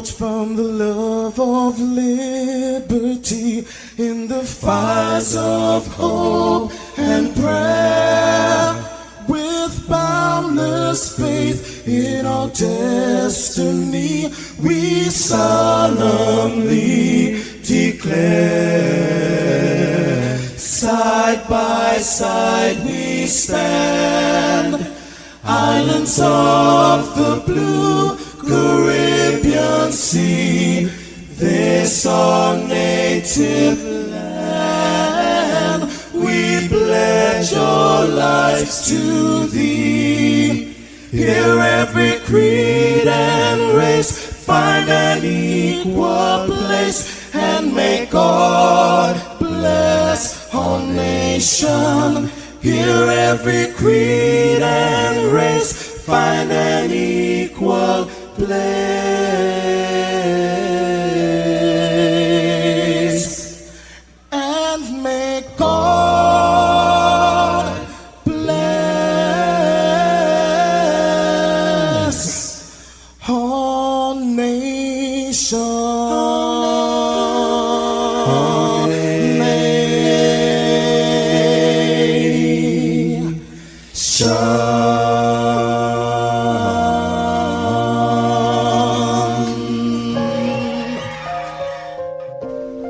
forged from the love of liberty in the fires of hope and prayer. With boundless faith in our destiny, we solemnly declare. Side by side we stand, islands of the blue Caribbean Sea, this our native land. We pledge our lives to thee. Here every creed and race find an equal place, and may God bless our nation. Here every creed and race find an equal place, and may God bless our nation.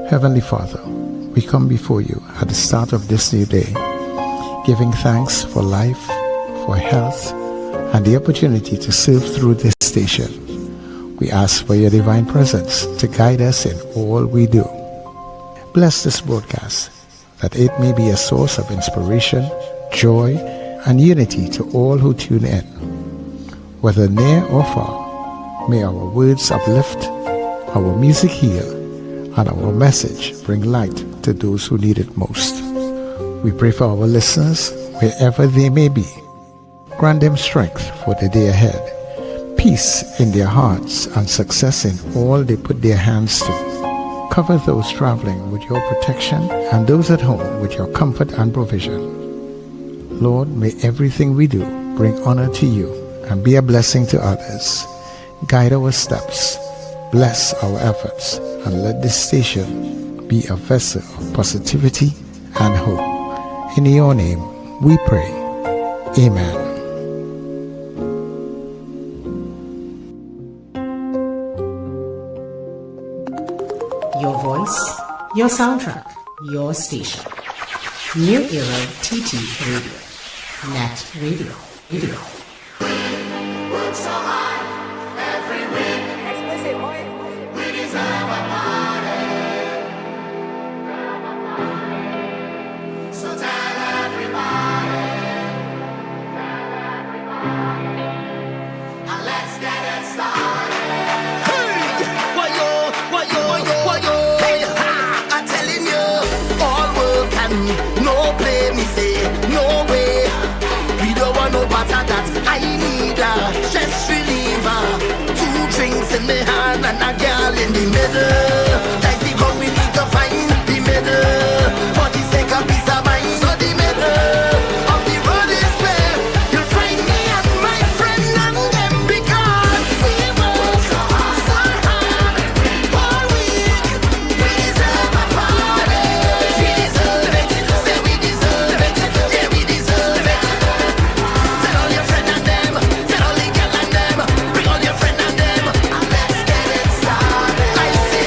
Heavenly Father, we come before you at the start of this new day, giving thanks for life, for health, and the opportunity to serve through this station. We ask for your divine presence to guide us in all we do. Bless this broadcast, that it may be a source of inspiration, joy, and unity to all who tune in. Whether near or far, may our words uplift, our music heal, and our message bring light to those who need it most. We pray for our listeners wherever they may be. Grant them strength for the day ahead, peace in their hearts, and success in all they put their hands to. Cover those traveling with your protection and those at home with your comfort and provision. Lord, may everything we do bring honor to you and be a blessing to others. Guide our steps, bless our efforts, and let this station be a vessel of positivity and hope. In your name we pray. Amen. Your voice, your soundtrack, your station. New Era TT Radio. NETT Radio. Work so hard every week. Explicit boy. We deserve a party. So tell everybody. And let's get it started. Hey, why yo? Hey, I'm telling you, all work and no play. Me say no way. We don't want no part of that. I need a stress reliever. 2 drinks in my hand and a girl in the middle. That's the how we need to find the middle. For the sake of peace of mind. So the middle of the road is where you'll find me and my friend and them, because we work so hard all week. We deserve a party. We deserve it. Say we deserve it. Yeah, we deserve it. Tell all your friend and them. Tell all the girl and them. Bring all your friend and them. And let's get it started. I say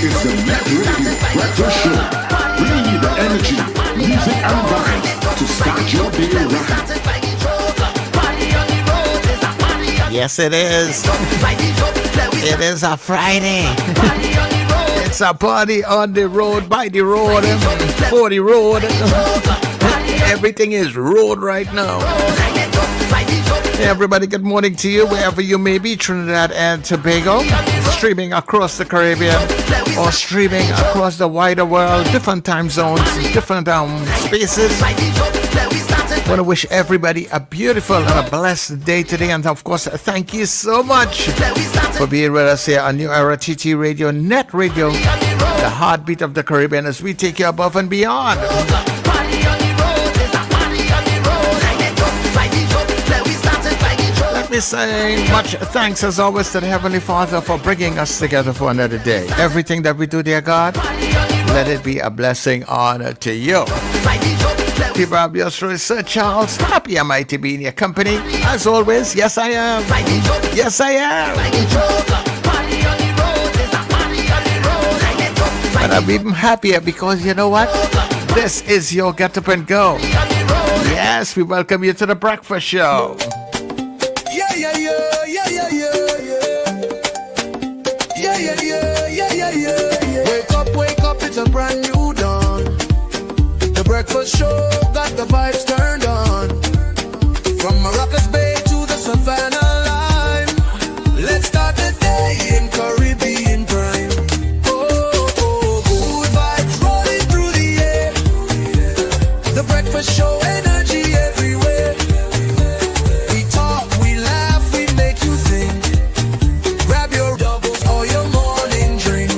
It's the NETT Radio Breakfast Show. Bringing you the energy, music, and vibes to start your day right. Yes, it is. It is a Friday. It's a party on the road, by the road, for the road. Everything is road right now. Hey everybody, good morning to you, wherever you may be, Trinidad and Tobago, streaming across the Caribbean or streaming across the wider world, different time zones, different spaces. I want to wish everybody a beautiful and a blessed day today, and of course, thank you so much for being with us here on New Era TT Radio, NETT Radio, the heartbeat of the Caribbean, as we take you above and beyond. Let me say much thanks as always to the Heavenly Father for bringing us together for another day. Everything that we do, dear God, let it be a blessing, honor to you. PBR, yours truly, Sir Charles. Happy am I to be in your company. As always, yes I am. Yes I am. And I'm even happier because you know what? This is your Get Up and Go. Yes, we welcome you to the breakfast show. Wake up, it's a brand new dawn. The breakfast show got the vibes turned on. From Maracas Bay to the Savannah line, let's start the day in Caribbean prime. Oh, good vibes rolling through the air. The breakfast show, energy everywhere. We talk, we laugh, we make you think. Grab your doubles or your morning drink.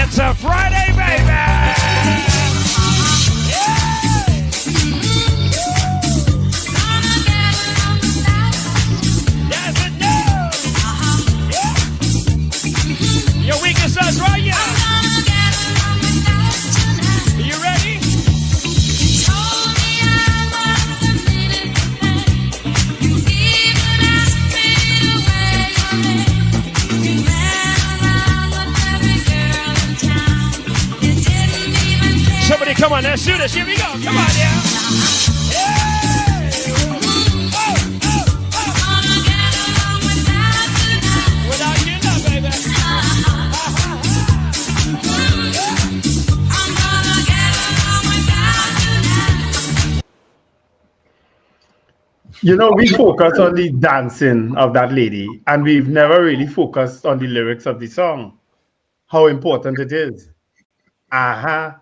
It's a Friday, baby! That's it now! Your weakest us right here! Are you ready? Somebody come on, let's do this. Here we go. Come on, yeah. Without you, no, baby. You know, we focus on the dancing of that lady, and we've never really focused on the lyrics of the song, how important it is. I'm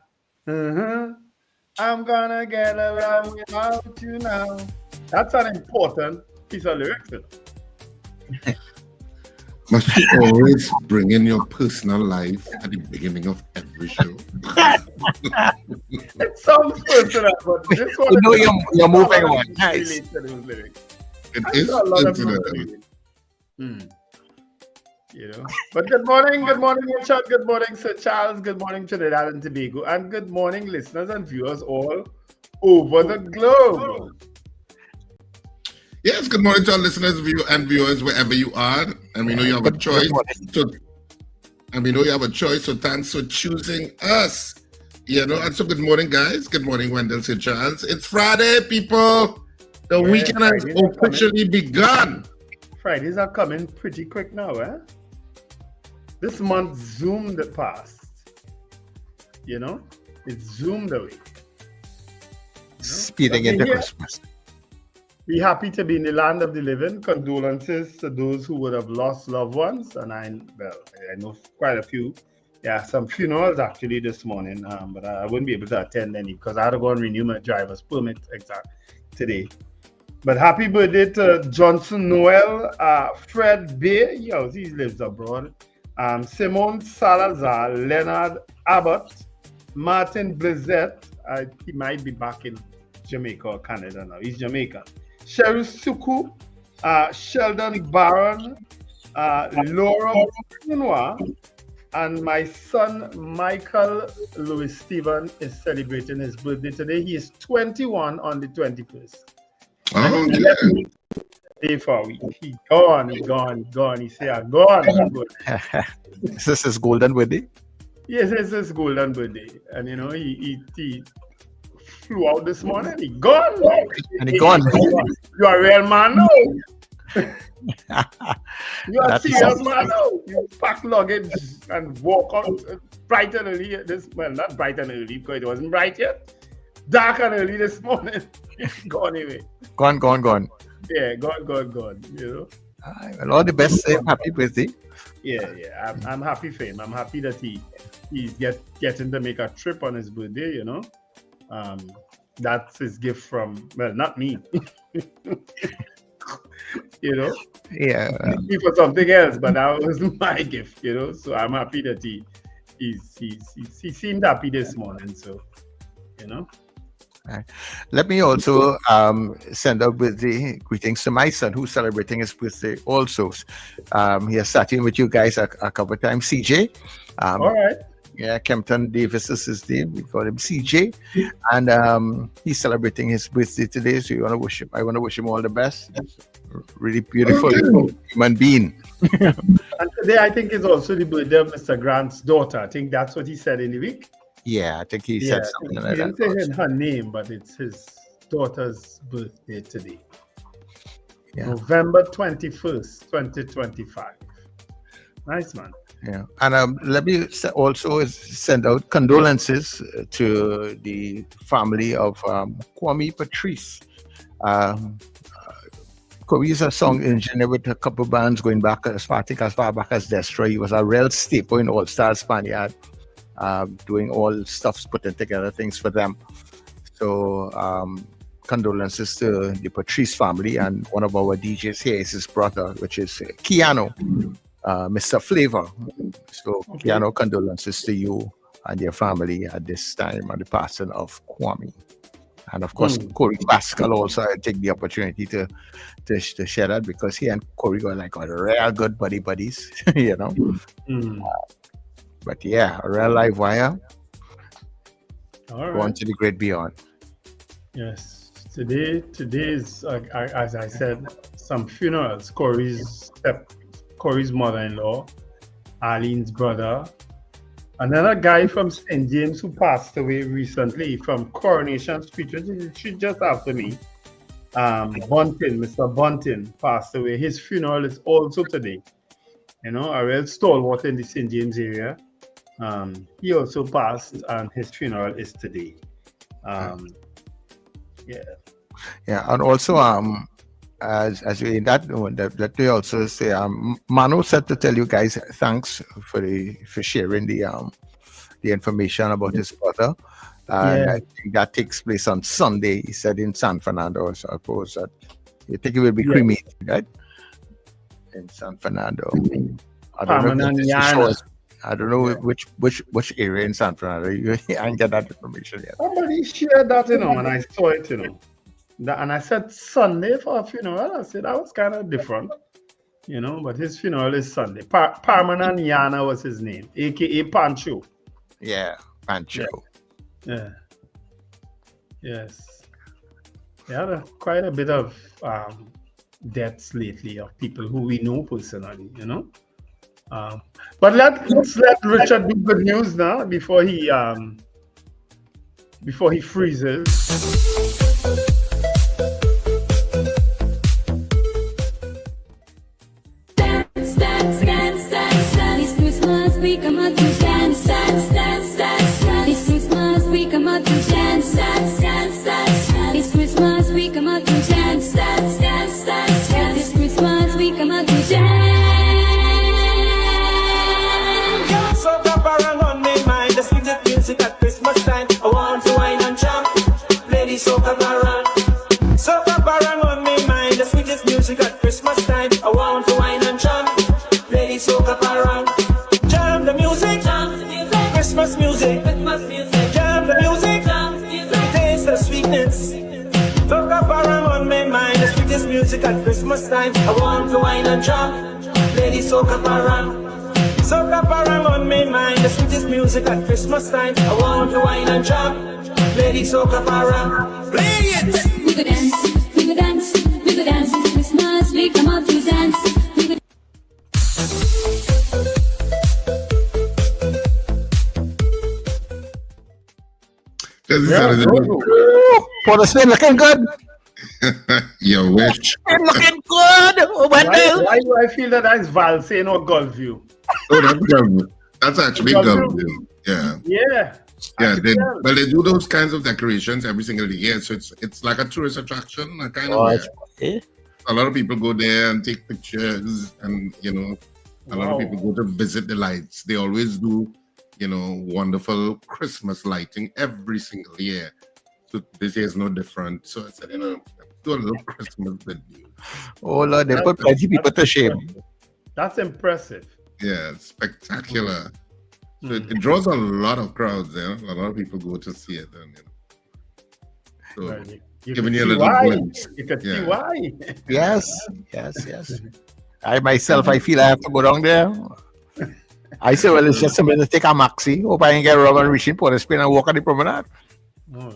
gonna get along without you now. That's an important piece of lyrics. Must you always bring in your personal life at the beginning of every show? It sounds personal, but this one You know you're moving on. Nice. It is personal. You know. But good morning, Richard. Good morning, Sir Charles. Good morning, Trinidad and Tobago, and good morning, listeners and viewers all over the globe. Yes, good morning to our listeners and viewers wherever you are. And we know you have a choice. So thanks for choosing us. You know, and so good morning, guys. Good morning, Wendell, Sir Charles. It's Friday, people. The weekend has officially begun. Fridays are coming pretty quick now, eh? This month zoomed past. You know? It zoomed away. Speeding into Christmas. Be happy to be in the land of the living. Condolences to those who would have lost loved ones. And I know quite a few. Yeah, some funerals actually this morning. But I wouldn't be able to attend any because I had to go and renew my driver's permit today. But happy birthday to Johnson Noel, Fred Bay, he lives abroad. Simone Salazar, Leonard Abbott, Martin Blizette, he might be back in Jamaica or Canada now. He's Jamaican. Sherry Suku, Sheldon Barron, Laura Kunwa, and my son Michael Louis Stephen is celebrating his birthday today. He is 21 on the 21st. Oh, yeah. Day for a week. He gone. He say, I'm gone. This is his golden birthday? Yes, it's his golden birthday. And you know, he flew out this morning. He gone. And he gone. You are a real man now. You are serious man now. You pack luggage and walk out bright and early not bright and early because it wasn't bright yet. Dark and early this morning. Gone anyway. Gone. Yeah, gone. You know. Well, all the best. Happy birthday. Yeah. I'm happy for him. I'm happy that he's getting to make a trip on his birthday. You know. That's his gift from not me. You know. Yeah. Me for something else, but that was my gift. You know. So I'm happy that he seemed happy this morning. So, you know. Right. Let me also send out birthday greetings to my son who's celebrating his birthday also. He has sat in with you guys a couple of times. CJ. All right. Yeah, Kempton Davis is his name. We call him CJ. And he's celebrating his birthday today. So I want to wish him all the best. Really beautiful human being. And today I think is also the birthday of Mr. Grant's daughter. I think that's what he said in the week. Yeah, I think he said something like that. He didn't say her name, but it's his daughter's birthday today. Yeah. November 21st, 2025. Nice, man. Yeah. And let me also send out condolences to the family of Kwame Patrice. Kwame is a song engineer with a couple bands going back as far back as Destroy. He was a real staple in All Star Spaniard. Doing all stuff, putting together things for them. So condolences to the Patrice family, and one of our DJs here is his brother, which is Keanu, Mr. Flavor. So Keanu, condolences to you and your family at this time on the passing of Kwame. And of course, Corey Pascal also, I take the opportunity to share that because he and Corey are like real good buddies, you know. But yeah, a real live wire. All right. Going to the great beyond. Yes. Today is, as I said, some funerals. Corey's mother-in-law, Arlene's brother, another guy from St. James who passed away recently from Coronation Street, which is just after me. Mr. Bunting passed away. His funeral is also today. You know, a real stalwart in the St. James area. He also passed, and his funeral is today. Yeah, and also as we in that let me also say Mano said to tell you guys thanks for sharing the information about his brother. And I think that takes place on Sunday. He said in San Fernando. So I suppose that you think it will be cremated, right? In San Fernando. I don't know which area in San Fernando. I didn't get that information yet. Somebody shared that, you know, and I saw it, you know. And I said Sunday for a funeral. I said that was kind of different, you know, but his funeral is Sunday. Parmanan Yana was his name, aka Pancho. Yeah, Pancho. Yeah. Yes. They had quite a bit of deaths lately of people who we know personally, you know. But let's let Richard do good news now before he freezes. Dance, dance, dance, dance, dance. This Christmas we come out to dance, dance, dance, dance, dance. This Christmas we come out to dance, dance, dance, dance, dance. This Christmas we come out to dance, dance, dance, dance, dance. This Christmas we come out to dance. On my mind, the sweetest music at Christmas time. I want to wine and jump, lady soca barang. Soca barang on my mind, the sweetest music at Christmas time. I want to wine and jump, lady soca barang. Jam the music, Christmas music, jam the music, taste the sweetness. Soca barang on my mind, the sweetest music. music at Christmas time. I want to wine and jump. Ladies, soca parang. Soca parang on my mind. The sweetest music at Christmas time. I want to wine and jump. Ladies, soca parang. Play it! We go dance, we go dance, we go dance. It's Christmas, we come out to dance. We go For the spin, looking good. You wish. Looking good. Why do I feel that that's Valsane or Gulfview? Oh, that's Gulfview. That's actually Gulfview. Yeah. Yeah. Yeah, they do those kinds of decorations every single year, so it's like a tourist attraction, a kind of way. A lot of people go there and take pictures, and a lot of people go to visit the lights. They always do, wonderful Christmas lighting every single year. So this year is no different. So I said, do a little Christmas with you. Oh Lord, they put plenty people to shame. That's impressive. Yeah, it's spectacular. So it draws a lot of crowds there. A lot of people go to see it. And, so giving you a little glimpse. You can see why. Yes. I myself, I feel I have to go down there. I say, well, it's just a minute to take a maxi. Hope I can get Robert reaching Port of Spain and walk on the promenade.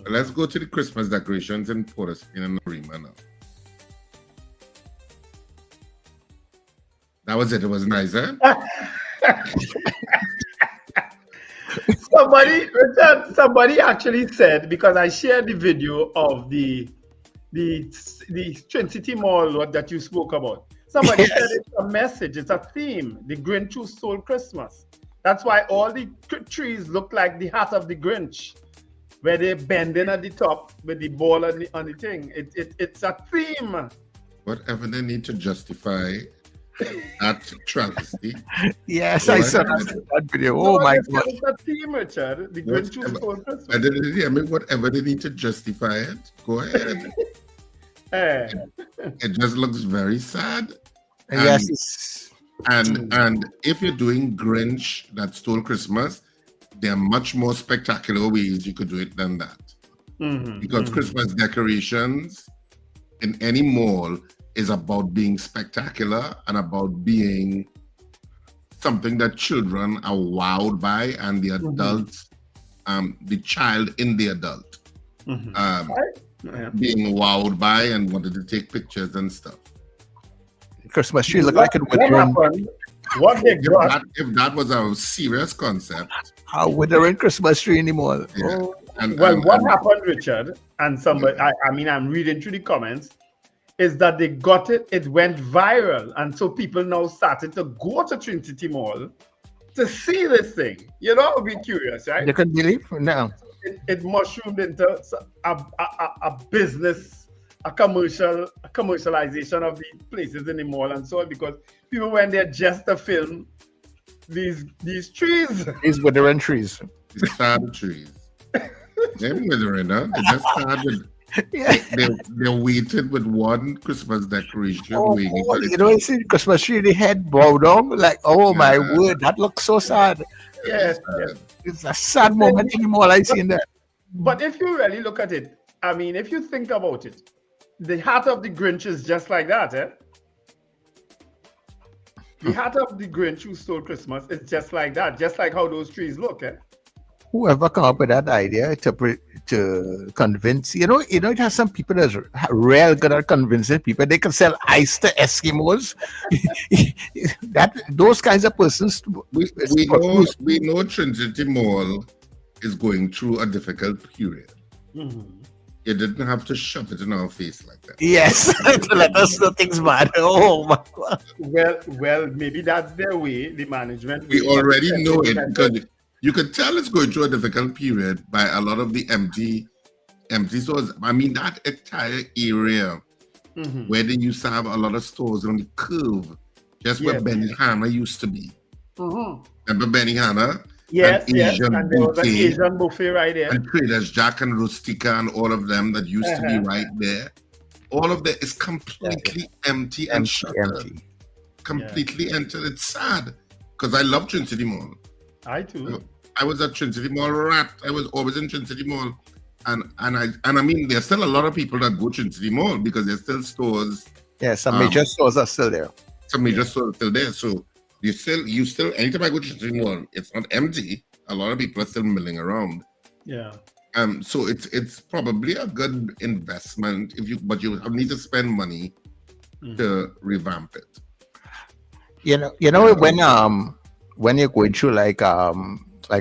Let's go to the Christmas decorations in Port of Spain and Narima now. That was it. It was nice, eh? Somebody actually said, because I shared the video of the Trinity Mall that you spoke about. Somebody said it's a message, it's a theme. The Grinch who stole Christmas. That's why all the trees look like the hat of the Grinch, where they're bending at the top with the ball on the thing. It's a theme. Whatever they need to justify that travesty. Yes, I saw that video. Oh my God. It's a theme, Richard. The Grinch who stole Christmas. I mean, whatever they need to justify it, go ahead. It just looks very sad. Yes. And if you're doing Grinch that stole Christmas, there are much more spectacular ways you could do it than that. Because Christmas decorations in any mall is about being spectacular and about being something that children are wowed by, and the adults, the child in the adult, being wowed by and wanted to take pictures and stuff. Christmas tree look like it would What they got? If that was a serious concept, how would there ain't Christmas tree anymore? Yeah. What happened, Richard? And somebody, I'm reading through the comments, is that they got it. It went viral, and so people now started to go to Trinity Mall to see this thing. Be curious, right? You can believe no. It mushroomed into a business, a commercialization of the places in the mall and so on, because people went there just to film these trees. These withering trees. These sad trees. They're withering, huh? They just started. They waited with one Christmas decoration. You see Christmas tree, the head bowed down. Like, oh my word, that looks so sad. Yes. It's a sad moment anymore. I seen that. But if you really look at it, if you think about it, the hat of the Grinch is just like that, eh? The hat of the Grinch who stole Christmas is just like that, just like how those trees look, eh? Whoever come up with that idea to convince, it has some people that's real good at convincing people. They can sell ice to Eskimos. Those kinds of persons. We know Trinity Mall is going through a difficult period. You didn't have to shove it in our face like that. Yes, to let us know things bad. Oh my God. Well, maybe that's their way. The management. We already know it because you could tell it's going through a difficult period by a lot of the empty stores. That entire area where they used to have a lot of stores on the curve, just where Benihana used to be. Remember Benihana? Yes, and there was an Asian buffet right there. And Traders Jack and Rustica and all of them that used to be right there. All of that is completely empty and shuttered. Completely empty. It's sad because I love Trinity Mall. I too. I was at Trinity Mall rat. I was always in Trinity Mall. And there's still a lot of people that go to Trinity Mall because there's still stores Yeah, some major stores are still there. Some major stores are still there. So you still anytime I go to Trinity Mall, it's not empty. A lot of people are still milling around. Yeah. So it's probably a good investment but you need to spend money to revamp it. You know when you're going through like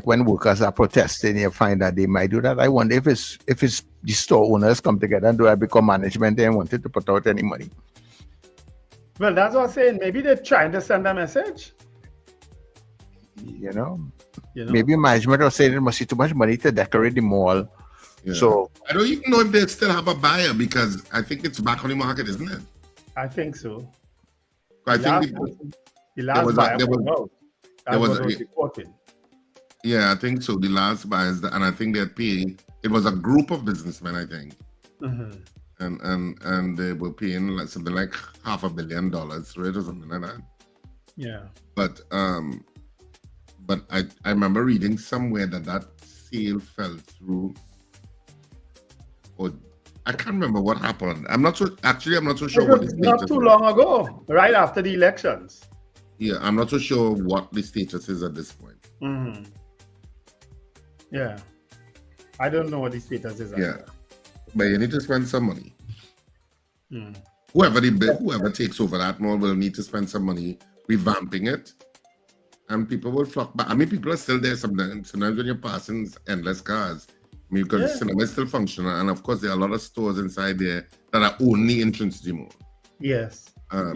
when workers are protesting, you find that they might do that. I wonder if it's the store owners come together and do I become management and wanted to put out any money. Well, that's what I'm saying. Maybe they're trying to send a message. You know, maybe management was saying it must be too much money to decorate the mall. Yeah. So I don't even know if they still have a buyer because I think it's back on the market, isn't it? I think so. I think the last buyer was reported. Yeah, I think so. The last buyers, and I think they're paying. It was a group of businessmen, I think, and they were paying like something like $500 million for it or something like that. Yeah. But I remember reading somewhere that sale fell through, or I can't remember what happened. I'm not so sure what the status not too long ago, right after the elections. Yeah, I'm not so sure what the status is at this point. Yeah, I don't know what the status is. Yeah, but you need to spend some money. Whoever takes over that mall will need to spend some money revamping it, and people will flock back. I mean, people are still there sometimes when you're passing endless cars. I mean, because the cinema is still functional, and of course there are a lot of stores inside there that are only entrance to the mall. Yes. So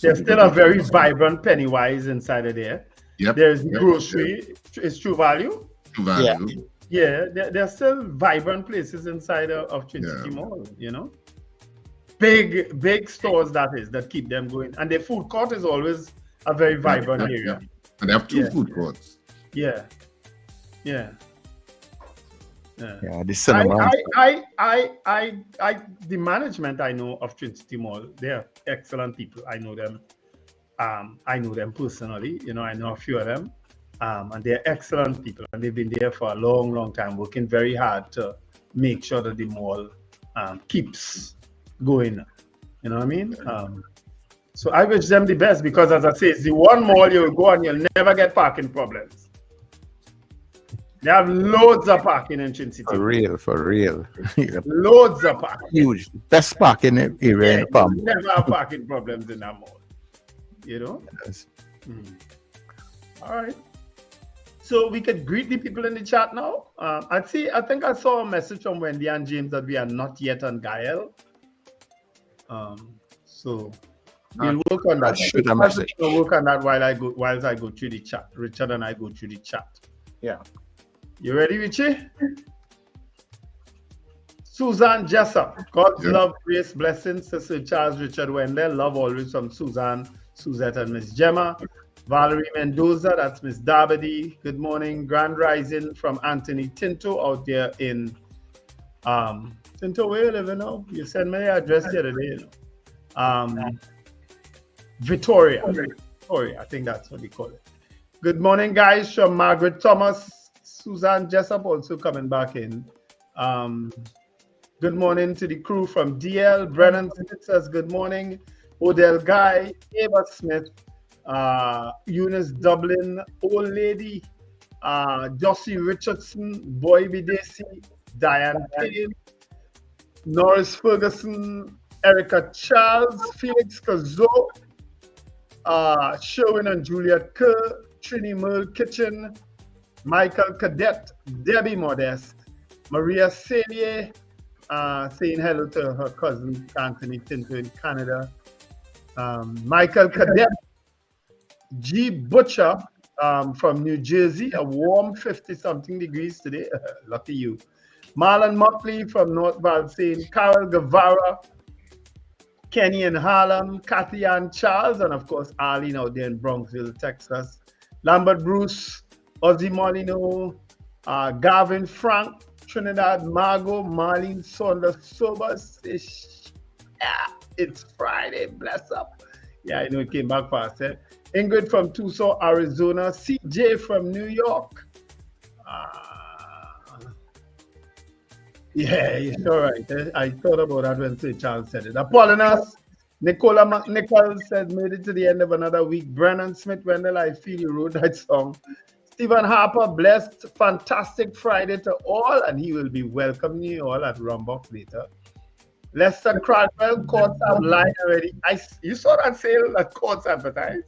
there's still a very vibrant Pennywise inside of there. Yep. There's the grocery. It's True Value. True Value. Yeah. There's still vibrant places inside of Trinity Mall. You know, big stores that keep them going, and the food court is always a very vibrant area. And they have two food courts. Yeah. The cinema. The management I know of Trinity Mall, they're excellent people. I know them. I know them personally. You know, I know a few of them, and they're excellent people. And they've been there for a long time, working very hard to make sure that the mall keeps going. You know what I mean? So I wish them the best because, as I say, it's the one mall you'll go and you'll never get parking problems. They have loads of parking in Trinity. For real. Loads of parking. Huge. Best parking area in Palm. Never have parking problems in that mall. You know? Yes. All right. So we could greet the people in the chat now. I think I saw a message from Wendy and James that we are not yet on Gael. So we'll work on that. Shoot a message. We'll work on that while I go through the chat. Richard and I go through the chat. Yeah. You ready, Richie? Suzanne Jessup. God's love, grace, blessings to Sir Charles Richard Wendell. Love always from Suzanne, Suzette, and Miss Gemma. Valerie Mendoza, that's Miss Dabady. Good morning. Grand rising from Anthony Tinto out there in Tinto, where you living now? You sent me the address the other day. You know? Victoria, I think that's what they call it. Good morning, guys, from Margaret Thomas. Suzanne Jessup also coming back in. Good morning to the crew from DL. Brennan Smith says good morning. Odell Guy, Ava Smith, Eunice Dublin, Old Lady, Josie Richardson, Boy Bidesi, Diane Payne, Norris Ferguson, Erica Charles, Felix Kazo, Sherwin and Juliet Kerr, Trini Merle Kitchen, Michael Cadet, Debbie Modest, Maria Salier, saying hello to her cousin Anthony Tinto in Canada. Michael Cadet, G. Butcher from New Jersey, a warm 50-something degrees today. Lucky you. Marlon Motley from North Val saying Carol Guevara, Kenny in Harlem, Kathy Ann Charles, and of course Arlene out there in Bronxville, Texas. Lambert Bruce, Ozzy Molino, Gavin Frank, Trinidad, Margot, Marlene Saunders, Sobers. It's Friday, bless up. Yeah, I know it came back fast. Eh? Ingrid from Tucson, Arizona. CJ from New York. Yeah, you're right. Eh? I thought about that when Sir Charles said it. Apollonius Nichols said, made it to the end of another week. Brennan Smith, Wendell, I feel you wrote that song. Stephen Harper, blessed, fantastic Friday to all, and he will be welcoming you all at Rumbok later. Lester Cradwell, courts have lied already. You saw that sale that courts advertised?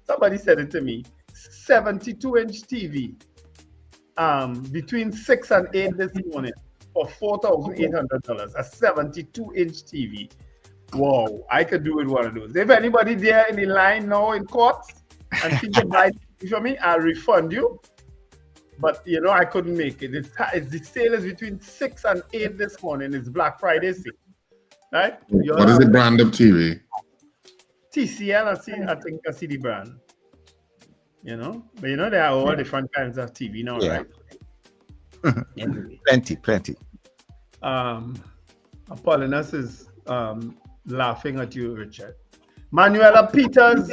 Somebody said it to me. 72-inch TV between 6 and 8 this morning for $4,800. A 72-inch TV. Wow, I could do with one of those. If anybody there in the line now in courts and think you buy TV for me, I'll refund you. But you know, I couldn't make it. The sale is between 6 and 8 this morning. It's Black Friday sale. Right? What is the brand of TV? TCL, I think I see the brand. You know, but you know there are all different kinds of TV now, right? Plenty. Apollonius is laughing at you, Richard. Manuela Peters,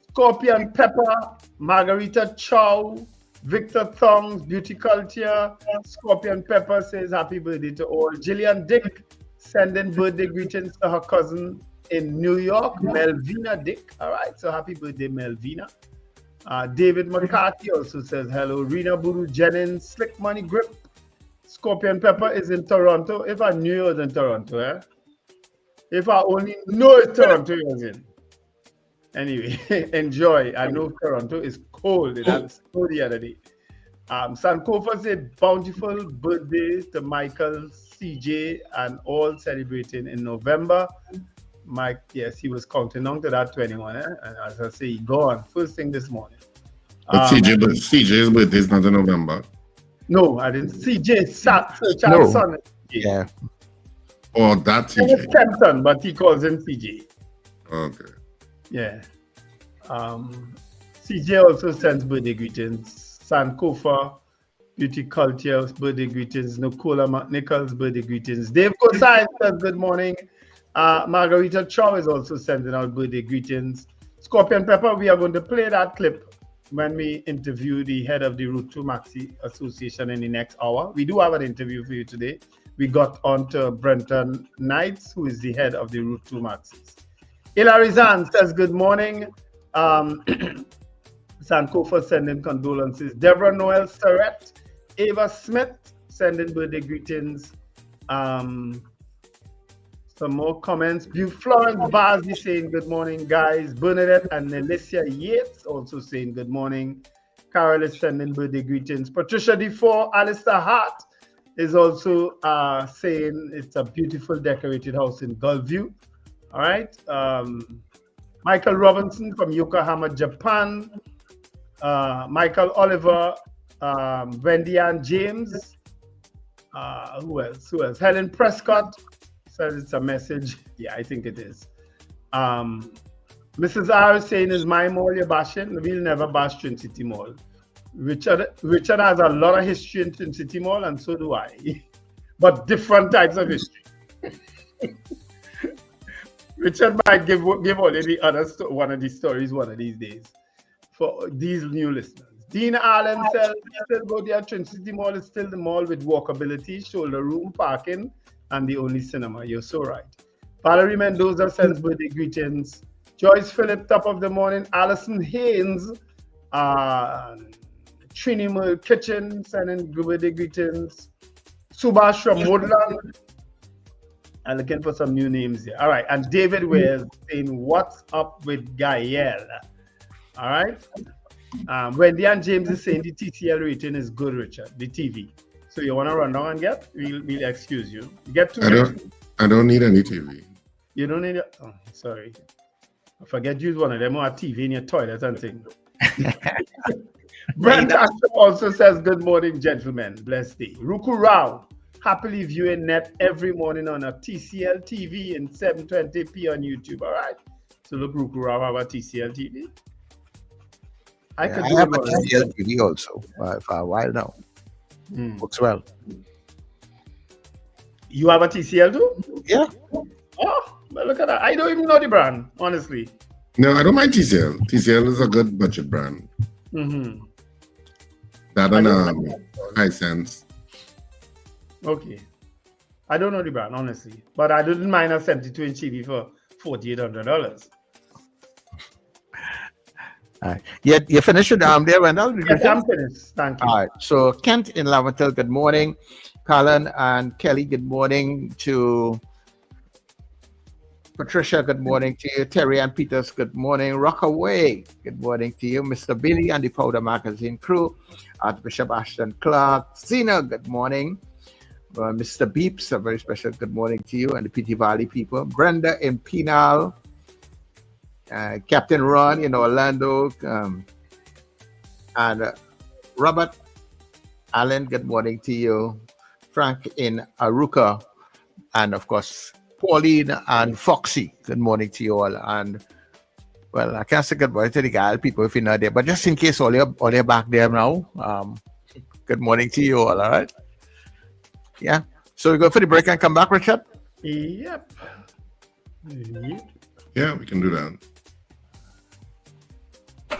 Scorpion Pepper, Margarita Chow, Victor Thongs, Beauty Culture, Scorpion Pepper says happy birthday to all. Gillian Dick sending birthday greetings to her cousin in New York, Melvina Dick. All right, so happy birthday, Melvina. David McCarthy also says hello. Rena Buru Jennings, Slick Money Grip. Scorpion Pepper is in Toronto. If I knew it was in Toronto, eh? If I only know it's Toronto it was in. Anyway, enjoy. I know Toronto is cold. It had snow the other day. Sankofa said bountiful birthdays to Michael, CJ, and all celebrating in November. Mike, yes, he was counting on to that 21, eh? And as I say, he gone first thing this morning. But CJ's birthday is not in November. No, I didn't. CJ Charles' son. Yeah. Oh, that CJ. Kenton, but he calls him CJ. Okay. Yeah. CJ also sends birthday greetings. Sankofa, Beauty Culture's birthday greetings. Nicola McNichols' birthday greetings. Dave Kosai says good morning. Margarita Chow is also sending out birthday greetings. Scorpion Pepper, we are going to play that clip when we interview the head of the Route 2 Maxi Association in the next hour. We do have an interview for you today. We got on to Brenton Knights, who is the head of the Route 2 Maxis. Hilary Zan says good morning. Sankofa sending condolences. Deborah Noel Surrett, Ava Smith sending birthday greetings. Some more comments. Florence Bazi saying good morning, guys. Bernadette and Nelicia Yates also saying good morning. Carol is sending birthday greetings. Patricia Defoe, Alistair Hart is also saying it's a beautiful decorated house in Gulfview. All right. Michael Robinson from Yokohama, Japan. Michael Oliver, Wendy Ann James. Who else? Helen Prescott says it's a message. Yeah, I think it is. Mrs. R is saying, is my mall you're bashing? We'll never bash Twin City Mall. Richard has a lot of history in Twin City Mall, and so do I. But different types of history. Richard might give only the other one of these stories one of these days for these new listeners. Dean Allen says, still go there. Twin City Mall is still the mall with walkability, shoulder room, parking, and the only cinema. You're so right. Valerie Mendoza sends birthday greetings. Joyce Phillip, top of the morning. Alison Haynes, Trini Mill Kitchen, sending birthday greetings. Subhash from Woodland. I'm looking for some new names here. All right. And David Wells saying, what's up with Gael? All right. Wendy and James is saying the TCL rating is good, Richard, the TV. So you want to run down and get? We'll excuse you. Get to I don't need any TV. You don't need it? Oh, sorry. I forget you use one of them on TV in your toilet and things. Brent also says, good morning, gentlemen. Blessed day. Ruku Rao, happily viewing NETT every morning on a TCL TV in 720p on YouTube. All right. So look, Ruku Rao have a TCL TV. I have a TCL TV also for a while now. Works well. You have a TCL too? Yeah. Oh, well, look at that. I don't even know the brand, honestly. No, I don't mind TCL. TCL is a good budget brand. Mm-hmm. That and Hisense. Okay. I don't know the brand, honestly. But I didn't mind a 72-inch TV $4,800. All right. You finished with there, Wendell? Yes, I'm finished. Thank you. All right. So Kent in Lavatel, good morning. Colin and Kelly, good morning to Patricia, good morning to you. Terry and Peters, good morning. Rockaway, good morning to you. Mr. Billy and the Powder Magazine crew. Archbishop Ashton Clark. Zena, good morning. Mr. Beeps, a very special good morning to you and the PT Valley people. Brenda in Penal. Captain Ron in Orlando. And Robert Allen, good morning to you. Frank in Aruka. And of course, Pauline and Foxy, good morning to you all. And well, I can't say good morning to the Gal people if you're not there, but just in case all you're back there now, good morning to you all right? Yeah. So we go for the break and come back, Richard? Yep. Yeah, we can do that.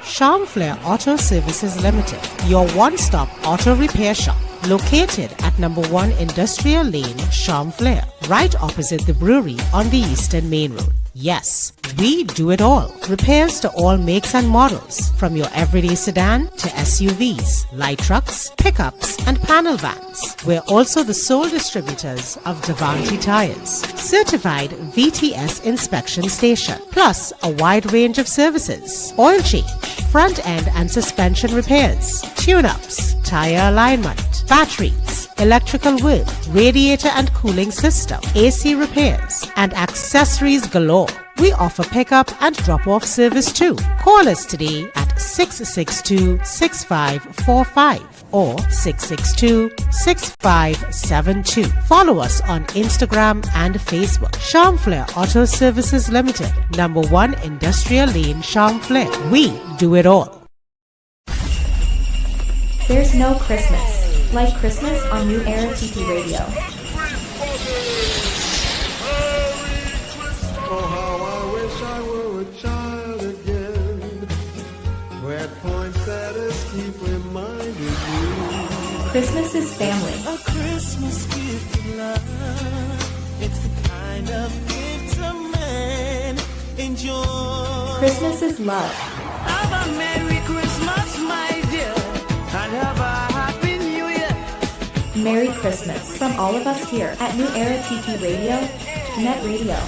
Charm Flair Auto Services Limited, your one-stop auto repair shop. Located at number 1 Industrial Lane, Charm Flair, right opposite the brewery on the Eastern Main Road. Yes, we do it all. Repairs to all makes and models, from your everyday sedan to SUVs, light trucks, pickups, and panel vans. We're also the sole distributors of Davanti tires, certified VTS inspection station, plus a wide range of services, oil change, front end and suspension repairs, tune-ups, tire alignment, batteries, electrical work, radiator and cooling system, AC repairs, and accessories galore. We offer pickup and drop-off service too. Call us today at 662-6545 or 662-6572. Follow us on Instagram and Facebook. Charm Flair Auto Services Limited, number 1 Industrial Lane, Charm Flair. We do it all. There's no Christmas like Christmas on New Era TT Radio. Oh, how I wish I were a child again, where poinsettias keep reminding you. Christmas is family. A Christmas gift of love. It's the kind of gift a man enjoys. Christmas is love. Have a Merry Christmas, my dear, and have a Happy New Year. Merry Christmas from all of us here at New Era TT Radio, NETT Radio.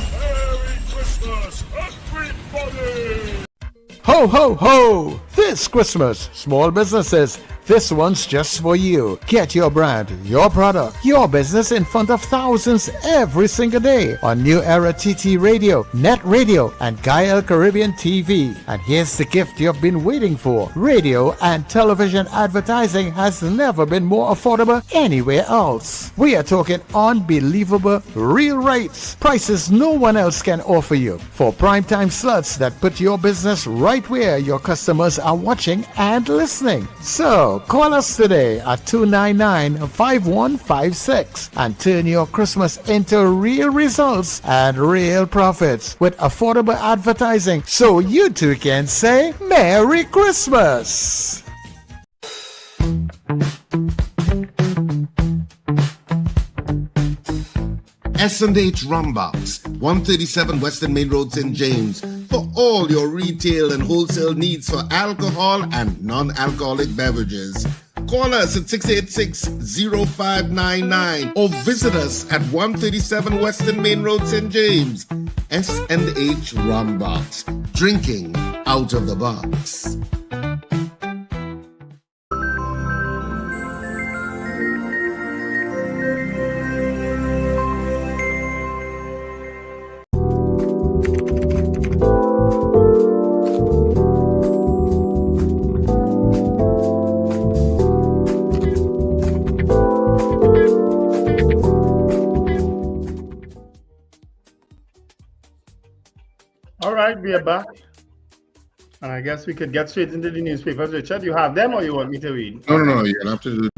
Ho, ho, ho! This Christmas, small businesses, this one's just for you. Get your brand, your product, your business in front of thousands every single day on New Era TT Radio, NETT Radio, and Gael Caribbean TV. And here's the gift you've been waiting for. Radio and television advertising has never been more affordable anywhere else. We are talking unbelievable real rates. Prices no one else can offer you for primetime slots that put your business right where your customers are watching and listening. So, call us today at 299-5156 and turn your Christmas into real results and real profits with affordable advertising so you too can say Merry Christmas. S&H Rumbox, 137 Western Main Road, St. James, for all your retail and wholesale needs for alcohol and non-alcoholic beverages. Call us at 686-0599 or visit us at 137 Western Main Road, St. James. S&H Rumbox, drinking out of the box. All right, we are back. And I guess we could get straight into the newspapers. Richard, you have them or you want me to read? No. You'll have to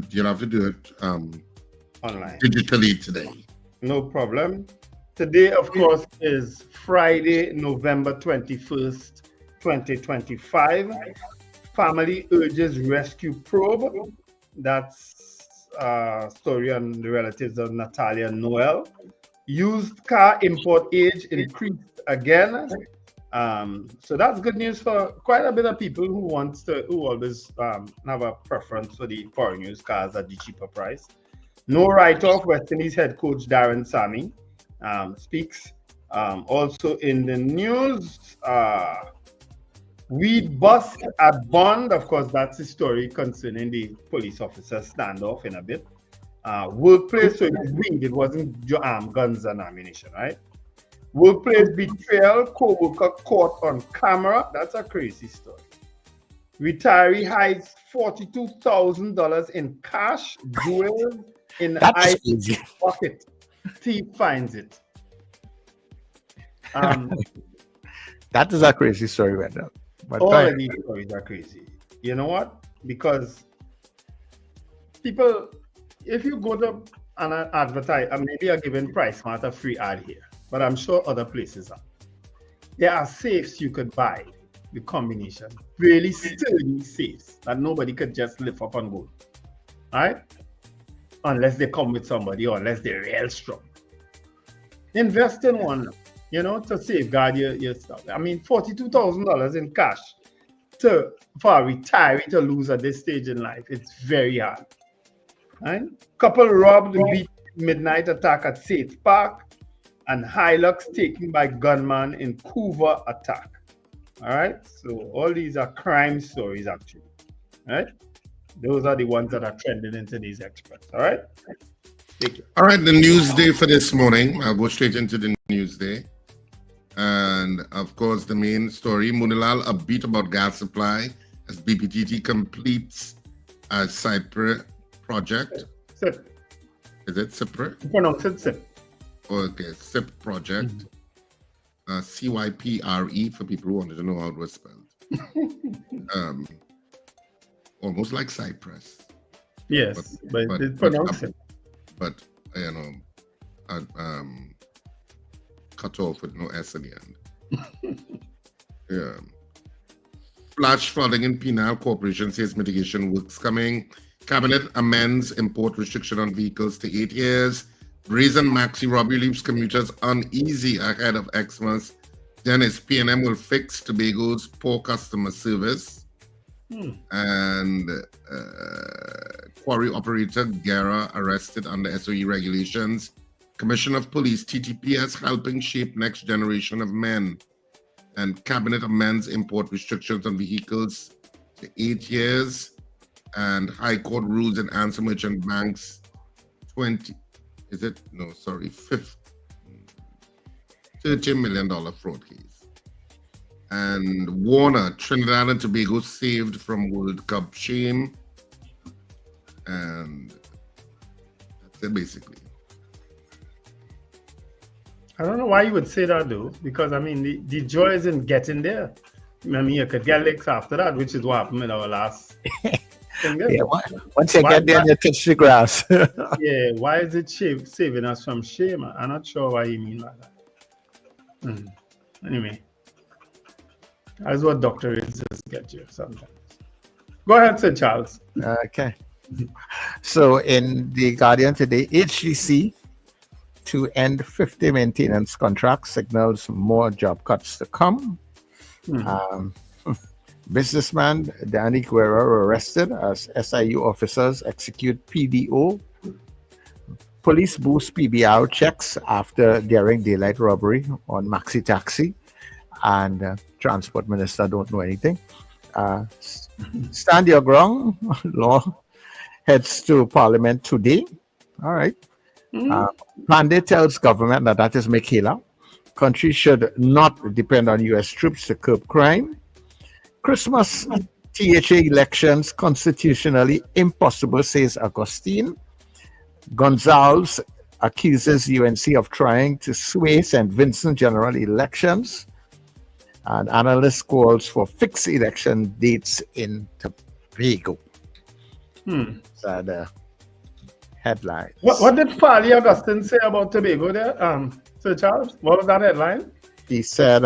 do it online digitally today. No problem. Today, of course, is Friday, November 21st, 2025. Family urges rescue probe. That's a story on the relatives of Natalia Noel. Used car import age increased again. So that's good news for quite a bit of people who always have a preference for the foreign used cars at the cheaper price. No write-off. West Indies head coach Darren Sammy speaks. Also in the news, weed bust at Bond. Of course, that's the story concerning the police officer standoff in a bit. Workplace, so it was weed. It wasn't guns and ammunition, right? Workplace betrayal, co-worker caught on camera. That's a crazy story. Retiree hides $42,000 in cash, jewels in the pocket. Thief finds it. That is a crazy story, Wendell. All of these stories are crazy. You know what? Because people, if you go to an advertise, maybe a given price, not a free ad here, but I'm sure other places are. There are safes you could buy, the combination, really sturdy safes that nobody could just lift up and go. All right? Unless they come with somebody or unless they're real strong. Invest in one, to safeguard your stuff. I mean, $42,000 in cash for a retiree to lose at this stage in life, it's very hard. Right? Couple robbed beat midnight attack at Safe Park, and Hilux taken by gunman in Couva attack. All right, so all these are crime stories actually. All right, those are the ones that are trending in today's Express. All right, thank you. All right, the news day for this morning. I'll go straight into the news day. And of course, the main story, Munilal upbeat about gas supply as BPTT completes a Cyprus project. SIP. Is it Cyprus? Pronounce it SIP. Okay, SIP project. CYPRE for people who wanted to know how it was spelled. Almost like Cyprus. Yes, but it's pronounced it. But cut off with no S at the end. Yeah. Flash flooding in Penal. Corporation says mitigation works coming. Cabinet amends import restriction on vehicles to 8 years. Reason Maxi robbery leaves commuters uneasy ahead of Xmas. Dennis, PNM will fix Tobago's poor customer service. And quarry operator Guerra arrested under SOE regulations. Commission of Police, TTPS helping shape next generation of men. And Cabinet amends import restrictions on vehicles to 8 years. And High Court rules in answer merchant banks $30 million fraud case. And Warner, Trinidad and Tobago saved from World Cup shame. And that's it basically. I don't know why you would say that though, because I mean the joy is in getting there. I mean you could get licks after that, which is what happened with our last thing there. Yeah, once you get there, you touch the grass. Yeah, why is it saving us from shame? I'm not sure why you mean like that. Anyway, that's what doctors get you sometimes. Go ahead, Sir Charles. Okay. So in the Guardian today, HGC to end 50 maintenance contracts signals more job cuts to come. Businessman Danny Guerra arrested as SIU officers execute PDO. Police boost PBR checks after daring daylight robbery on Maxi Taxi, and Transport Minister don't know anything. Stand your ground law heads to Parliament today. All right. Pandey tells government that is Michaela. Country should not depend on U.S. troops to curb crime. Christmas THA elections constitutionally impossible, says Augustine. Gonzalez accuses UNC of trying to sway St. Vincent general elections. And analyst calls for fixed election dates in Tobago. So the headline. What did Farley Augustine say about Tobago there, Sir Charles? What was that headline? He said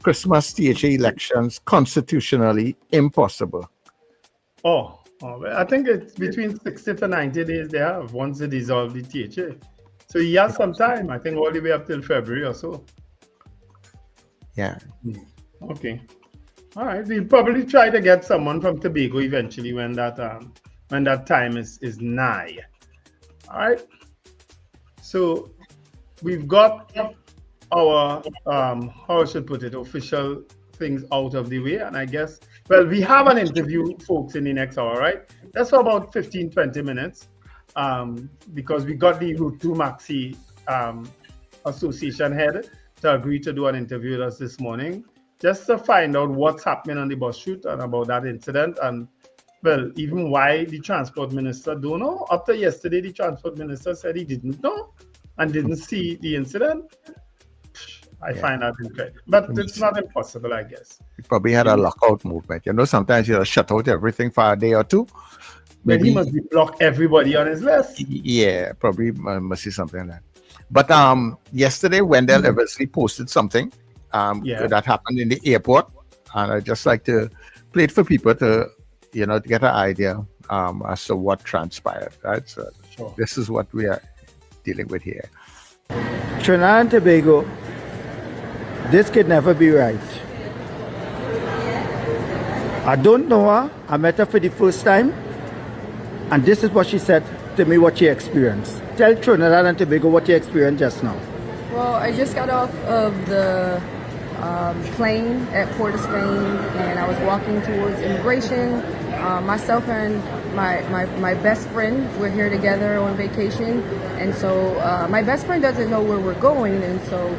Christmas THA elections constitutionally impossible. Oh, I think it's between 60 to 90 days they have once they dissolve the THA. So he has some time. I think all the way up till February or so. Yeah. Okay. All right. We'll probably try to get someone from Tobago eventually when that time is nigh. All right. So we've got our how I should put it, official things out of the way, and I guess, well, we have an interview, folks, in the next hour, right? That's for about 15-20 minutes, because we got the Route 2 Maxi Association head to agree to do an interview with us this morning, just to find out what's happening on the bus route and about that incident, and well, even why the transport minister don't know. Up to yesterday, the transport minister said he didn't know and didn't see the incident. I find that incredible, but it's not impossible, I guess. He probably had a lockout movement. You know, sometimes you shut out everything for a day or two. Maybe he must be blocked everybody on his list. Yeah, probably must see something like that. But yesterday, Wendell Eversley posted something that happened in the airport, and I'd just like to play it for people to, to get an idea as to what transpired. Right, so this is what we are dealing with here. Trinidad and Tobago, this could never be right. I don't know her. I met her for the first time, and this is what she said to me, what she experienced. Tell Trinidad and Tobago what you experienced just now. Well, I just got off of the plane at Port of Spain, and I was walking towards immigration. Myself and my best friend, we're here together on vacation, and so my best friend doesn't know where we're going, and so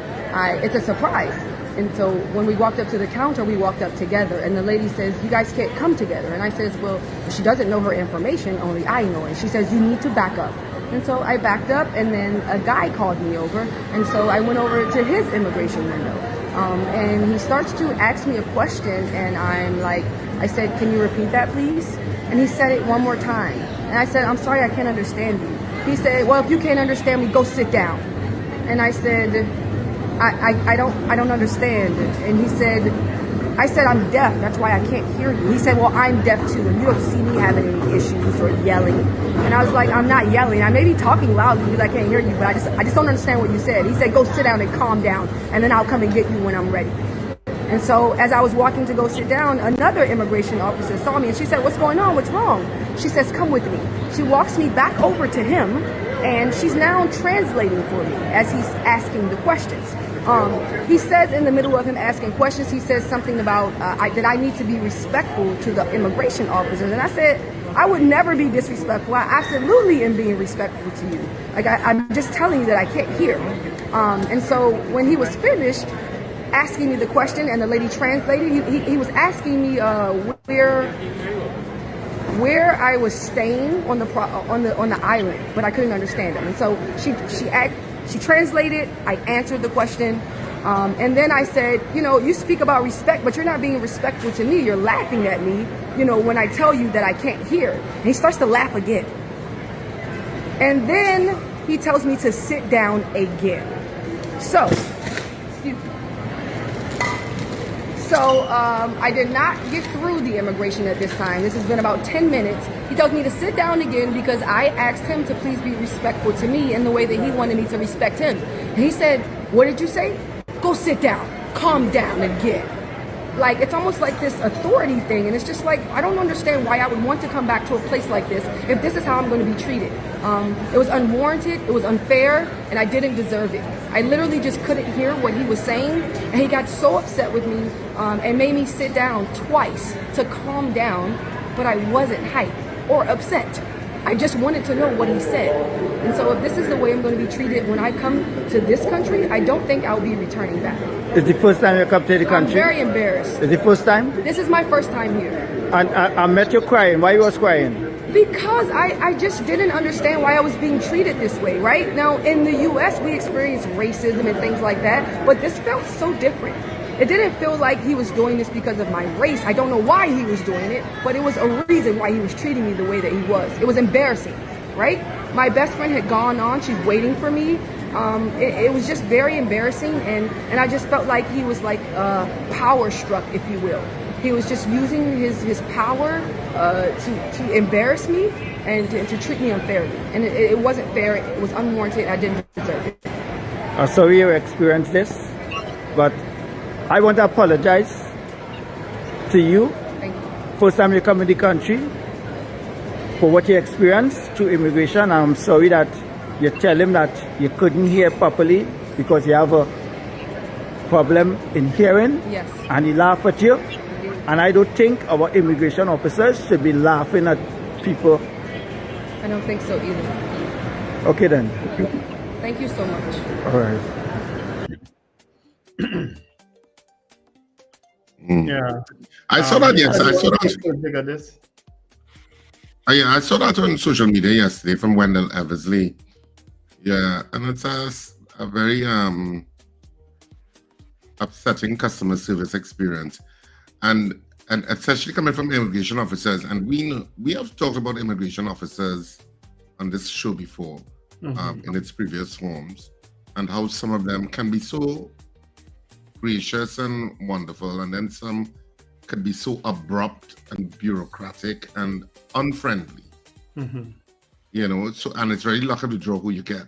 it's a surprise. And so when we walked up to the counter, we walked up together, and the lady says, "You guys can't come together." And I says, "Well, she doesn't know her information, only I know it." She says, "You need to back up." And so I backed up, and then a guy called me over, and so I went over to his immigration window. And he starts to ask me a question, and I said, "Can you repeat that, please?" And he said it one more time. And I said, "I'm sorry, I can't understand you." He said, "Well, if you can't understand me, go sit down." And I said, I don't understand. And he said, I said, "I'm deaf, that's why I can't hear you." He said, "Well, I'm deaf too, and you don't see me having any issues or yelling." And I was like, "I'm not yelling. I may be talking loudly because I can't hear you, but I just don't understand what you said." He said, "Go sit down and calm down, and then I'll come and get you when I'm ready." And so as I was walking to go sit down, another immigration officer saw me, and she said, "What's going on? What's wrong?" She says, "Come with me." She walks me back over to him, and she's now translating for me as he's asking the questions. He says in the middle of him asking questions, he says something about that I need to be respectful to the immigration officers. And I said, "I would never be disrespectful. I absolutely am being respectful to you. Like I'm just telling you that I can't hear." And so when he was finished asking me the question and the lady translated, he was asking me where I was staying on the island, but I couldn't understand him. And so she translated, I answered the question, and then I said, "You speak about respect, but you're not being respectful to me. You're laughing at me, when I tell you that I can't hear." And he starts to laugh again. And then he tells me to sit down again. So I did not get through the immigration at this time. This has been about 10 minutes. He tells me to sit down again because I asked him to please be respectful to me in the way that he wanted me to respect him. And he said, "What did you say? Go sit down, calm down again." Like, it's almost like this authority thing, and it's just like, I don't understand why I would want to come back to a place like this if this is how I'm going to be treated. It was unwarranted, it was unfair, and I didn't deserve it. I literally just couldn't hear what he was saying, and he got so upset with me and made me sit down twice to calm down, but I wasn't hyped or upset. I just wanted to know what he said. And so if this is the way I'm going to be treated when I come to this country, I don't think I'll be returning back. It's the first time you come to the country? I'm very embarrassed. It's the first time? This is my first time here. And I met you crying. Why you was crying? Because I just didn't understand why I was being treated this way, right? Now, in the U.S., we experience racism and things like that, but this felt so different. It didn't feel like he was doing this because of my race. I don't know why he was doing it, but it was a reason why he was treating me the way that he was. It was embarrassing, right? My best friend had gone on. She's waiting for me. It was just very embarrassing, and I just felt like he was like power struck, if you will. He was just using his power to embarrass me and to treat me unfairly. And it wasn't fair. It was unwarranted. I didn't deserve it. I'm sorry you experienced this, but I want to apologize to you. Thank you. First time you come in the country, for what you experienced through immigration. I'm sorry that you tell him that you couldn't hear properly because you have a problem in hearing. Yes. And he laughed at you. And I don't think our immigration officers should be laughing at people. I don't think so either. Okay then. Thank you so much. All right. Yeah. I saw that yesterday. I saw that on social media yesterday from Wendell Eversley. Yeah, and it's a very upsetting customer service experience, and especially coming from immigration officers. And we have talked about immigration officers on this show before, in its previous forms, and how some of them can be so gracious and wonderful, and then some could be so abrupt and bureaucratic and unfriendly. You know, so, and it's very lucky to draw who you get.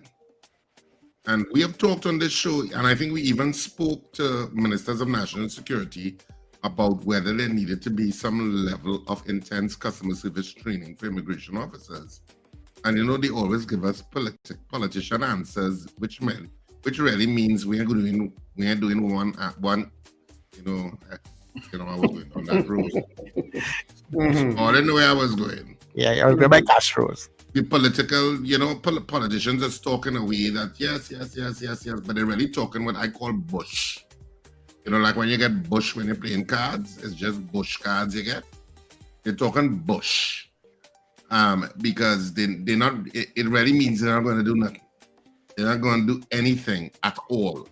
And we have talked on this show, and I think we even spoke to ministers of national security about whether there needed to be some level of intense customer service training for immigration officers. And you know, they always give us politician answers, which really means we are doing one, you know, I was going on that road. All in the way I was going. Yeah, I was going by Castro's. The political, politicians are talking away that yes, but they're really talking what I call bush. You know, like when you get bush when you're playing cards, it's just bush cards you get. They're talking bush. Because they're not, it really means they're not going to do nothing. They're not going to do anything at all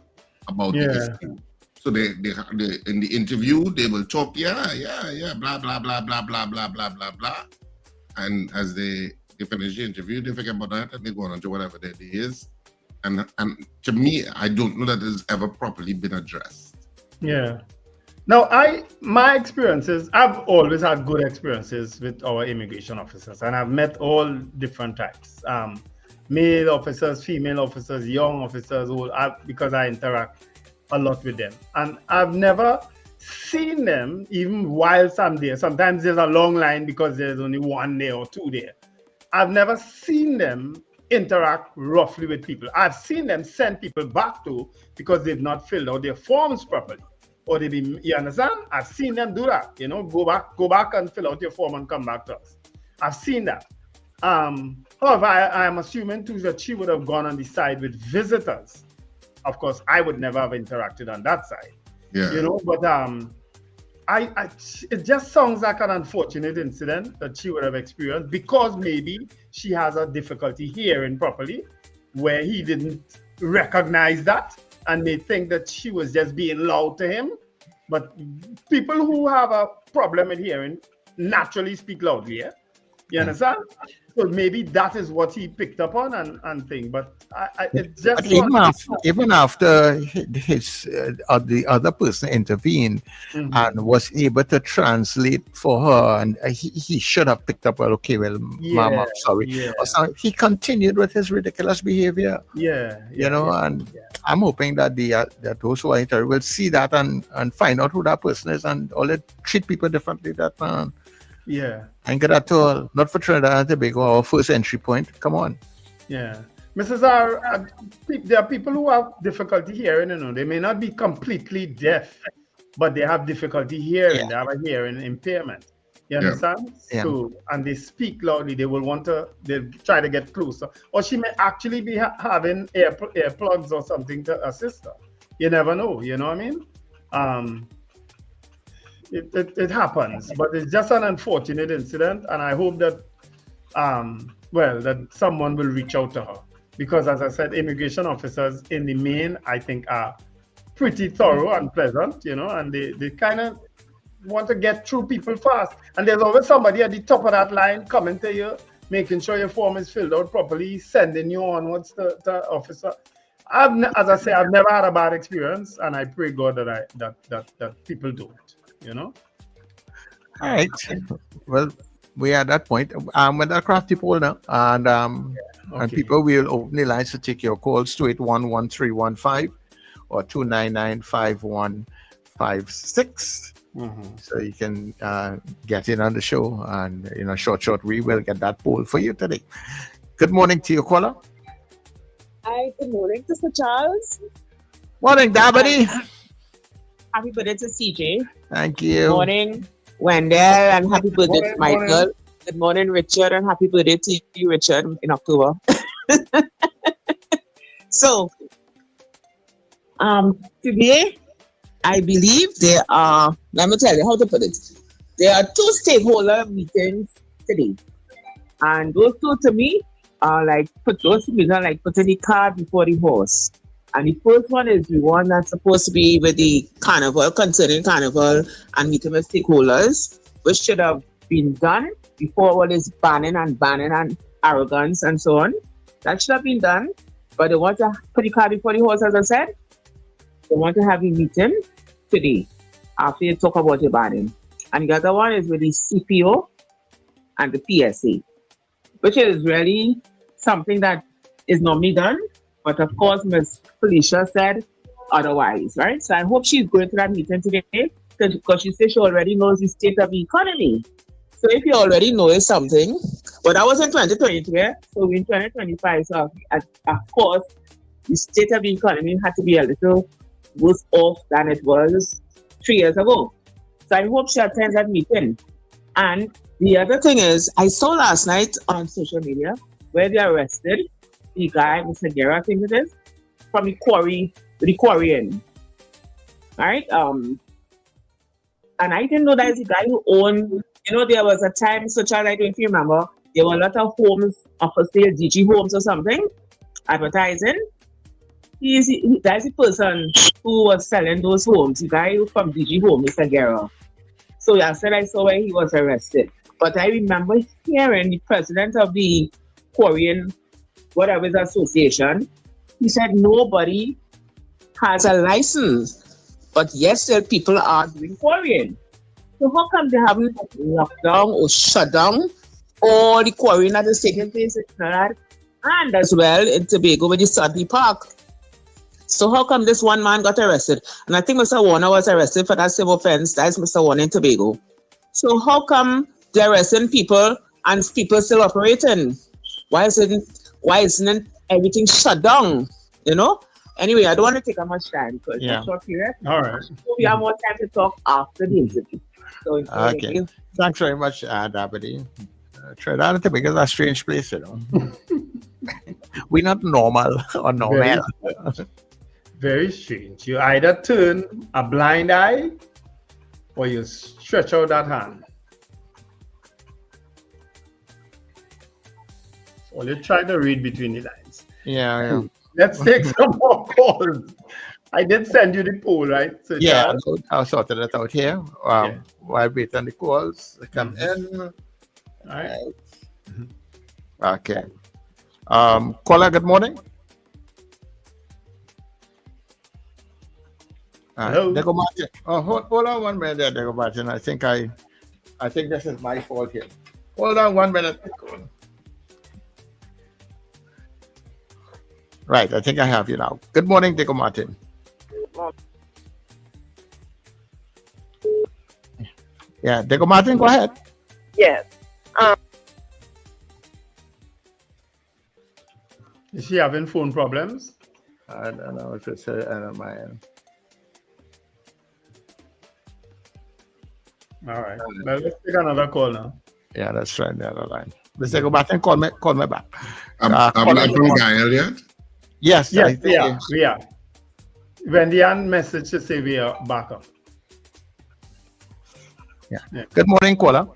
about the issue. So they in the interview, they will talk, blah, blah, blah, blah, blah, blah, blah, blah, blah. And as they finish the interview, they forget about that and they go on to whatever their day is. And to me, I don't know that it's ever properly been addressed. Yeah. Now, my experiences, I've always had good experiences with our immigration officers, and I've met all different types. Male officers, female officers, young officers, because I interact a lot with them. And I've never seen them, even whilst I'm there. Sometimes there's a long line because there's only one there or two there. I've never seen them interact roughly with people. I've seen them send people back to because they've not filled out their forms properly. Or you understand? I've seen them do that. You know, go back and fill out your form and come back to us. I've seen that. However, I am assuming too that she would have gone on the side with visitors. Of course, I would never have interacted on that side. Yeah. You know, but it just sounds like an unfortunate incident that she would have experienced because maybe she has a difficulty hearing properly, where he didn't recognize that and may think that she was just being loud to him. But people who have a problem with hearing naturally speak loudly, yeah? You understand? So maybe that is what he picked up on and thing. But it just... But even after the other person intervened and was able to translate for her, and he should have picked up, well, okay, well, Mama, I'm sorry. Yeah. So he continued with his ridiculous behavior. And I'm hoping that that those who are interviewed will see that and find out who that person is and all that treat people differently. That man. Yeah. Ain't good at all. Not for Trinidad and Tobago, our first entry point. Come on. Yeah. Mrs. R, there are people who have difficulty hearing, you know. They may not be completely deaf, but they have difficulty hearing. Yeah. They have a hearing impairment. You understand? Yeah. So, and they speak loudly. They will they'll try to get closer. Or she may actually be having earplugs or something to assist her. You never know, you know what I mean? It happens, but it's just an unfortunate incident, and I hope that that someone will reach out to her, because as I said, immigration officers in the main, I think, are pretty thorough and pleasant, you know, and they kind of want to get through people fast. And there's always somebody at the top of that line coming to you, making sure your form is filled out properly, sending you onwards to the officer. As I say, I've never had a bad experience, and I pray God that people don't. You know. All right. Well, we are at that point. With that crafty poll now, and and people will open the lines to take your calls to 811-1315 or 299-5156. So you can get in on the show, and short, we will get that poll for you today. Good morning to you, caller. Hi, good morning, Mr. Charles. Morning, Dabity. Happy birthday to CJ. Thank you. Morning, Wendell, and happy birthday to Michael. Morning. Good morning, Richard, and happy birthday to you, Richard, in October. So, today, I believe there are, let me tell you how to put it. There are 2 stakeholder meetings today. And those 2 to me are like, those meetings are like putting the cart before the horse. And the first one is the one that's supposed to be with the carnival, concerning carnival and meeting with stakeholders, which should have been done before all this banning and arrogance and so on. That should have been done. But they want to put the cart before the horse, as I said. They want to have a meeting today after you talk about the banning. And the other one is with the CPO and the PSA, which is really something that is normally done. But of course, Ms. Felicia said otherwise, right? So I hope she's going to that meeting today because she said she already knows the state of the economy. So if you already know something, but that was in 2023, so in 2025, so of course, the state of the economy had to be a little worse off than it was 3 years ago. So I hope she attends that meeting. And the other thing is, I saw last night on social media where they arrested the guy, Mr. Guerra, I think it is, from the quarrying. All right? And I didn't know that is the guy who owned, there was a time, such as I don't know if you remember, there were a lot of homes of for sale, DG homes or something, advertising. That's the person who was selling those homes, the guy from DG Home, Mr. Guerra. So I said I saw where he was arrested. But I remember hearing the president of the quarrying, whatever association, he said nobody has a license, but yet still people are doing quarrying. So how come they haven't locked down or shut down all the quarrying that is taking place in Trinidad and as well in Tobago with the Sudley Park? So how come this one man got arrested? And I think Mr. Warner was arrested for that same offense. That's Mr. Warner in Tobago. So how come they're arresting people and people still operating? Why isn't everything shut down? Anyway, I don't want to take up much time because it's a short period. All right. So we have more time to talk after the interview. So okay. Thanks very much, Dabity. Trinidad and Tobago is a strange place, We're not normal or normal. Very strange. You either turn a blind eye or you stretch out that hand. So you try to read between the lines. Yeah. Let's take some more calls. I did send you the poll, right? So I'll sort it out here. While waiting the calls to come in. All right. Okay. Caller, good morning. Hello. Dego Martin. Hold on 1 minute there, Dego Martin. I think this is my fault here. Hold on 1 minute. Right, I think I have you now. Good morning, Dego Martin. Yeah, Dego Martin, go ahead. Yes. Is she having phone problems? I don't know if it's on my end. All right. Well, let's take another call now. Yeah, that's right. The other line. Mr. Dego Martin, call me back. I'm not from Gael yet? Yes, we are. When the end message to say we are back up. Yeah. Good morning, caller.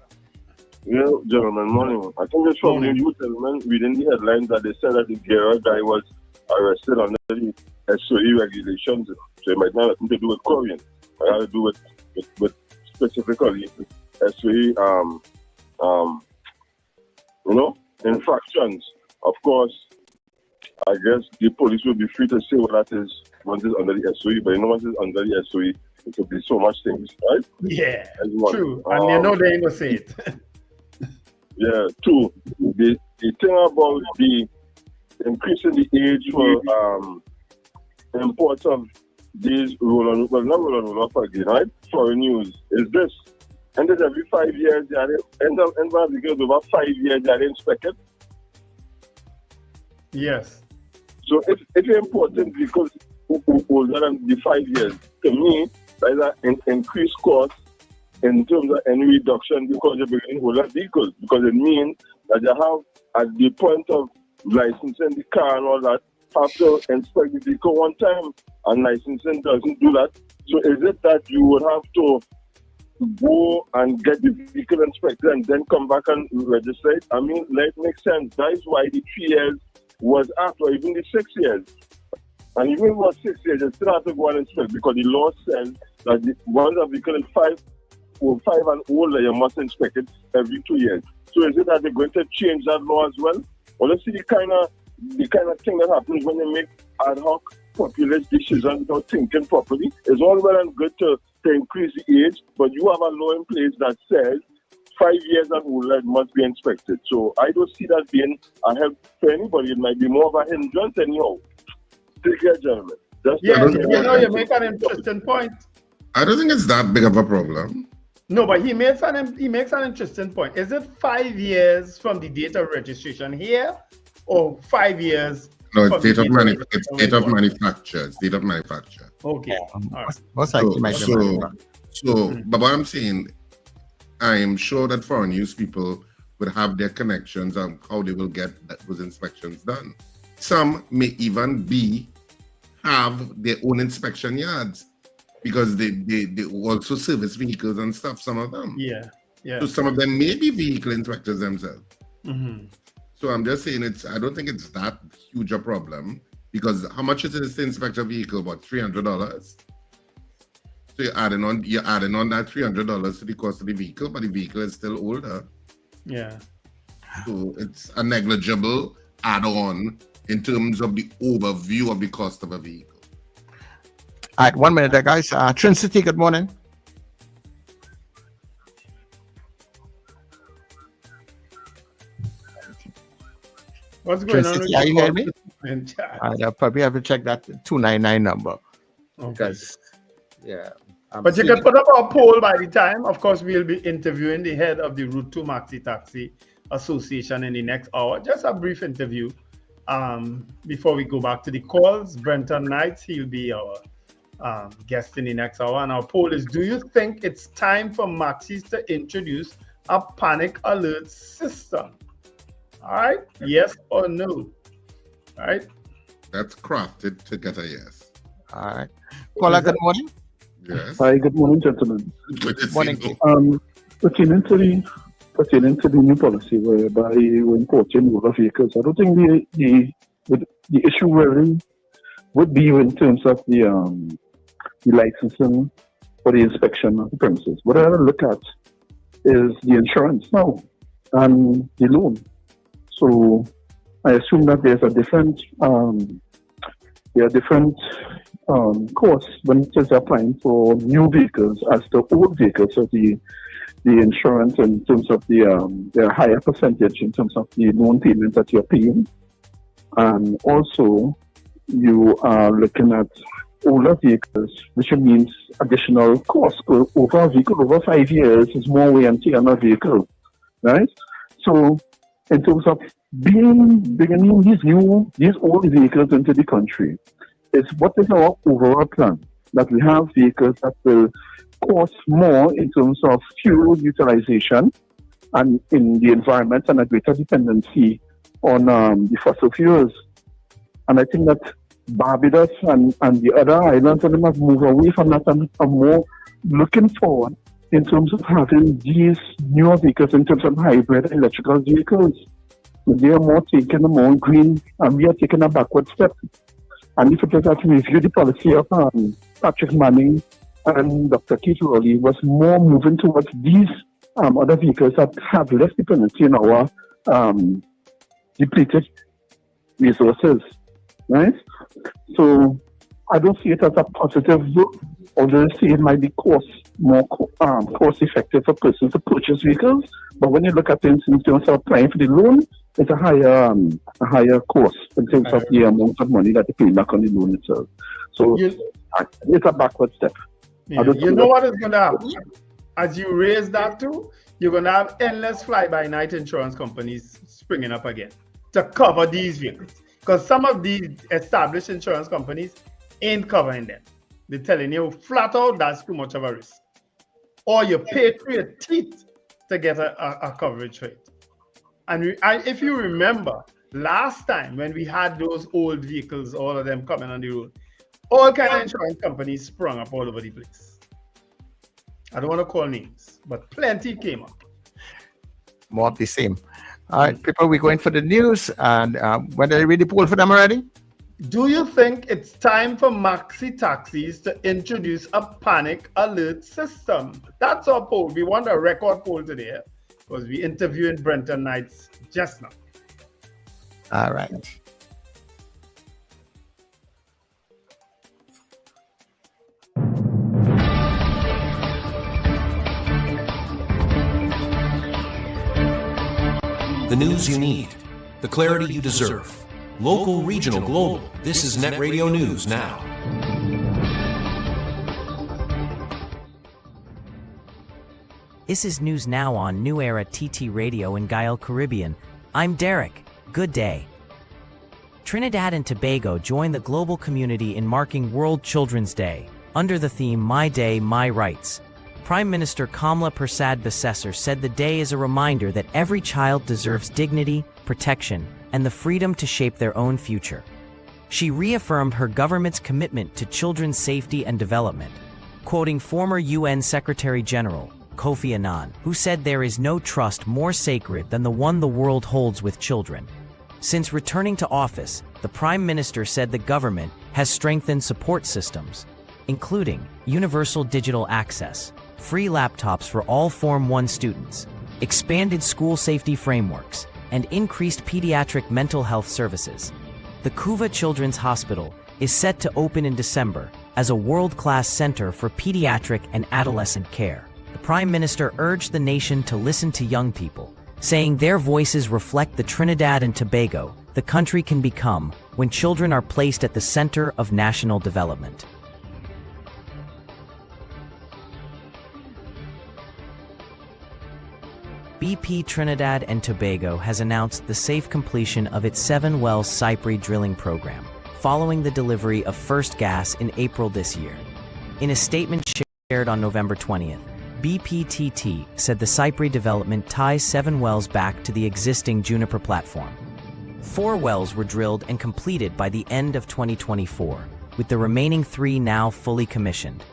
Yeah, gentlemen, morning. I think it's from the youth element reading the headlines that they said that the Guerra guy was arrested under the SOE regulations. So it might not have nothing to do with quarrying. It had to do with specifically SOE infractions. Of course, I guess the police will be free to say what that is once it's under the SOE, but once it's under the SOE, it could be so much things, right? Yeah, true. And they ain't gonna say it. Yeah. Two, the thing about the increasing the age for imports of these not roll on roll off again, right? Foreign news is this. And then every 5 years, they are over 5 years, they are inspected. Yes. So if you're importing vehicles older than the 5 years, to me, that is an increased cost in terms of any reduction because you're bringing older vehicles. Because it means that you have, at the point of licensing the car and all that, have to inspect the vehicle one time, and licensing doesn't do that. So is it that you would have to go and get the vehicle inspected and then come back and register it? I mean, that makes sense. That is why the 3 years was after, or even the 6 years. And even if it was 6 years, you still have to go and inspect because the law says that once a vehicle is 5 and older, you must inspect it every 2 years. So is it that they're going to change that law as well? Well, let's see the kind of thing that happens when they make ad hoc populist decisions without thinking properly. It's all well and good to increase the age, but you have a law in place that says 5 years and older must be inspected. So I don't see that being a help for anybody. It might be more of a hindrance anyhow. Take care, gentlemen. You make an interesting point. I don't think it's that big of a problem. No, but he makes an interesting point. Is it 5 years from the date of registration here, or 5 years? No, it's date of manufacture. It's date of manufacture. Okay. All right. But what I'm saying, I am sure that foreign news people would have their connections on how they will get those inspections done. Some may even have their own inspection yards because they also service vehicles and stuff, some of them. Yeah. So some of them may be vehicle inspectors themselves. Mm-hmm. So I'm just saying I don't think it's that huge a problem because how much is it to inspect a vehicle? About $300. So you're adding on that $300 to the cost of the vehicle, but the vehicle is still older. Yeah. So it's a negligible add-on in terms of the overview of the cost of a vehicle. All right, 1 minute there, guys. Trinity, good morning. What's going on? Are you hearing me? I'll probably have to check that 299 number. Okay. Yeah. But you can put up a poll by the time. Of course, we'll be interviewing the head of the Route 2 Maxi Taxi Association in the next hour. Just a brief interview before we go back to the calls. Brenton Knights, he'll be our guest in the next hour. And our poll is, do you think it's time for Maxis to introduce a panic alert system? All right, yes or no? All right. That's crafted to get a yes. All right. Caller, good morning. Yes. Hi, good morning, gentlemen. Good morning. Pertaining to the new policy whereby we're importing older vehicles, I don't think the issue really would be in terms of the licensing for the inspection of the premises. What I look at is the insurance now and the loan. So I assume that there's a different costs when it is applying for new vehicles as to old vehicles. So the insurance in terms of the higher percentage in terms of the loan payment that you're paying, and also you are looking at older vehicles, which means additional costs over a vehicle over 5 years is more wear and tear on a vehicle, right? So in terms of bringing these old vehicles into the country, is what is our overall plan? That we have vehicles that will cost more in terms of fuel utilization and in the environment, and a greater dependency on the fossil fuels. And I think that Barbados and the other islands and them have moved away from that and are more looking forward in terms of having these newer vehicles in terms of hybrid electrical vehicles. They are more taking a more green, and we are taking a backward step. And if it is that review the policy of Patrick Manning and Dr. Keith Rowley was more moving towards these other vehicles that have less dependency on our depleted resources, right? So I don't see it as a positive although they say it might be cost effective for persons to purchase vehicles, but when you look at things in terms of applying for the loan, it's a higher cost in terms of the amount of money that they pay back on the loan itself. So it's a backward step. Yeah. You know what is going to happen? As you raise that too, you're going to have endless fly-by-night insurance companies springing up again to cover these vehicles. Because some of these established insurance companies ain't covering them. They're telling you flat out that's too much of a risk. Or you pay through your teeth to get a coverage rate. And if you remember, last time when we had those old vehicles, all of them coming on the road, all kind of insurance companies sprung up all over the place. I don't want to call names, but plenty came up. More of the same. All right, people, we're going for the news. And when are you ready, poll for them already? Do you think it's time for Maxi Taxis to introduce a panic alert system? That's our poll. We want a record poll today because we're interviewing Brenton Knights just now. All right. The news you need, the clarity you deserve. Local, regional, global. This is Net Radio News Now. This is News Now on New Era TT Radio in Gael, Caribbean. I'm Derek. Good day. Trinidad and Tobago join the global community in marking World Children's Day, under the theme My Day, My Rights. Prime Minister Kamla Persad-Bissessar said the day is a reminder that every child deserves dignity, protection, and the freedom to shape their own future. She reaffirmed her government's commitment to children's safety and development, quoting former UN Secretary General Kofi Annan, who said there is no trust more sacred than the one the world holds with children. Since returning to office, the Prime Minister said the government has strengthened support systems, including universal digital access, free laptops for all Form 1 students, expanded school safety frameworks, and increased pediatric mental health services. The Kuva Children's Hospital is set to open in December as a world-class center for pediatric and adolescent care. The Prime Minister urged the nation to listen to young people, saying their voices reflect the Trinidad and Tobago the country can become when children are placed at the center of national development. BP Trinidad and Tobago has announced the safe completion of its 7-well Cypre drilling program, following the delivery of first gas in April this year. In a statement shared on November 20th, BPTT said the Cypre development ties 7 wells back to the existing Juniper platform. 4 wells were drilled and completed by the end of 2024, with the remaining 3 now fully commissioned.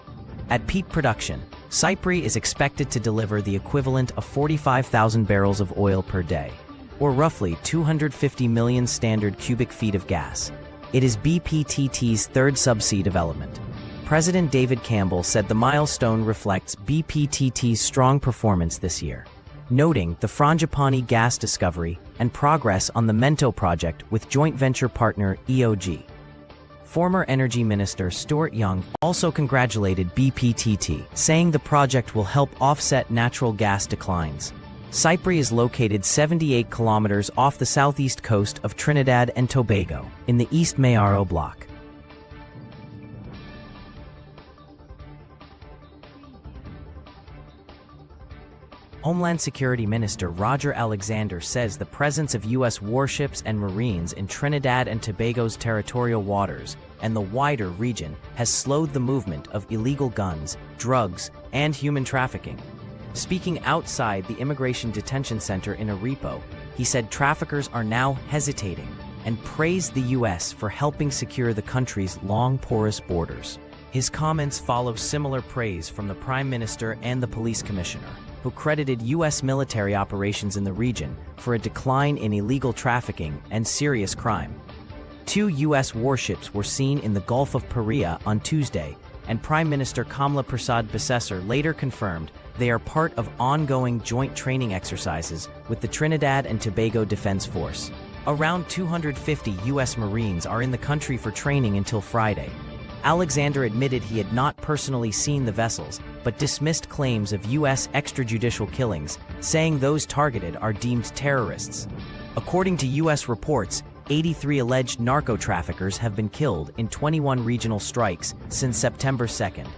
At peak production, Cypre is expected to deliver the equivalent of 45,000 barrels of oil per day, or roughly 250 million standard cubic feet of gas. It is BPTT's third subsea development. President David Campbell said the milestone reflects BPTT's strong performance this year, noting the Frangipani gas discovery and progress on the Mento project with joint venture partner EOG. Former Energy Minister Stuart Young also congratulated BPTT, saying the project will help offset natural gas declines. Cypre is located 78 kilometers off the southeast coast of Trinidad and Tobago, in the East Mayaro block. Homeland Security Minister Roger Alexander says the presence of U.S. warships and Marines in Trinidad and Tobago's territorial waters and the wider region has slowed the movement of illegal guns, drugs, and human trafficking. Speaking outside the Immigration Detention Center in Arepo, he said traffickers are now hesitating and praised the U.S. for helping secure the country's long, porous borders. His comments follow similar praise from the Prime Minister and the Police Commissioner, who credited U.S. military operations in the region for a decline in illegal trafficking and serious crime. 2 U.S. warships were seen in the Gulf of Paria on Tuesday, and Prime Minister Kamla Persad-Bissessar later confirmed they are part of ongoing joint training exercises with the Trinidad and Tobago Defense Force. Around 250 U.S. Marines are in the country for training until Friday. Alexander admitted he had not personally seen the vessels, but dismissed claims of U.S. extrajudicial killings, saying those targeted are deemed terrorists. According to U.S. reports, 83 alleged narco-traffickers have been killed in 21 regional strikes since September 2nd.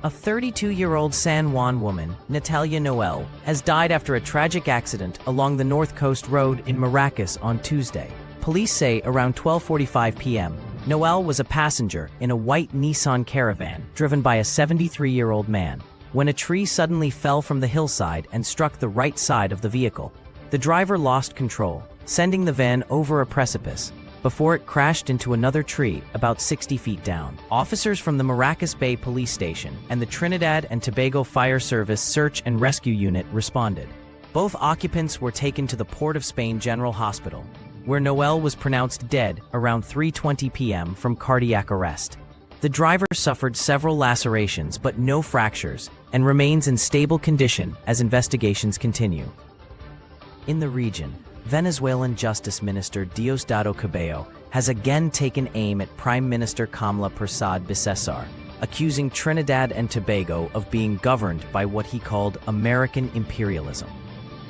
A 32-year-old San Juan woman, Natalia Noel, has died after a tragic accident along the North Coast Road in Maracas on Tuesday. Police say around 12:45 p.m., Noel was a passenger in a white Nissan Caravan driven by a 73-year-old man when a tree suddenly fell from the hillside and struck the right side of the vehicle. The driver lost control, sending the van over a precipice before it crashed into another tree about 60 feet down. Officers from the Maracas Bay Police Station and the Trinidad and Tobago Fire Service Search and Rescue Unit responded. Both occupants were taken to the Port of Spain General Hospital, where Noel was pronounced dead around 3:20 p.m. from cardiac arrest. The driver suffered several lacerations but no fractures and remains in stable condition as investigations continue. In the region, Venezuelan Justice Minister Diosdado Cabello has again taken aim at Prime Minister Kamla Persad-Bissessar, accusing Trinidad and Tobago of being governed by what he called American imperialism.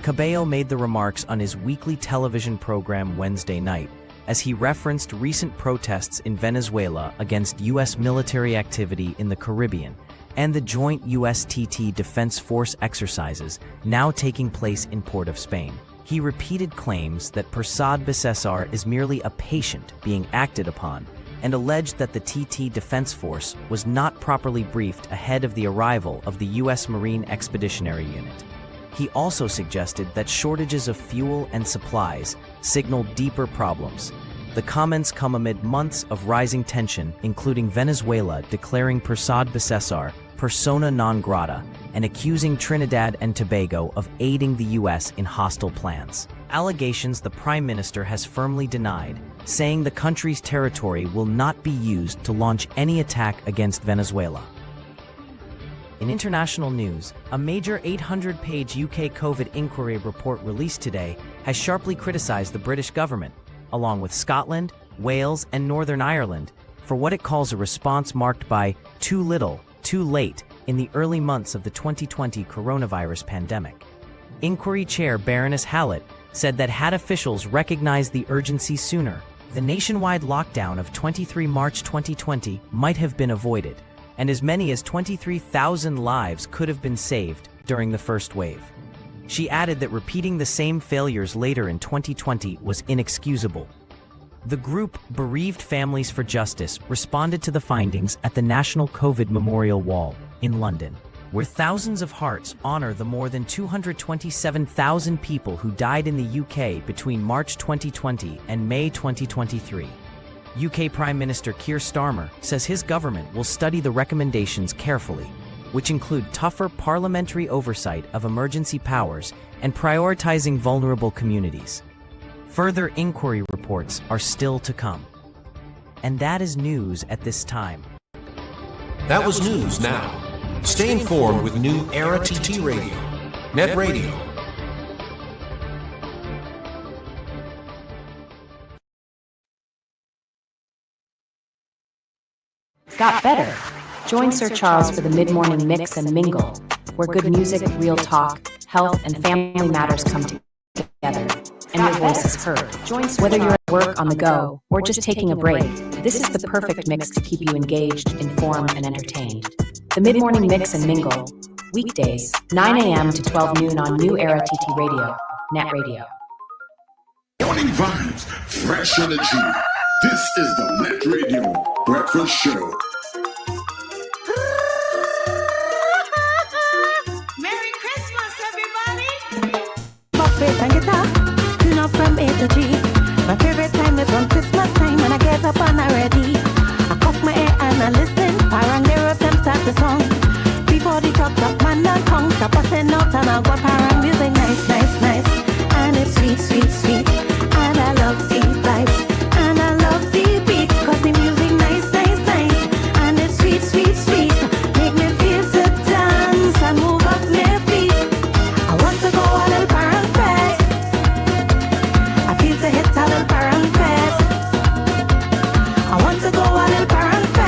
Cabello made the remarks on his weekly television program Wednesday night, as he referenced recent protests in Venezuela against U.S. military activity in the Caribbean and the joint U.S.-TT Defense Force exercises now taking place in Port of Spain. He repeated claims that Persad-Bissessar is merely a patient being acted upon and alleged that the TT Defense Force was not properly briefed ahead of the arrival of the U.S. Marine Expeditionary Unit. He also suggested that shortages of fuel and supplies signaled deeper problems. The comments come amid months of rising tension, including Venezuela declaring Persad-Bissessar persona non grata and accusing Trinidad and Tobago of aiding the U.S. in hostile plans. Allegations the Prime Minister has firmly denied, saying the country's territory will not be used to launch any attack against Venezuela. In international news, a major 800-page UK COVID inquiry report released today has sharply criticized the British government, along with Scotland, Wales, and Northern Ireland, for what it calls a response marked by too little, too late in the early months of the 2020 coronavirus pandemic. Inquiry Chair Baroness Hallett said that had officials recognized the urgency sooner, the nationwide lockdown of 23 March 2020 might have been avoided, and as many as 23,000 lives could have been saved during the first wave. She added that repeating the same failures later in 2020 was inexcusable. The group Bereaved Families for Justice responded to the findings at the National COVID Memorial Wall in London, where thousands of hearts honor the more than 227,000 people who died in the UK between March 2020 and May 2023. UK Prime Minister Keir Starmer says his government will study the recommendations carefully, which include tougher parliamentary oversight of emergency powers and prioritizing vulnerable communities. Further inquiry reports are still to come. And that is news at this time. That was News Now. Stay informed with New Era TT Radio, Net Radio. Got better. Join Sir Charles for the mid-morning mix and mingle, where good music, real talk, health, and family matters come together, and your voice is heard. Whether you're at work, on the go, or just taking a break, this is the perfect mix to keep you engaged, informed, and entertained. The mid-morning mix and mingle, weekdays, 9 a.m. to 12 noon on New Era TT Radio, Net Radio. Morning vibes, fresh energy. This is the Net Radio Breakfast Show. Merry Christmas, everybody! Pop bass and guitar, tune up from A to G. My favorite time is on Christmas time when I get up and I'm ready. I cock my hair and I listen, parang they rub them start the song. Before the top man and tongue, stop passing out and I'll go parang music nice, nice, nice. And it's sweet, sweet, sweet. And I love the vibes. And I love the beat, cause the music nice, nice, nice. And it's sweet, sweet, sweet. Make me feel to dance and move up my feet. I want to go a little parang fast. I feel to hit a little parang fast. I want to go a little parang fast.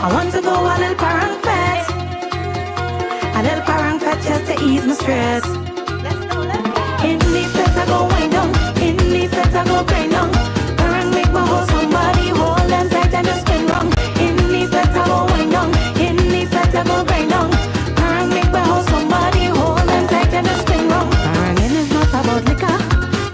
I want to go a little parang fest. A little parang fest just to ease my stress. In the fest I go wind down. In the fest I go grind down. Parang make my hold somebody hold them tight and just spin round. In the fest I go wind down. In the fest I go grind down. Parang make my hold somebody hold them tight and just spin round. Paranging is not about liquor,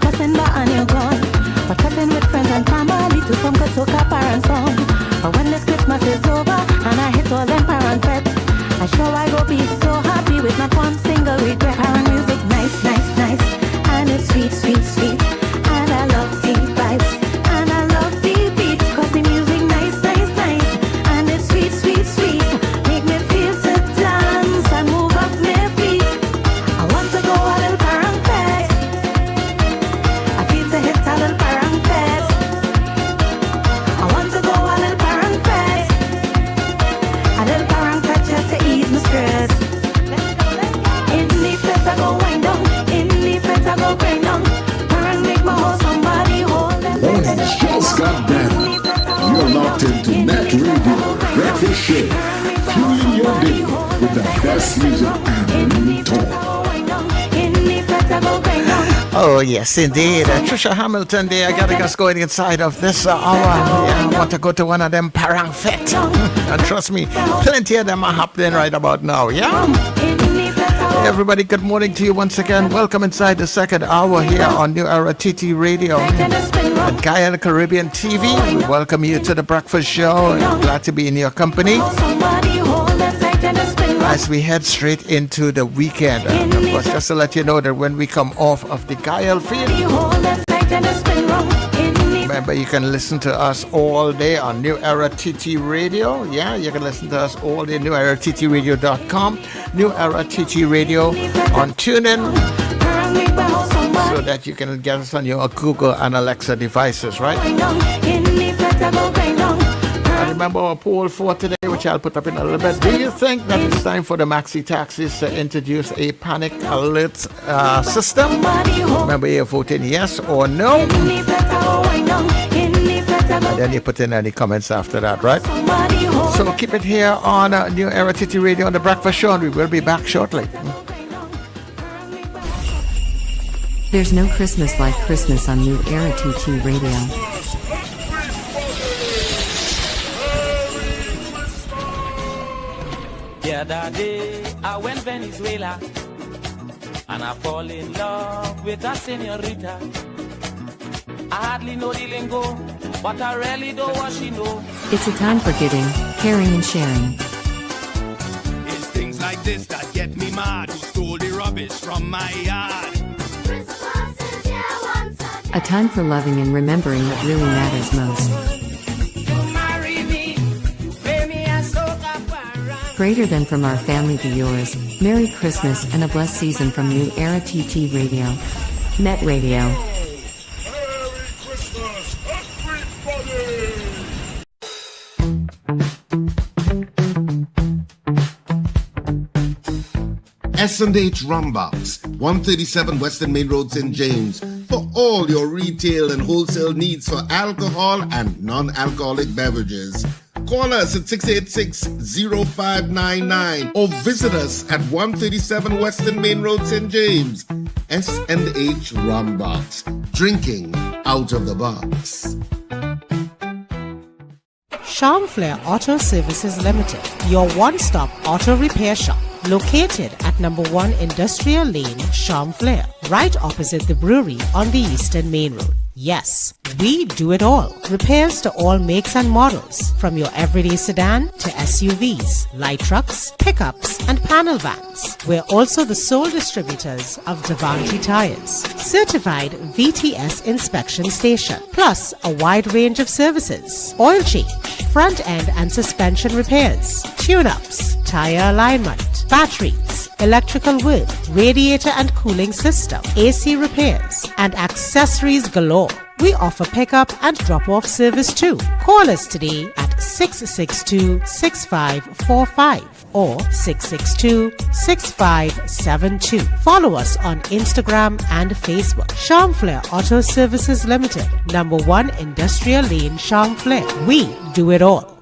cussing but and you're gone. But cutting with friends and family to some good soca parang song. But when this Christmas is over and I hit all them parang fete, I sure I go be so happy with not one single regret. Parang music nice, nice, nice, and it's sweet, sweet, sweet. And I love the vibes, and I love the beats, cause the music nice, nice, nice, and it's sweet, sweet, sweet. Make me feel to dance and move up my feet. I want to go a little parang fete. I feel to hit a little parang fete. I want to go a little parang fete. A little parang fete just to ease my stress. In the fete I go wind down. In the fete I go grind down. Parang make my hold somebody hold them. Mornings just got better. You're locked into Net Radio Breakfast Show, fueling your day with the best music and real talk. In the fete I go grind down. Oh, yes, indeed. Trisha Hamilton there. I gotta get going inside of this hour. Yeah, I want to go to one of them parang fete. And trust me, plenty of them are happening right about now. Yeah? Hey, everybody, good morning to you once again. Welcome inside the second hour here on New Era TT Radio and Guyana Caribbean TV. We welcome you to the breakfast show. Glad to be in your company as we head straight into the weekend. And of course, just to let you know that when we come off of the Gael field, remember you can listen to us all day on New Era TT Radio. Yeah, you can listen to us all day, newerattradio.com, New Era TT Radio on TuneIn, so that you can get us on your Google and Alexa devices, right? I remember our poll for today, which I'll put up in a little bit. Do you think that it's time for the Maxi Taxis to introduce a panic alert system? Remember, you're voting yes or no. And then you put in any comments after that, right? So keep it here on New Era TT Radio on the Breakfast Show, and we will be back shortly. There's no Christmas like Christmas on New Era TT Radio. The other day, I went Venezuela, and I fall in love with a senorita. I hardly know the lingo, but I really know what she know. It's a time for giving, caring, and sharing. It's things like this that get me mad. Who stole the rubbish from my yard? A time for loving and remembering what really matters most. Greater than from our family to yours. Merry Christmas and a blessed season from New Era TT Radio. Net Radio. S&H Rumbox, 137 Western Main Road, St. James, for all your retail and wholesale needs for alcohol and non-alcoholic beverages. Call us at 686-0599 or visit us at 137 Western Main Road, St. James. S&H Rumbox, drinking out of the box. Charmflair Auto Services Limited, your one-stop auto repair shop, located at number 1 Industrial Lane, Charmflair, right opposite the brewery on the Eastern Main Road. Yes, we do it all. Repairs to all makes and models, from your everyday sedan to SUVs, light trucks, pickups, and panel vans. We're also the sole distributors of Devantry tires, certified VTS inspection station, plus a wide range of services: oil change, front end and suspension repairs, tune-ups, tire alignment, batteries, electrical work, radiator and cooling system, AC repairs, and accessories galore. We offer pickup and drop-off service too. Call us today at 662-6545 or 662-6572. Follow us on Instagram and Facebook. Charmflair Auto Services Limited, number 1 Industrial Lane, Charmflair. We do it all.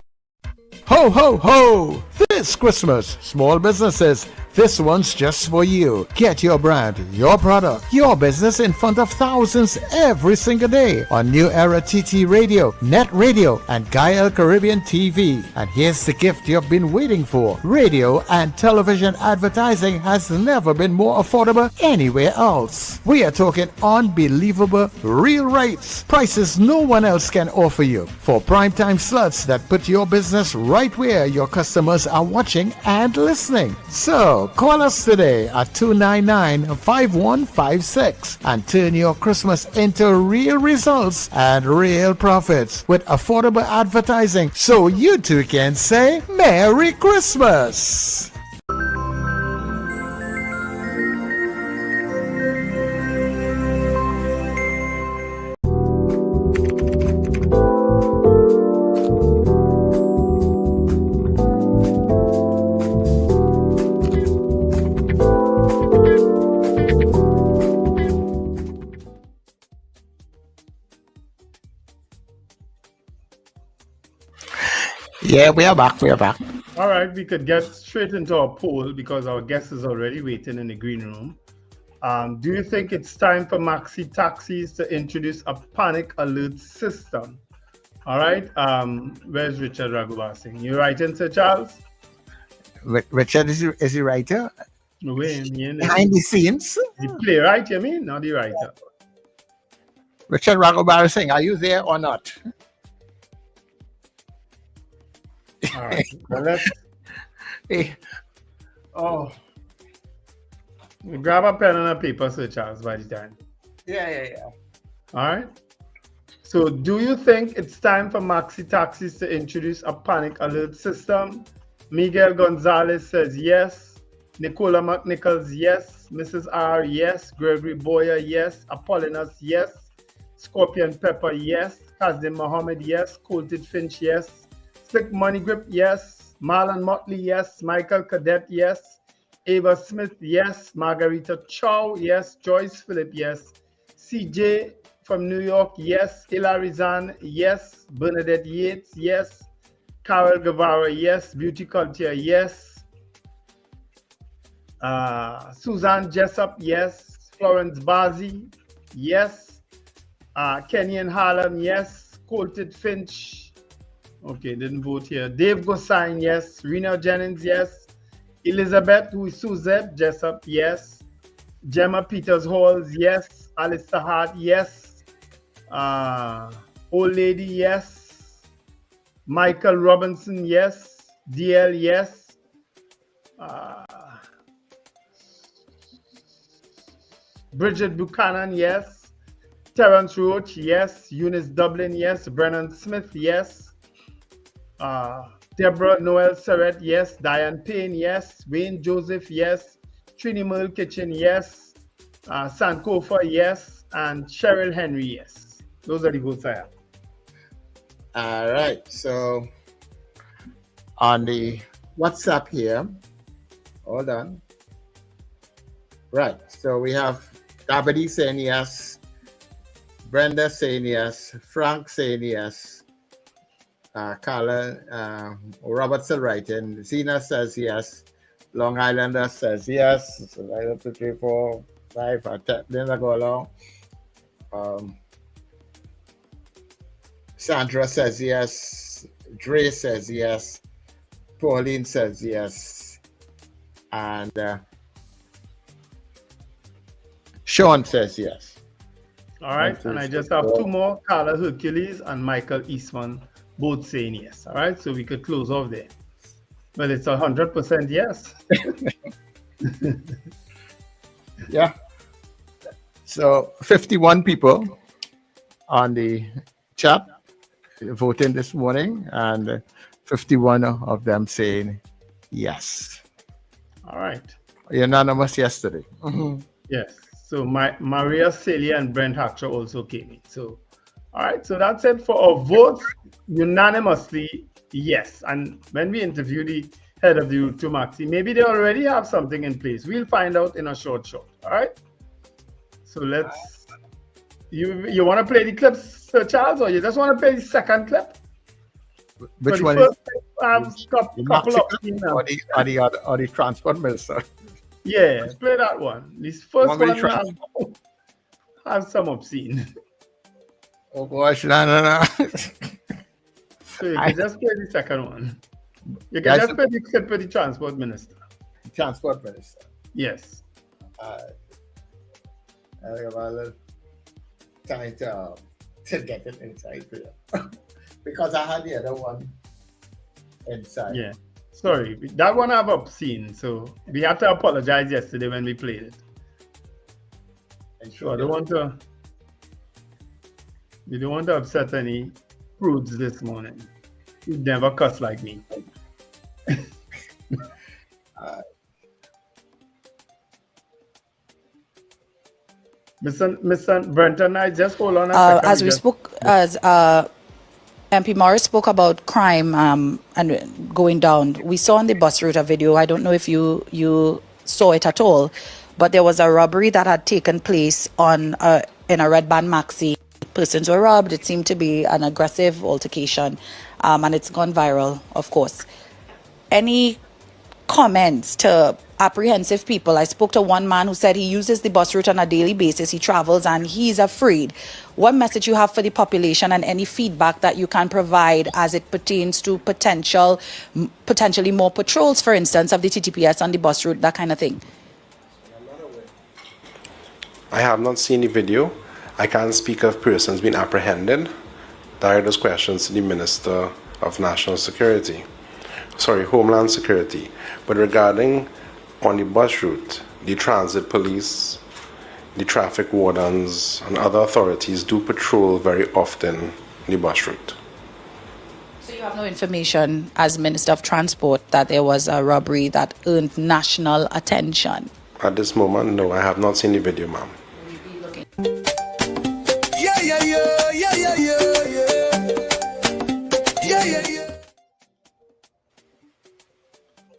Ho, ho, ho! This Christmas, small businesses, this one's just for you. Get your brand, your product, your business in front of thousands every single day on New Era TT Radio, Net Radio, and Gael Caribbean TV. And here's the gift you've been waiting for. Radio and television advertising has never been more affordable anywhere else. We are talking unbelievable real rates. Prices no one else can offer you for primetime slots that put your business right where your customers are watching and listening. So call us today at 299-5156 and turn your Christmas into real results and real profits with affordable advertising so you too can say Merry Christmas. Yeah, we are back. All right, we could get straight into our poll because our guest is already waiting in the green room. Do you think it's time for Maxi Taxis to introduce a panic alert system? All right, where's Richard Raghubar Singh? You writing, Sir Charles? Richard is the writer? Behind the scenes? The playwright, you mean, not the writer? Richard Raghubar Singh, are you there or not? All right, well, let's. Grab a pen and a paper, Sir Charles, by the time. Yeah. All right. So, do you think it's time for Maxi Taxis to introduce a panic alert system? Miguel Gonzalez says yes. Nicola McNichols, yes. Mrs. R, yes. Gregory Boyer, yes. Apollina's, yes. Scorpion Pepper, yes. Kazim Mohammed, yes. Coated Finch, yes. Slick Money Grip, yes. Marlon Motley, yes. Michael Cadet, yes. Ava Smith, yes. Margarita Chow, yes. Joyce Phillip, yes. CJ from New York, yes. Hilary Zan, yes. Bernadette Yates, yes. Carol Guevara, yes. Beauty Culture, yes. Suzanne Jessup, yes. Florence Bazi, yes. Kenny and Harlem, yes. Coated Finch, okay, didn't vote here. Dave Gosain, yes. Rena Jennings, yes. Elizabeth, who is Suzette Jessup, yes. Gemma Peters Halls, yes. Alice Sahad, yes. Old Lady, yes. Michael Robinson, yes. DL, yes. Bridget Buchanan, yes. Terence Roach, yes. Eunice Dublin, yes. Brennan Smith, yes. Deborah Noel Surratt, yes. Diane Payne, yes. Wayne Joseph, yes. Trini Merle Kitchen, yes. Sankofa, yes. And Cheryl Henry, yes. Those are the votes I have. All right. So on the WhatsApp here, hold on. Right. So we have Dabadi saying yes. Brenda saying yes. Frank saying yes. Carla Robertson writing. Zena says yes. Long Islander says yes. So 1, 2, 3, 4, 5. Then I go along. Sandra says yes. Dre says yes. Pauline says yes. And Sean says yes. All right. And I just have two more. Carla Hercules and Michael Eastman both saying yes. All right. So we could close off there. Well, it's 100% yes. Yeah. So 51 people on the chat voting this morning, and 51 of them saying yes. All right. Unanimous yesterday. Yes. So Maria Celia and Brent Hatcher also came in. So, all right. So that's it for our votes. Unanimously, yes. And when we interview the head of the Route to Maxi, maybe they already have something in place. We'll find out in a short. All right. So let's. You want to play the clips, Sir Charles, or you just want to play the second clip? Which one? couple of or the transport minister. Yeah, play that one. This first one have some obscene. Oh gosh, no. So you can just play the second one. You can just play the clip for the transport minister. Transport minister. Yes. I have a little time to get it inside here. Because I had the other one inside. Yeah. Sorry, that one I've obscene, so we had to apologize yesterday when we played it. So I don't want to. We don't want to upset any prudes this morning. You never cuss like me. Mr. Brenton Knights, just hold on a second. As we spoke, as MP Morris spoke about crime and going down, we saw on the bus route a video. I don't know if you saw it at all, but there was a robbery that had taken place on in a red band maxi. Persons were robbed. It seemed to be an aggressive altercation, and it's gone viral, of course. Any comments to apprehensive people? I spoke to one man who said he uses the bus route on a daily basis. He travels and he's afraid. What message you have for the population and any feedback that you can provide as it pertains to potentially more patrols, for instance, of the TTPS on the bus route, that kind of thing? I have not seen the video. I can't speak of persons being apprehended. Direct those questions to the Minister of Homeland Security. But regarding on the bus route, the transit police, the traffic wardens, and other authorities do patrol very often the bus route. So you have no information as Minister of Transport that there was a robbery that earned national attention? At this moment, no, I have not seen the video, ma'am.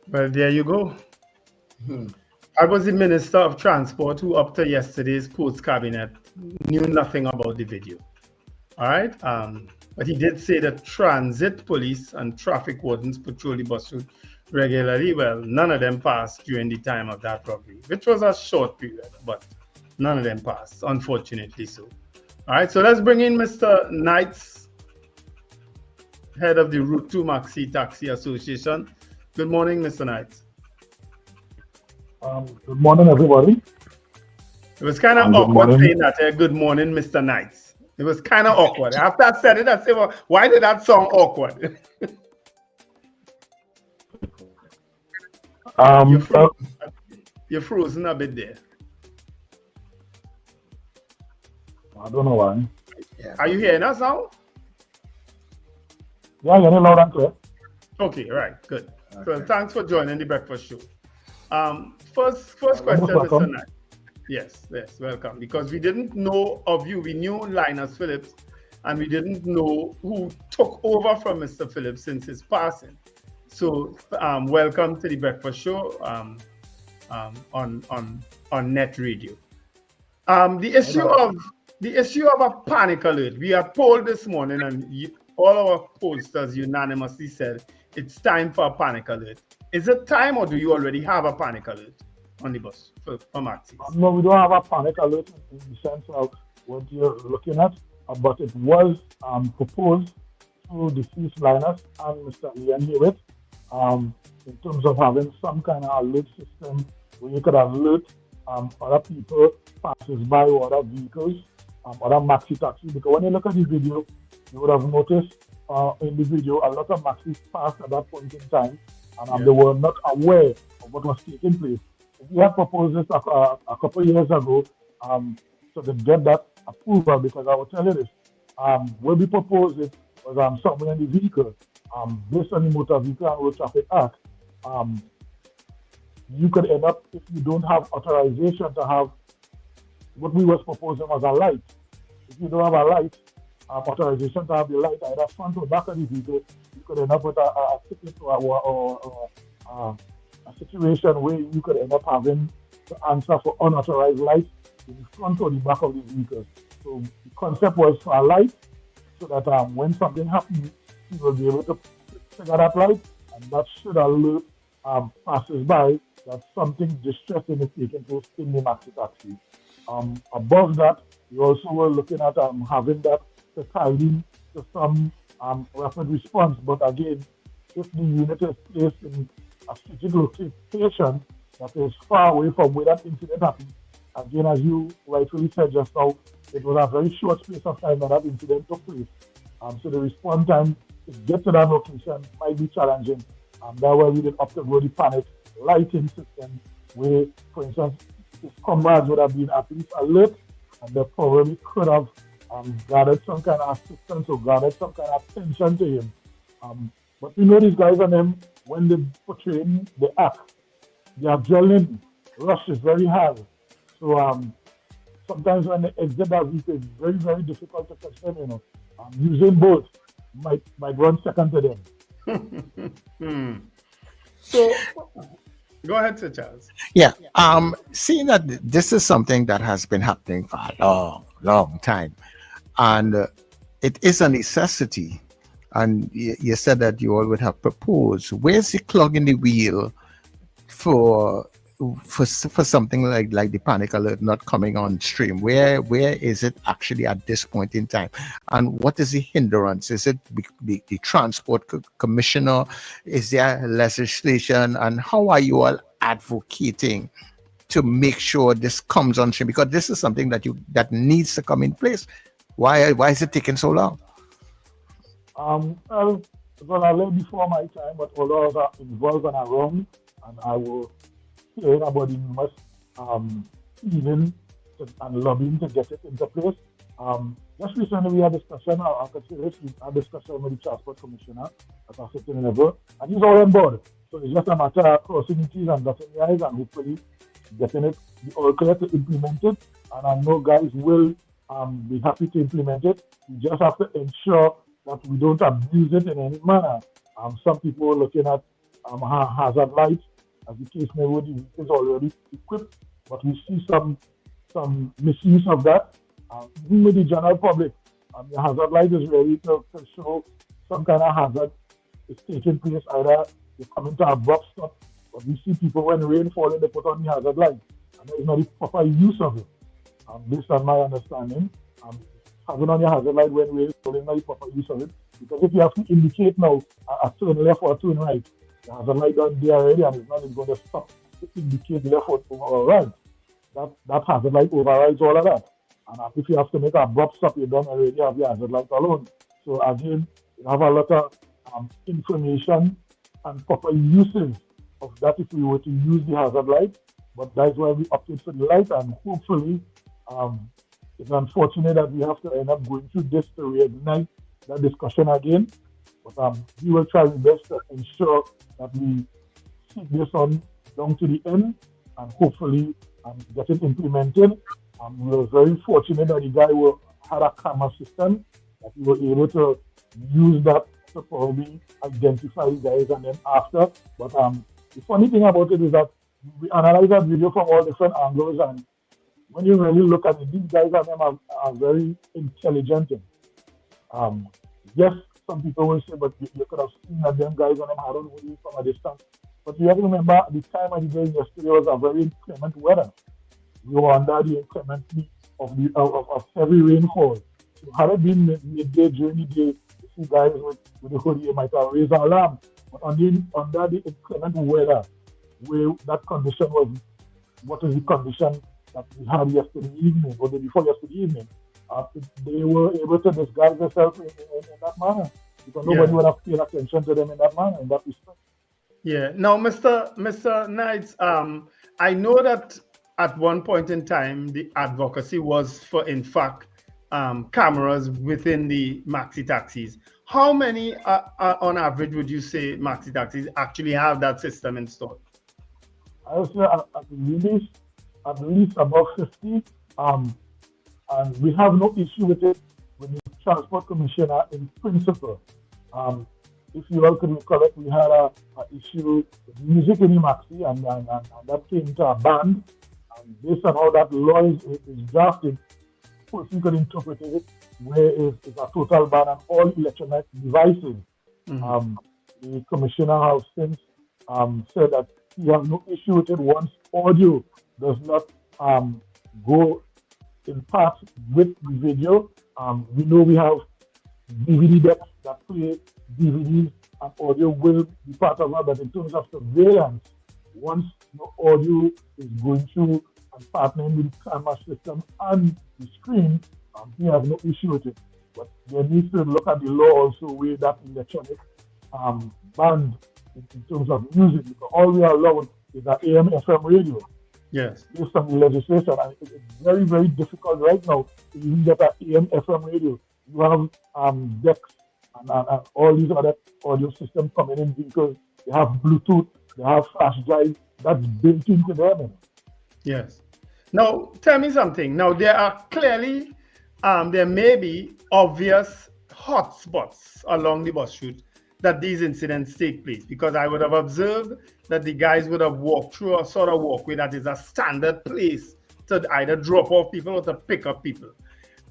Well, there you go. I was the Minister of Transport who, up to yesterday's post-cabinet, knew nothing about the video. All right? But he did say that transit police and traffic wardens patrol the bus route regularly. Well, none of them passed during the time of that robbery, which was a short period, but none of them passed, unfortunately so. All right, so let's bring in Mr. Knights, head of the Route 2 Maxi Taxi Association. Good morning, Mr. Knights. Good morning, everybody. It was kind of awkward saying that. Good morning, Mr. Knights. It was kind of awkward. After I said it, I said, well, why did that sound awkward? You're frozen a bit there. I don't know why. Yeah. Are you hearing us now? Yeah, you're loud and clear. Okay, right, good. Okay. So thanks for joining the breakfast show. First question, Mr. Knight. Yes, welcome. Because we didn't know of you. We knew Linus Phillips, and we didn't know who took over from Mr. Phillips since his passing. So welcome to the breakfast show on NETT Radio. The issue of a panic alert. We are polled this morning, and all our pollsters unanimously said it's time for a panic alert. Is it time, or do you already have a panic alert on the bus for Maxi? No, we don't have a panic alert in the sense of what you're looking at, but it was proposed to deceased Linus and Mr. Ian Hewitt in terms of having some kind of alert system where you could alert other people, passers-by, or other vehicles, other maxi taxis. Because when you look at the video, you would have noticed in the video a lot of maxis passed at that point in time, and they were not aware of what was taking place. We have proposed this a couple of years ago so to get that approval, because I will tell you this, when we proposed it was someone in the vehicle, based on the Motor Vehicle and Road Traffic Act, you could end up, if you don't have authorization to have what we was proposing was a light. If you don't have a light, authorization to have the light either front or back of the vehicle, you could end up with a ticket or a situation where you could end up having to answer for unauthorized lights in the front or the back of the vehicle. So the concept was for a light, so that when something happens, you will be able to figure that light and that should alert passers-by that something distressing is taking place in the Maxi Taxi. Above that, we also were looking at having that to tie in to some rapid response. But again, if the unit is placed in a strategic location that is far away from where that incident happened, again, as you rightfully said just now, it was a very short space of time that incident took place. So the response time to get to that location might be challenging. That's why we did opt to go the panic lighting system, where, for instance, his comrades would have been at least alert, and they probably could have gathered some kind of assistance or gathered some kind of attention to him. But we know these guys on them, when they portray, they act. The adrenaline rush is very high. So sometimes when they exit that route, it's very, very difficult to catch them, Using both might run second to them. So, go ahead, Sir Charles. Yeah. Seeing that this is something that has been happening for a long, long time, and it is a necessity. And you said that you all would have proposed. Where's the clog in the wheel for something like the panic alert not coming on stream? Where is it actually at this point in time, and what is the hindrance? Is it the transport commissioner? Is there legislation? And how are you all advocating to make sure this comes on stream? Because this is something that needs to come in place. Why is it taking so long? Well, it was a little before my time, but although I was involved and around, and I was hearing about the numerous pleading and lobbying to get it into place. Just recently we had a discussion, I could say this, we had a discussion with the Transport Commissioner at a certain level, and he's all on board. So it's just a matter of crossing the T's and dotting the I's and hopefully getting it all clear to implement it. And I know guys will be happy to implement it. We just have to ensure that we don't abuse it in any manner. Some people are looking at hazard lights, as the case may be, it is already equipped, but we see some misuse of that. Even with the general public, the hazard light is really to show some kind of hazard is taking place. Either they come into a abrupt stop, but we see people when rain falling, they put on the hazard light, and there is not the proper use of it. Based on my understanding, having on your hazard light when rain falling, not the proper use of it, because if you have to indicate now a turn left or a turn right, the hazard light down there already, and it's not even going to stop to indicate left or right. That hazard light overrides all of that. And if you have to make an abrupt stop, you don't already have your hazard light alone. So again, you have a lot of information and proper uses of that if we were to use the hazard light. But that's why we opted for the light, and hopefully it's unfortunate that we have to end up going through this to reignite that discussion again. But we will try our best to ensure that we keep this on down to the end and hopefully get it implemented. We were very fortunate that the guy had a camera system that we were able to use that to probably identify the guys and then after. But the funny thing about it is that we analyze that video from all different angles, and when you really look at it, these guys and them are very intelligent. Yes, some people will say, but you could have seen that them guys and them had on hoodies from a distance. But you have to remember, the time of the day yesterday was a very inclement weather. We were under the inclemency of heavy rainfall. So had it been midday during the day, you see guys with the hoodie, you might have raised an alarm. But under the inclement weather, where that condition was, what is the condition that we had yesterday evening, or the before yesterday evening, they were able to disguise themselves in that manner, because nobody would have paid attention to them in that manner, in that respect. Yeah. Now, Mr. Knights, I know that at one point in time, the advocacy was for, in fact, cameras within the maxi taxis. How many, on average, would you say maxi taxis actually have that system installed? I would say at least above 50. And we have no issue with it with the Transport Commissioner in principle. If you all could recollect, we had an issue with music in the maxi, and that came to a ban. And based on how that law is drafted, person could interpret it where it's a total ban on all electronic devices. the commissioner has since said that he has no issue with it once audio does not go in part with the video. We know we have DVD decks that play DVDs and audio will be part of that, but in terms of surveillance, once the audio is going through and partnering with the camera system and the screen, he has no issue with it. But they need to look at the law also with that electronic band in terms of music, because all we are allowed is an AM FM radio. Yes. Based on the legislation, and it's very, very difficult right now to even get an AM FM radio. You have decks and all these other audio systems coming in because they have Bluetooth, they have flash drive that's built into them. Yes. Now, tell me something. Now, there are clearly, there may be obvious hotspots along the bus route that these incidents take place, because I would have observed that the guys would have walked through a sort of walkway that is a standard place to either drop off people or to pick up people.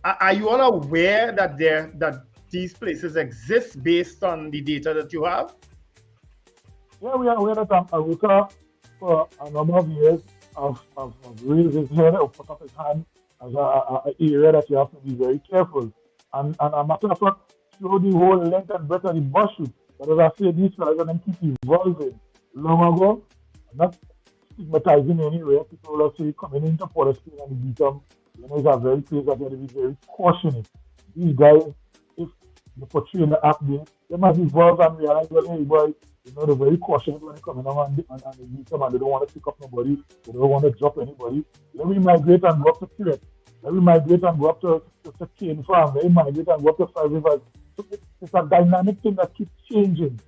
Are you all aware that that these places exist based on the data that you have? Yeah, we are aware that Aruka for a number of years have raised his head or put up his hand as an area that you have to be very careful. And a matter of fact, through the whole length and breadth of the bus route, but as I say, these fellas are going to keep evolving. Long ago, not stigmatizing anywhere, people will say coming into Palestine and it become, it's a very place that you have to be very cautious. These guys, if they portray in the app there, they must evolve and realize, well, hey, boy, they're very cautious when they come in and they meet them and they don't want to pick up nobody, they don't want to drop anybody. Let me migrate and go up to Kiret. Let me migrate and go up to Cane Farm. Let me migrate and go up to Five Rivers. So it's a dynamic thing that keeps changing.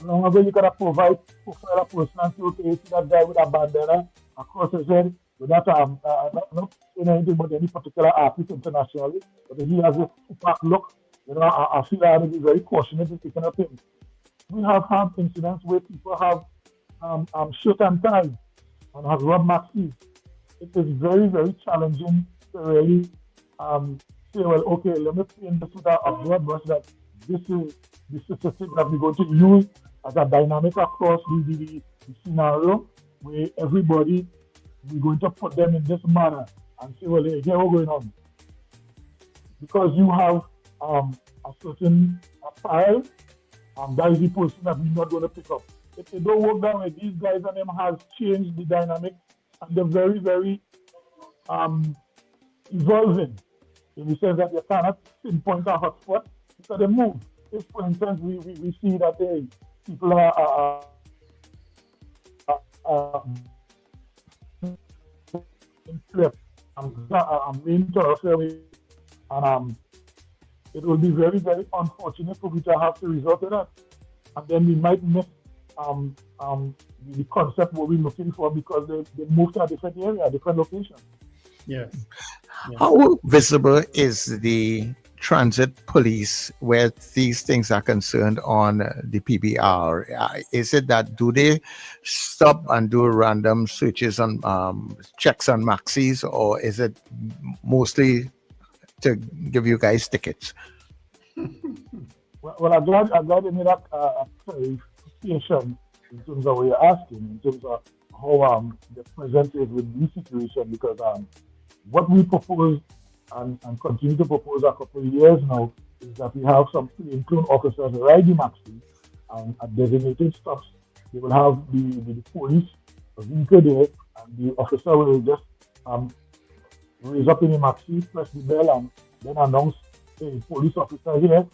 Whenever you can profile a person and say, okay, you see that guy with a bandana across his head, without not saying anything about any particular artist internationally, but he has a Tupac look, I feel I have to be very cautious in picking up him. We have had incidents where people have shirt and tie and have robbed Maxis. It is very, very challenging to really say, well, okay, let me paint this with a broad brush that this is the statistic that we're going to use as a dynamic across the scenario where everybody, we're going to put them in this manner and say, well, hey, here what's going on. Because you have a certain file, that is the person that we're not going to pick up. If they don't work that way, these guys and them has changed the dynamic and they're very, very evolving in the sense that you cannot pinpoint a hotspot because they move. If, for instance, we see that people are in flip and main thoroughfare, and it will be very, very unfortunate for we to have to resort to that. And then we might miss the concept what we're looking for because they move to a different area, a different location. Yes. How visible is the transit police where these things are concerned on the PBR? Is it that do they stop and do random searches on checks on Maxis, or is it mostly to give you guys tickets? Well, I'm glad you made that clarification in terms of what you're asking, in terms of how the present is with this situation, because what we propose and continue to propose a couple of years now is that we have some plainclothes officers ride the Maxi and at designated stops. They will have the police vehicle there, and the officer will just raise up in the Maxi, press the bell, and then announce, hey, police officer here,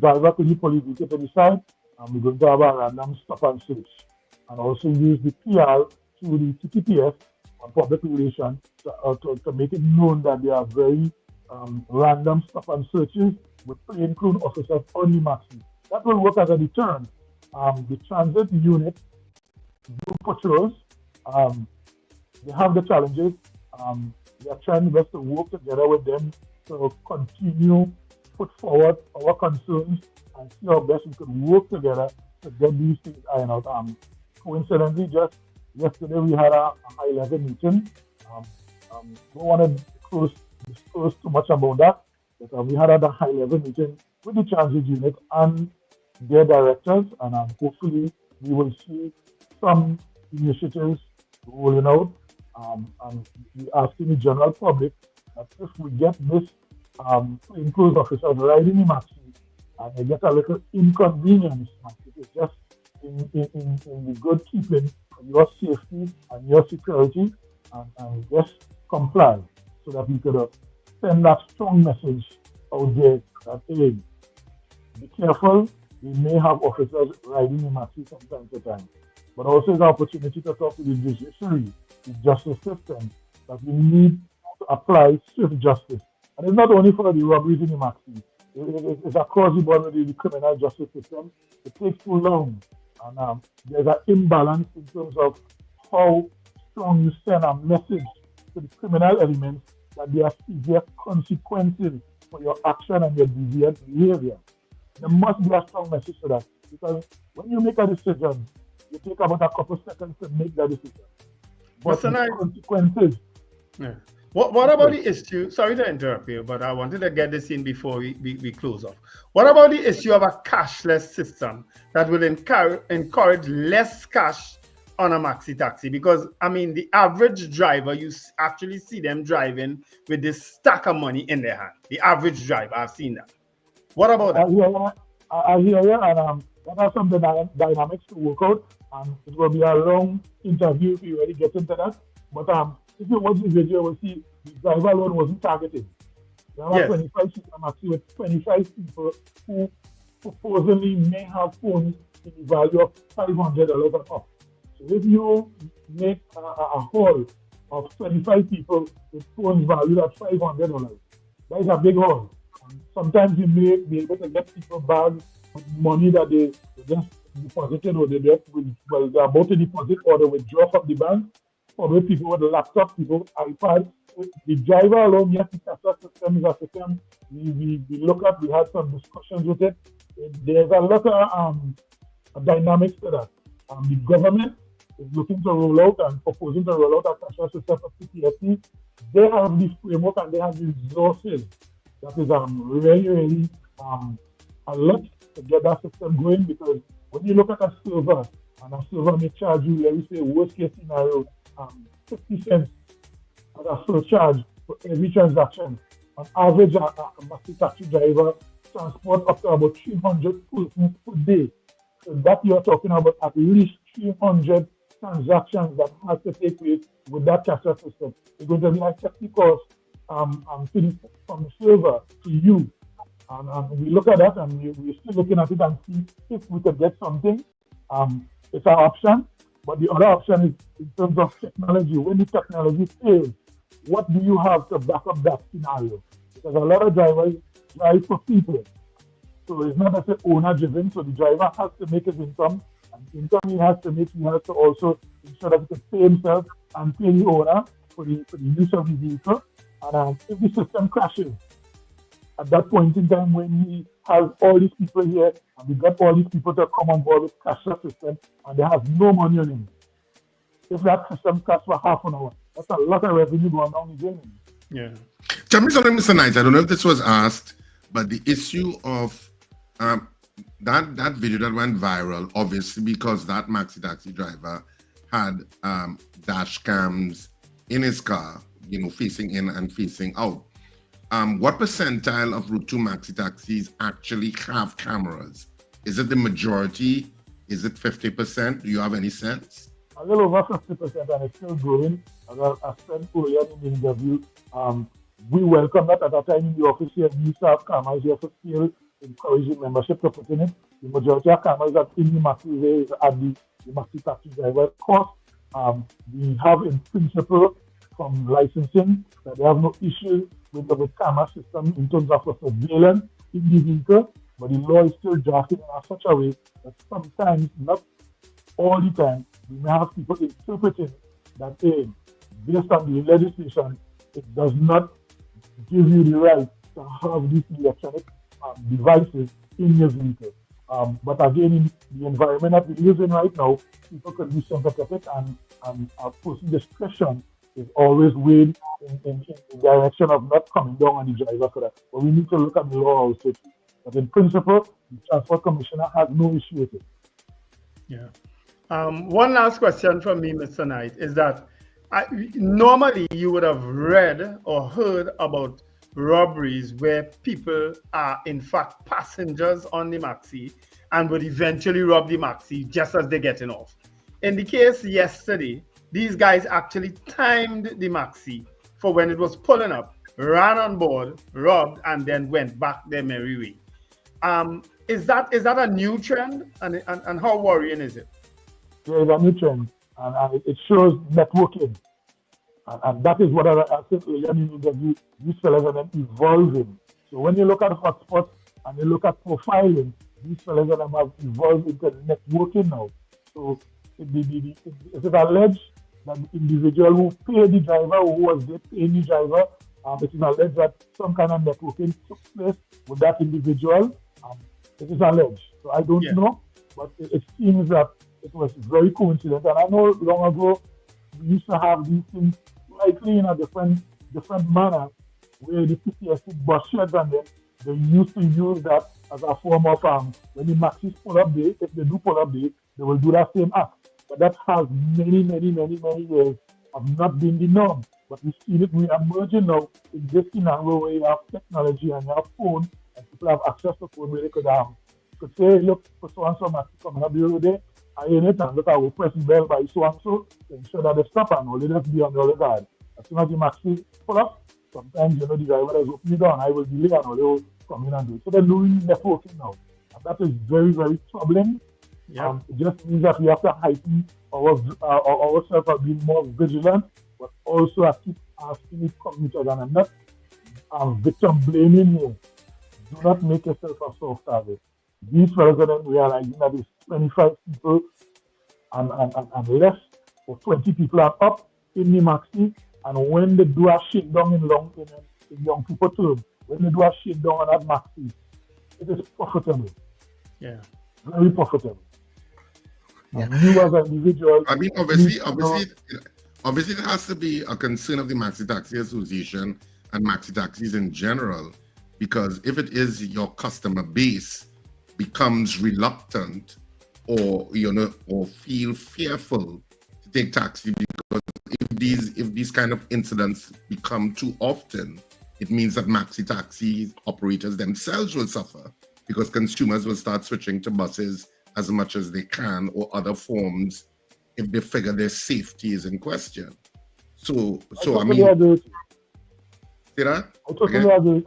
drive up to the police vehicle to the side, and we're going to have a random stop and search. And also use the PR through the TTPS and public relations to make it known that they are very random stop and searches with plainclothes officers on the Maxi. That will work as a deterrent. The transit unit do patrols. They have the challenges. We are trying best to work together with them to continue put forward our concerns and see how best we could work together to get these things ironed out. Coincidentally, just yesterday we had a high-level meeting. Don't want to disclose too much about that, but we had a high-level meeting with the transit unit and their directors, and hopefully we will see some initiatives rolling out. And we asking the general public that if we get this plainclothes officers riding in Maxi and they get a little inconvenience, it is just in the good keeping of your safety and your security, and just comply so that we could send that strong message out there that, hey, be careful, we may have officers riding in Maxi from time to time. But also it's an opportunity to talk to the judiciary, the justice system, that we need to apply swift justice. And it's not only for the robberies in the Maxi, it's across the board with the criminal justice system. It takes too long. And there's an imbalance in terms of how strong you send a message to the criminal elements that there are severe consequences for your action and your deviant behavior. There must be a strong message to that, because when you make a decision, you take about a couple seconds to make that decision. But the consequences. Yeah. What about the issue? Sorry to interrupt you, but I wanted to get this in before we close off. What about the issue of a cashless system that will encourage less cash on a maxi taxi? Because I mean, the average driver, you actually see them driving with this stack of money in their hand. The average driver, I've seen that. What about that? I hear you, and that has some dynamics to work out, and it will be a long interview if you really get into that. But if you watch the video, you will see the driver alone wasn't targeted. There are 25 people Maxi with 25 people who supposedly may have phones in the value of $500 and up. So if you make a haul of 25 people with phones valued at $500, that is a big haul. And sometimes you may be able to get people bags with money that they just deposited, or they're about to deposit or they withdraw from the bank. Or people with laptop, people with iPad. The driver alone, yes, the cashless system is a system we look at. We had some discussions with it. There's a lot of dynamics to that. The government is looking to roll out and proposing to roll out a cashless system for PTSD. They have the framework and they have the resources. That is really a lot to get that system going, because when you look at a server, and a server may charge you, let me say, worst case scenario, 50 cents as a surcharge for every transaction. On average, a maxi taxi driver transport up to about 300 persons per day. So that you're talking about at least 300 transactions that have to take place with that cashless system. It's going to be like 50 costs from the server to you. And we look at that, and we're still looking at it and see if we could get something. It's an option. But the other option is in terms of technology. When the technology fails, what do you have to back up that scenario? Because a lot of drivers drive for people. So it's not as an owner-driven, so the driver has to make his income. And the income he has to make, he has to also ensure that he can pay himself and pay the owner for the use of the vehicle. And if the system crashes, at that point in time when he has all these people here, and we got all these people to come on board with cashless system, and they have no money on him. If that system crashes for half an hour, that's a lot of revenue going down the drain. Yeah. Tell me something, Mr. Knights. I don't know if this was asked, but the issue of that video that went viral, obviously because that maxi taxi driver had dash cams in his car, facing in and facing out. What percentile of Route 2 maxi taxis actually have cameras? Is it the majority? Is it 50%? Do you have any sense? A little over 50%, and it's still growing. As I said earlier in the interview, we welcome that. At that time in the office here, we used to have cameras here for still encouraging membership to put in it. The majority of cameras that in the maxi is at the maxi taxi driver cost. We have in principle from licensing that they have no issue with the camera system in terms of surveillance in the vehicle, but the law is still drafted in such a way that sometimes, not all the time, we may have people interpreting that, based on the legislation, it does not give you the right to have these electronic devices in your vehicle. But again, in the environment that we live in right now, people could be sympathetic, and a person's discretion is always weighed in the direction of not coming down on the driver for that. But we need to look at the law also. But in principle, the Transport Commissioner has no issue with it. Yeah. One last question from me, Mr. Knight, is that normally you would have read or heard about robberies where people are in fact passengers on the Maxi and would eventually rob the Maxi just as they're getting off. In the case yesterday, these guys actually timed the Maxi for when it was pulling up, ran on board, robbed, and then went back their merry way. Is that a new trend, and how worrying is it? There is a new trend, and it shows networking. And that is what I said earlier in the interview. These fellas are then evolving. So when you look at hotspots and you look at profiling, these fellas are have evolved into networking now. So it is alleged that the individual who paid the driver, who was the paying the driver, it is alleged that some kind of networking took place with that individual. It is alleged. So I don't know, but it seems that it was very coincidental. And I know long ago we used to have these things slightly in a different manner, where the PTSD bus sheds, and then they used to use that as a form of when the Maxis pull up there, if they do pull up there, they will do that same act. But that has many years of not being the norm. But we see it re-emerging now in this scenario where you have technology and you have phone, and people have access to phone where they could say, look, for so-and-so Maxi coming up the other day, I hear it, and look, I will press the bell by so-and-so to ensure that they stop, and all they just be on the other side. As soon as the Maxi pull up, sometimes, the driver is opening down, I will delay, and all they will come in and do it. So they're doing networking now. And that is very, very troubling. Yeah. It just means that we have to heighten ourselves and be more vigilant, but also keep asking the commuters, and I'm not victim blaming here. Do not make yourself a soft target. These fellows are then realizing that it's 25 people and less, or 20 people are up in the Maxi, and when they do a shakedown in young people term, when they do a shakedown on that Maxi, it is profitable. Yeah. Very profitable. And you as an individual, I mean, obviously, it has to be a concern of the Maxi Taxi Association and Maxi Taxis in general, because if it is your customer base becomes reluctant or feel fearful to take taxi, because if these kind of incidents become too often, it means that Maxi Taxi operators themselves will suffer, because consumers will start switching to buses as much as they can, or other forms, if they figure their safety is in question. So I mean, agree. See that? I totally agree.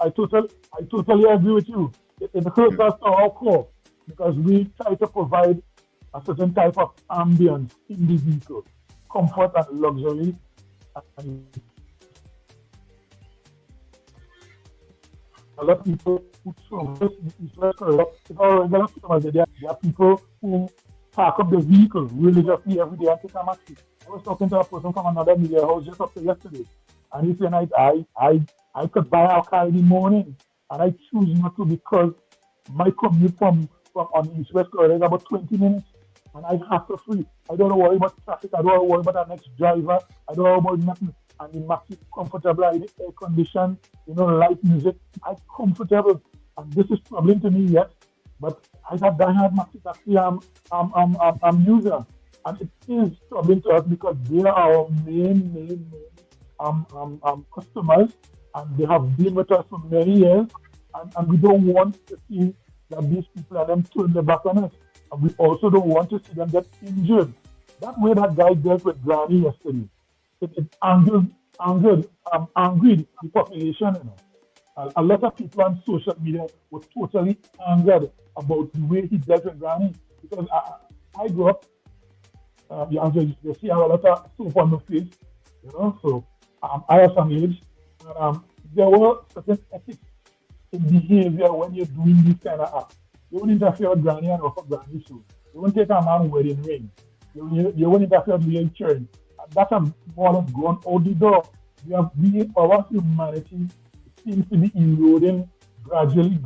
I totally agree with you. It hurts us to our core, because we try to provide a certain type of ambience in the vehicle, comfort and luxury. And a lot of people who traverse there are people who park up the vehicle religiously every day and take a Maxi. I was talking to a person from another media house just up to yesterday, and he said, I could buy a car in the morning, and I choose not to because my commute from on the East West Corridor is about 20 minutes, and I have to free. I don't worry about traffic. I don't worry about the next driver. I don't worry about nothing. And the Maxi comfortable, I the air conditioned, light music. I'm comfortable, and this is troubling to me, yes. But I got diehard Maxi Taxi I'm user, and it is troubling to us because they are our main customers, and they have been with us for many years, and we don't want to see that these people are them turn their back on us, and we also don't want to see them get injured. That way that guy dealt with Granny yesterday, it angered the population. A lot of people on social media were totally angered about the way he dealt with Granny, because I grew up, you see a lot of soap on the face, so I have some age, and there were certain ethics in behavior when you're doing this kind of act. You won't interfere with Granny and offer Granny shoes. You won't take a man wedding ring. You won't interfere with the church. That's a more or less gone out the door. Our humanity seems to be eroding gradually,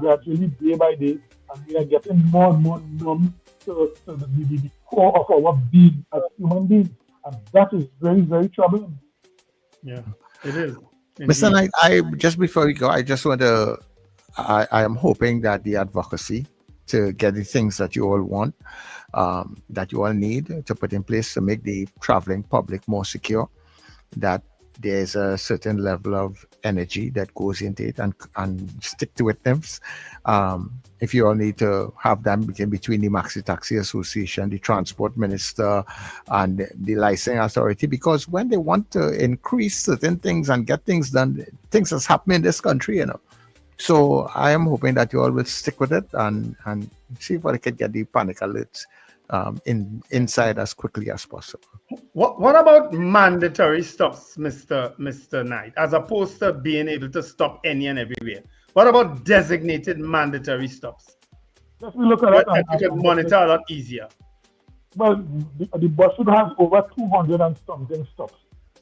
day by day, and we are getting more and more numb to the core of our being as human beings. And that is very, very troubling. Yeah, it is. Mr. Knight, just before we go, I just want to I am hoping that the advocacy to get the things that you all want, that you all need to put in place to make the traveling public more secure, that there's a certain level of energy that goes into it and stick to it. If you all need to have them between the Maxi Taxi Association, the Transport Minister, and the licensing authority, because when they want to increase certain things and get things done, things that's happening in this country, you know. So I am hoping that you all will stick with it and see if I can get the panic alerts inside as quickly as possible. What about mandatory stops, Mr. Knight, as opposed to being able to stop any and everywhere? What about designated mandatory stops? Let me look at it. That you can monitor a lot easier. Well, the bus route has over 200 and something stops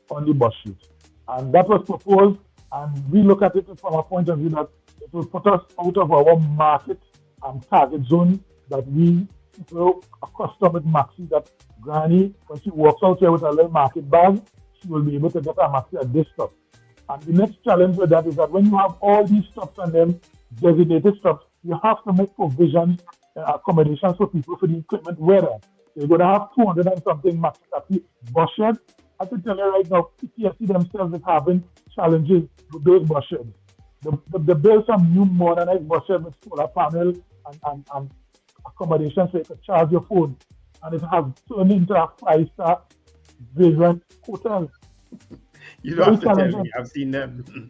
on the bus route. And that was proposed, and we look at it from a point of view that it will put us out of our market and target zone that we people accustomed with Maxi, that Granny, when she walks out here with a little market bag, she will be able to get a Maxi at this stop. And the next challenge with that is that when you have all these stops and then designated stops, you have to make provisions, accommodations for people for the equipment wearer. So you're going to have 200 and something Maxi Taxi bus sheds. I can tell you right now, PTSD themselves is having challenges with those bus sheds. They build some new modernized bus sheds with solar panel and accommodations so you can charge your phone. And it has turned into a 5-star Vision hotel. You don't have to tell me, I've seen them.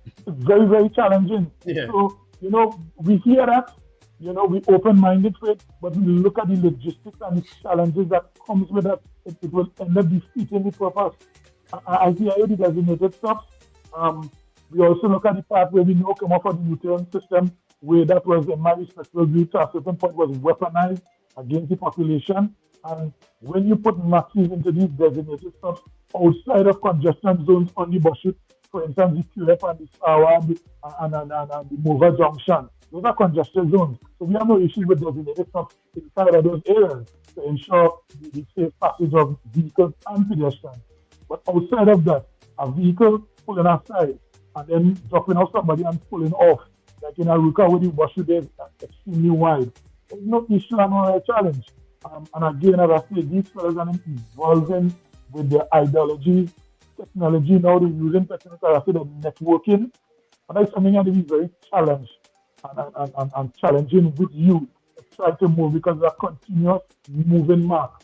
It's very, very challenging. Yeah. So, we hear that, we open-minded for it, but we look at the logistics and the challenges that comes with that. It will end up defeating the purpose. As the IOD designated stops, we also look at the part where we know come off of the U-turn system, where that was, in my respectful view, to a certain point was weaponized against the population. And when you put Maxis into these designated stops outside of congestion zones on the bus route, for instance, the QF and the Sawa and the Mover Junction, those are congestion zones. So we have no issue with designated stops inside of those areas to ensure the safe passage of vehicles and pedestrians. But outside of that, a vehicle pulling aside and then dropping off somebody and pulling off, like in Aruka where the bus route is extremely wide, there's no issue and no challenge. And again, as I say, these fellows are evolving with their ideologies, technology. Now they're using technology, as I say, the networking. And that's something that is very challenged and challenging with you to try to move, because they're continuous moving mark.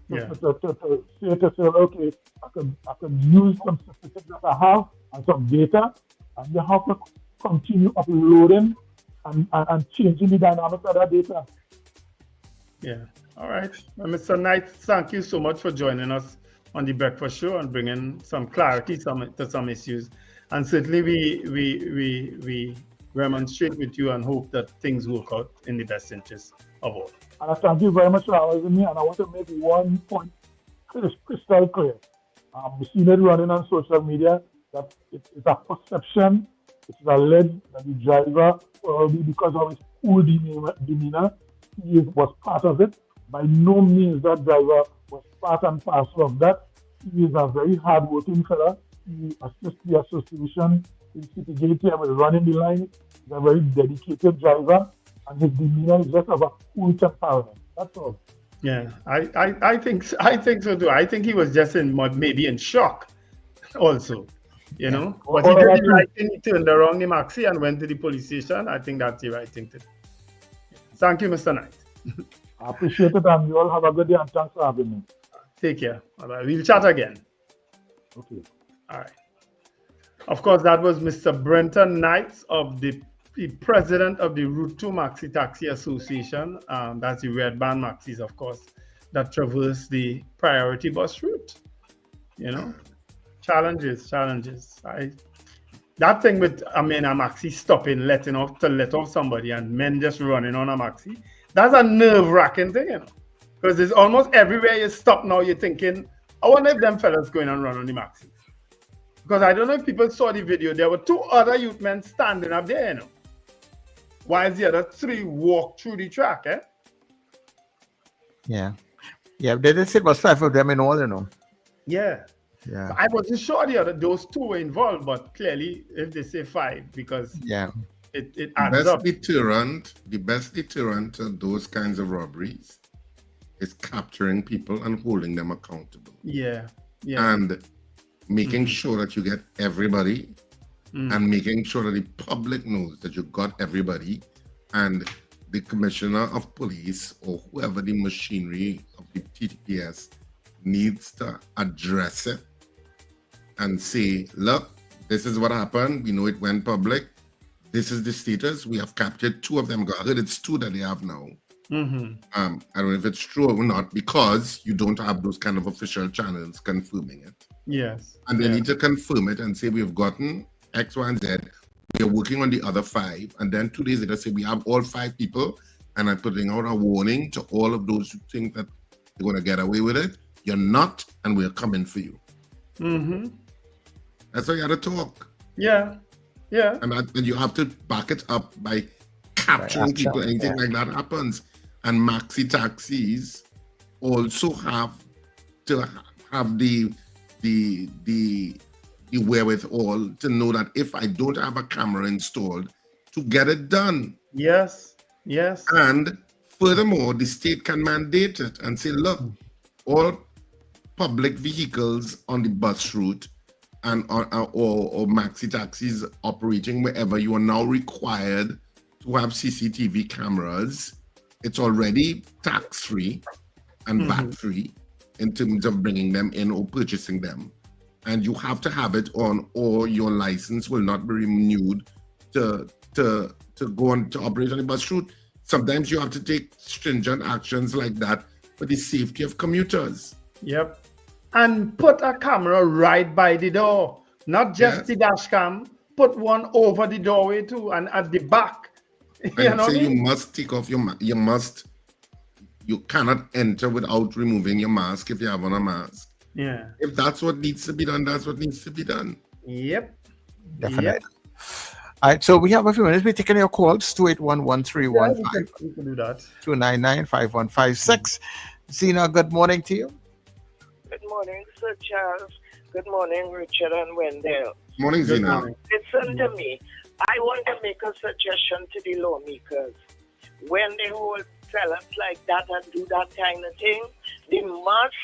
Yeah. To say, okay, I can use some statistics that I have and some data, and you have to continue uploading and changing the dynamics of that data. Yeah. All right. Well, Mr. Knight, thank you so much for joining us on the Breakfast Show and bringing some clarity to some issues. And certainly we remonstrate with you and hope that things work out in the best interest of all. And I thank you very much for having me. And I want to make one point crystal clear. We've seen it running on social media that it's a perception, it's alleged that the driver, probably because of his cool demeanor, he was part of it. By no means that driver was part and parcel of that. He is a very hard-working fella. He assists the association in Citygate here with running the line. He's a very dedicated driver, and his demeanor is just of a cool temperament. That's all. Yeah, I think so too. I think he was just maybe in shock, also. But he did the right thing. He turned around the Maxi and went to the police station. I think that's the right thing to do. Thank you, Mr. Knight. I appreciate it, and you all have a good day, and thanks for having me. Take care. Bye-bye. We'll chat again. Okay. All right. Of course, that was Mr. Brenton Knights, of the president of the Route 2 Maxi Taxi Association. That's the red band Maxis, of course, that traverse the priority bus route. Challenges. That thing with a Maxi stopping, let off somebody, and men just running on a Maxi, that's a nerve-wracking thing, because it's almost everywhere you stop now, you're thinking, I wonder if them fellas going and run on the Maxi. Because I don't know if people saw the video, there were 2 other youth men standing up there, while the other 3 walked through the track, Yeah, they did say it was 5 of them in all, Yeah. Yeah. I wasn't sure those 2 were involved, but clearly, if they say 5, because it The adds up. the best deterrent to those kinds of robberies is capturing people and holding them accountable. Yeah. Yeah. And making sure that you get everybody and making sure that the public knows that you got everybody, and the commissioner of police or whoever the machinery of the TTPS needs to address it and say, look, this is what happened. We know it went public. This is the status. We have captured 2 of them. I heard it's 2 that they have now. I don't know if it's true or not, because you don't have those kind of official channels confirming it. Yes. And they need to confirm it and say, we've gotten X, Y, and Z. We are working on the other 5. And then 2 days later say, we have all 5 people. And I'm putting out a warning to all of those who think that they're going to get away with it. You're not, and we're coming for you. That's how you got to talk. Yeah. Yeah. And you have to back it up by capturing people. Anything like that happens. And maxi taxis also have to have the wherewithal to know that if I don't have a camera installed, to get it done. Yes. Yes. And furthermore, the state can mandate it and say, look, all public vehicles on the bus route and or maxi taxis operating wherever, you are now required to have CCTV cameras. It's already tax-free and VAT-free in terms of bringing them in or purchasing them. And you have to have it on, or your license will not be renewed to go on to operate on the bus route. Sometimes you have to take stringent actions like that for the safety of commuters. Yep. And put a camera right by the door, not just the dash cam. Put one over the doorway too, and at the back. And say you must take off your mask. You cannot enter without removing your mask if you have on a mask. Yeah. If that's what needs to be done, that's what needs to be done. Yep. Definitely. Yep. All right, so we have a few minutes. We're taking your calls, 281-1315. We can do that. 299-5156. Zena, good morning to you. Good morning, Sir Charles. Good morning, Richard and Wendell. Morning, Zena. Listen to me. I want to make a suggestion to the lawmakers. When they hold fellas like that and do that kind of thing, they must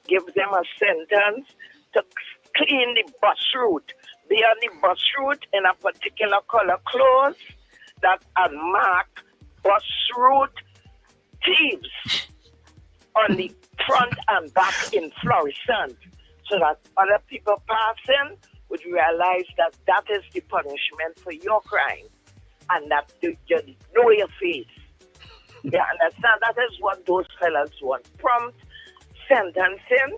give them a sentence to clean the bus route. Be on the bus route in a particular color clothes that are marked bus route thieves on the front and back in fluorescent, so that other people passing would realize that that is the punishment for your crime, and that you know your face. You understand? That is what those fellas want. Prompt sentencing,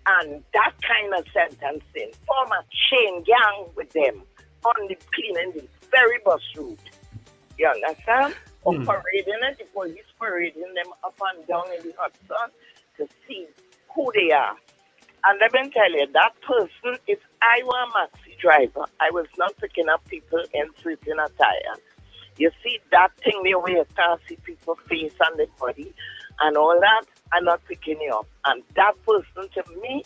and that kind of sentencing. Form a chain gang with them on the cleaning the very bus route. You understand? Or parading it, the police parading them up and down in the hot sun to see who they are. And let me tell you, that person, if I were a maxi driver, I was not picking up people in sleeping attire. You see that thing there where you can't see people's face and their body and all that, I'm not picking you up. And that person to me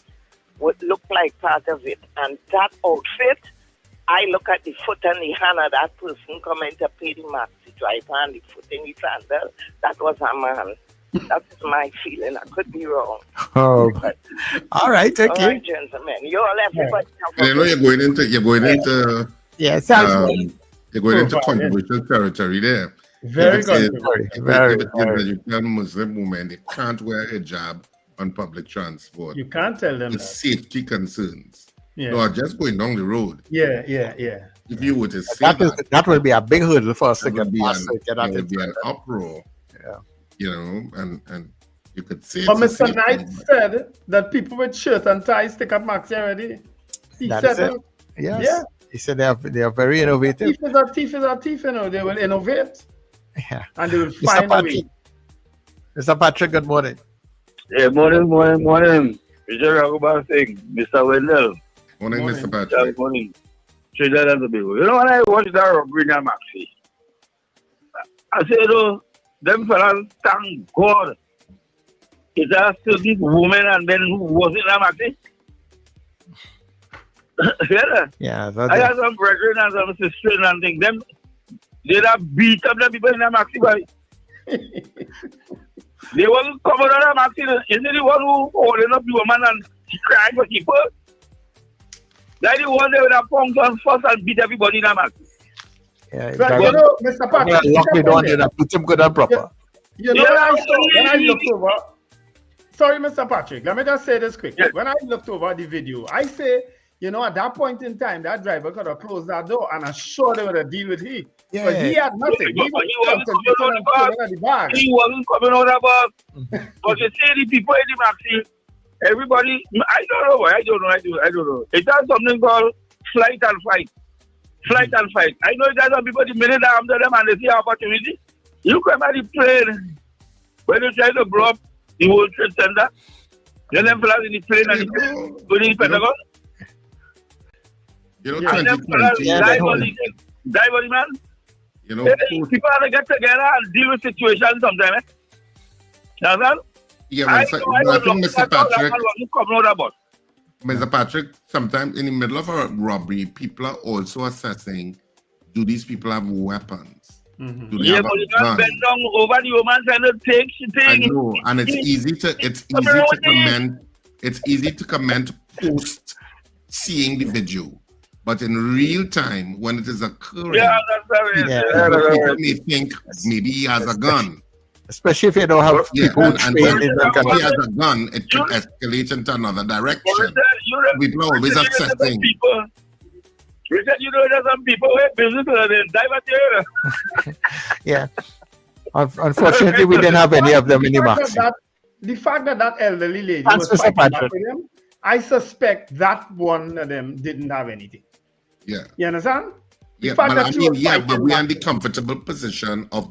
would look like part of it. And that outfit, I look at the foot and the hand of that person coming to pay the maxi driver and the foot in the sandal. That was a man. That's my feeling. I could be wrong. Oh, all right, okay. All right, gentlemen. You all everybody. I know you're going into yes, you're going into controversial territory there. Very good. Very. You tell Muslim women they can't wear a hijab on public transport. You can't tell them It's safety concerns. Yeah. No, just going down the road. Yeah. If you were to say that will be a big hurdle for us to get past. It would be an uproar. Yeah. You know, and you could say. But Mr. Knight said that people with shirt and ties take up maxi already. He said that. Yes. Yeah. He said they are very innovative. Thief is a thief, you know. They will innovate. Yeah. And they will find a way. Mr. Patrick, good morning. Yeah, morning. Richard Ragubar saying, Mr. Wendell. Morning, Mr. Patrick. Morning. Trinidad and Tobago. You know, when I watched that robbery in Maxi, I said, oh, them fellas, thank God. It has to be women and men who was in a Maxi. Yeah. I have some brethren and some sisters and things. Them, they'd have beat up the people in the Maxi bike. They won't come out of the Maxi. Isn't it the one who holding up the woman and crying for people? That's the one they would have pumped on first and beat everybody in the Maxi. Yeah, but you know, Mr. Patrick, lock me down there and put him good and proper. You know, when I looked over, sorry, Mr. Patrick, let me just say this quick. When I looked over the video, I say, you know, at that point in time, that driver could have closed that door and I'm sure they would have dealt with him. Yeah. But he had nothing. He wasn't coming out of the bag. He wasn't coming out of the bag. But you see the people in the Maxi, everybody, I don't know. I don't know. It has something called flight and fight. Flight and fight. I know there's some people, the minute they come to them and they see opportunity, you come at the plane, when you try to blow up the World Trade Center, then them fellas in the plane and go to the Pentagon. You know, and them fellas dive on the man. You know, people have to get together and deal with situations sometimes. Understand? Yeah, I think Mr. Patrick, Mr. Patrick, sometimes in the middle of a robbery, people are also assessing, do these people have weapons? Do they have but you a gun? can't bend down over the woman trying to take I know, and it's easy to comment post seeing the video. But in real time, when it is occurring, people may think maybe he has a gun. Especially if you don't have people and if he has a gun, it could escalate into another direction. People are always obsessing. Richard, you know, there's some people who business and dive at you. Yeah. Unfortunately, we didn't have any of them in the Maxi. The fact that elderly lady was fighting back with them, I suspect that one of them didn't have anything. Yeah. You understand? Yeah, but I mean, but we're in the comfortable position of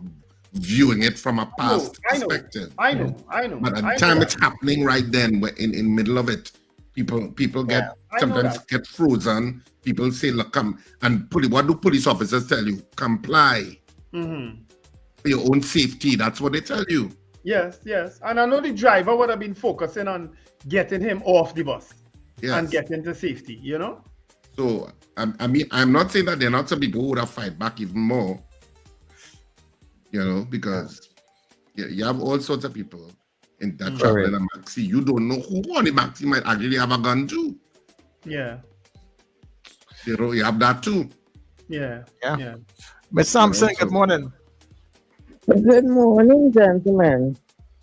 viewing it from a past perspective. I know. But at the time it's happening right then, we're in middle of it. People get sometimes get frozen. People say, look, come and what do police officers tell you? Comply. For your own safety. That's what they tell you. Yes. And I know the driver would have been focusing on getting him off the bus and getting to safety, you know? So, I mean, I'm not saying that there are not some people who would have fight back even more, you know, because you have all sorts of people in that travel in a Maxi. You don't know who on the Maxi might actually have a gun too. Yeah. You know, you have that too. Yeah. Ms. Sampson, good morning. Good morning, gentlemen.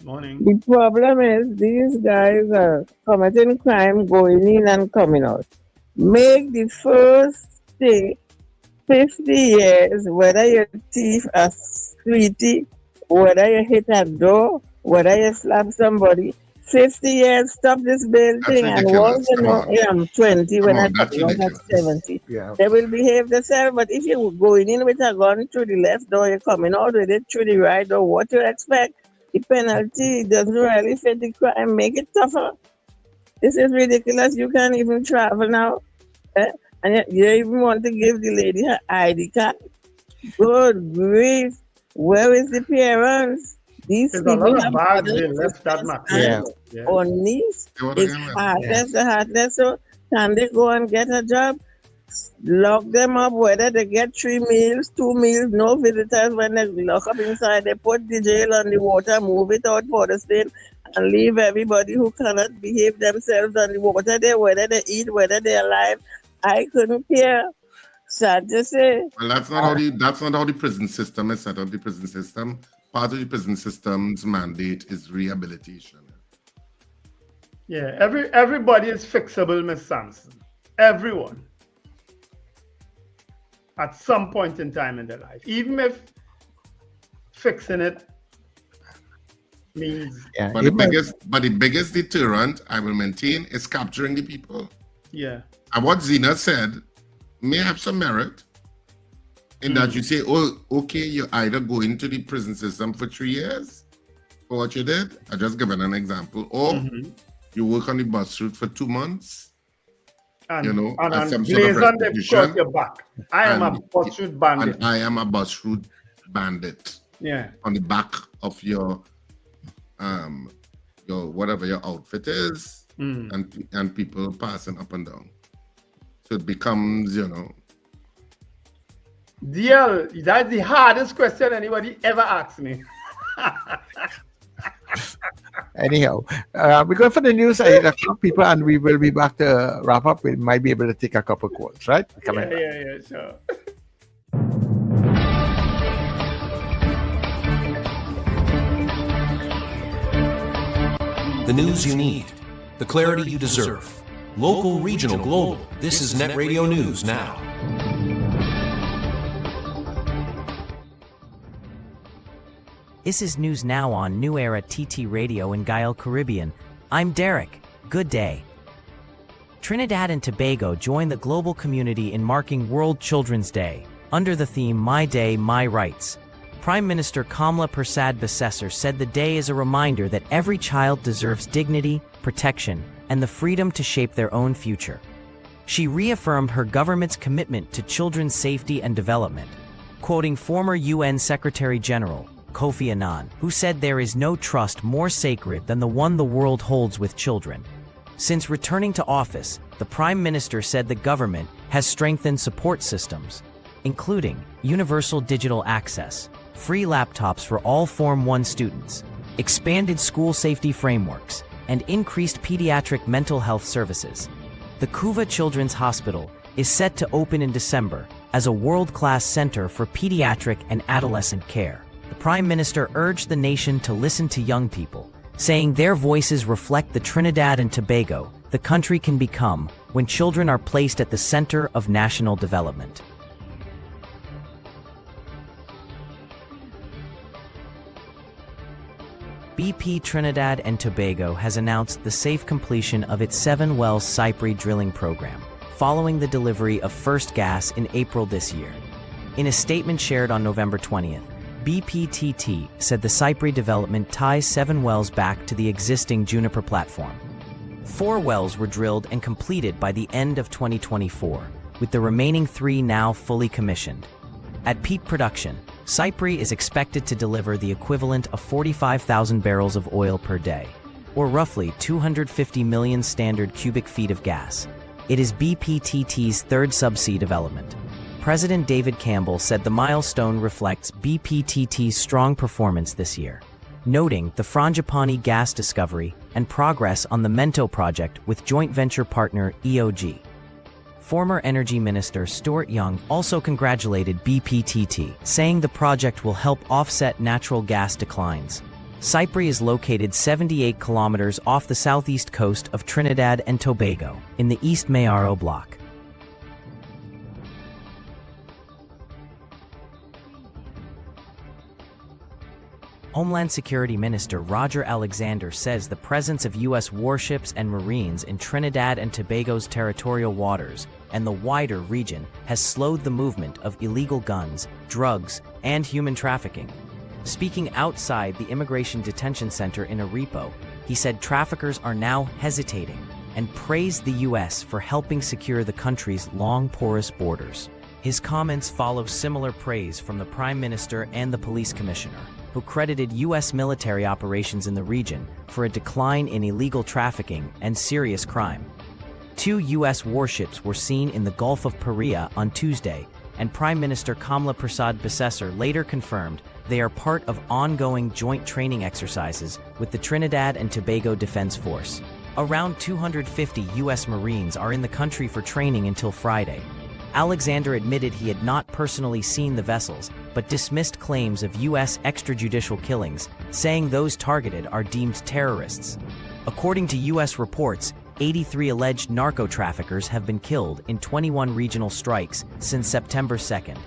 Morning. The problem is these guys are committing crime, going in and coming out. Make the first thing 50 years, whether you're a thief, a sweetie, whether you hit a door, whether you slap somebody. 50 years, stop this bail thing. And once you know, I'm 20 when I got at 70. Yeah. They will behave themselves. But if you're going in with a gun through the left door, you're coming out with it through the right door, what you expect? The penalty doesn't really fit the crime. Make it tougher. This is ridiculous. You can't even travel now. And you even want to give the lady her ID card. Good grief. Where is the parents? These people have bags they left that much. On knees. It's heartless. So can they go and get a job? Lock them up, whether they get 3 meals, 2 meals, no visitors. When they lock up inside, they put the jail on the water, move it out for the state, and leave everybody who cannot behave themselves on the water there, whether they eat, whether they're alive. I couldn't care. Sad to say. Well, that's not how the prison system is set up. The prison system, part of the prison system's mandate is rehabilitation. Yeah, everybody is fixable, Miss Sampson. Everyone. At some point in time in their life. Even if fixing it means... Yeah, but the biggest deterrent, I will maintain, is capturing the people. Yeah. And what Zena said may have some merit in that you say, oh, okay, you either go into the prison system for 3 years for what you did. I just given an example. Or you work on the bus route for 2 months. And, you know, and some sort of restitution. your back. I am a bus route bandit. And I am a bus route bandit. Yeah. On the back of your whatever your outfit is, and people passing up and down. So it becomes, DL, that's the hardest question anybody ever asked me. Anyhow, we're going for the news. I a couple people, and we will be back to wrap up. We might be able to take a couple calls, right? Yeah, sure. The news you need, the clarity you deserve. Local, regional, global. This is Net Radio News Now. This is News Now on New Era TT Radio in Gael, Caribbean. I'm Derek. Good day. Trinidad and Tobago join the global community in marking World Children's Day, under the theme My Day, My Rights. Prime Minister Kamla Persad-Bissessar said the day is a reminder that every child deserves dignity, protection, and the freedom to shape their own future. She reaffirmed her government's commitment to children's safety and development, quoting former UN Secretary General Kofi Annan, who said there is no trust more sacred than the one the world holds with children. Since returning to office, the Prime Minister said the government has strengthened support systems, including universal digital access, free laptops for all Form 1 students, expanded school safety frameworks, and increased pediatric mental health services. The Kuva Children's Hospital is set to open in December as a world-class center for pediatric and adolescent care. The Prime Minister urged the nation to listen to young people, saying their voices reflect the Trinidad and Tobago the country can become when children are placed at the center of national development. BP Trinidad and Tobago has announced the safe completion of its 7-well Cypre drilling program, following the delivery of first gas in April this year. In a statement shared on November 20th, BPTT said the Cypre development ties 7 wells back to the existing Juniper platform. 4 wells were drilled and completed by the end of 2024, with the remaining 3 now fully commissioned. At peak production, Cypre is expected to deliver the equivalent of 45,000 barrels of oil per day, or roughly 250 million standard cubic feet of gas. It is BPTT's third subsea development. President David Campbell said the milestone reflects BPTT's strong performance this year, noting the Frangipani gas discovery and progress on the Mento project with joint venture partner EOG. Former Energy Minister Stuart Young also congratulated BPTT, saying the project will help offset natural gas declines. Cypre is located 78 kilometers off the southeast coast of Trinidad and Tobago, in the East Mayaro block. Homeland Security Minister Roger Alexander says the presence of U.S. warships and Marines in Trinidad and Tobago's territorial waters and the wider region has slowed the movement of illegal guns, drugs, and human trafficking. Speaking outside the Immigration Detention Center in Arepo, he said traffickers are now hesitating and praised the U.S. for helping secure the country's long, porous borders. His comments follow similar praise from the Prime Minister and the Police Commissioner, who credited U.S. military operations in the region for a decline in illegal trafficking and serious crime. 2 U.S. warships were seen in the Gulf of Paria on Tuesday, and Prime Minister Kamla Persad-Bissessar later confirmed they are part of ongoing joint training exercises with the Trinidad and Tobago Defense Force. Around 250 U.S. Marines are in the country for training until Friday. Alexander admitted he had not personally seen the vessels, but dismissed claims of U.S. extrajudicial killings, saying those targeted are deemed terrorists. According to U.S. reports, 83 alleged narco-traffickers have been killed in 21 regional strikes since September 2nd.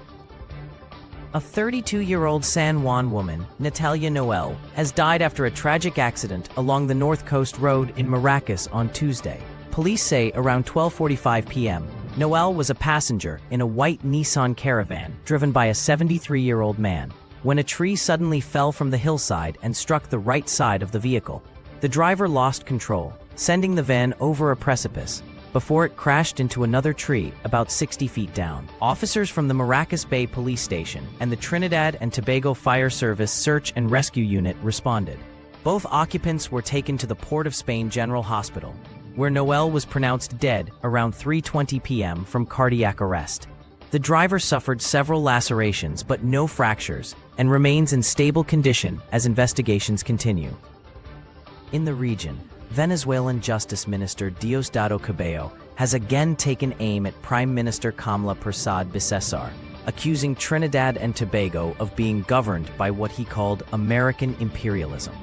A 32-year-old San Juan woman, Natalia Noel, has died after a tragic accident along the North Coast Road in Maracas on Tuesday. Police say around 12:45 p.m., Noel was a passenger in a white Nissan Caravan driven by a 73-year-old man when a tree suddenly fell from the hillside and struck the right side of the vehicle. The driver lost control, sending the van over a precipice before it crashed into another tree about 60 feet down. Officers from the Maracas Bay Police Station and the Trinidad and Tobago Fire Service Search and Rescue Unit responded. Both occupants were taken to the Port of Spain General Hospital. where Noel was pronounced dead around 3:20 p.m. from cardiac arrest. The driver suffered several lacerations but no fractures and remains in stable condition as investigations continue. In the region, Venezuelan Justice Minister Diosdado Cabello has again taken aim at Prime Minister Kamla Persad-Bissessar, accusing Trinidad and Tobago of being governed by what he called American imperialism.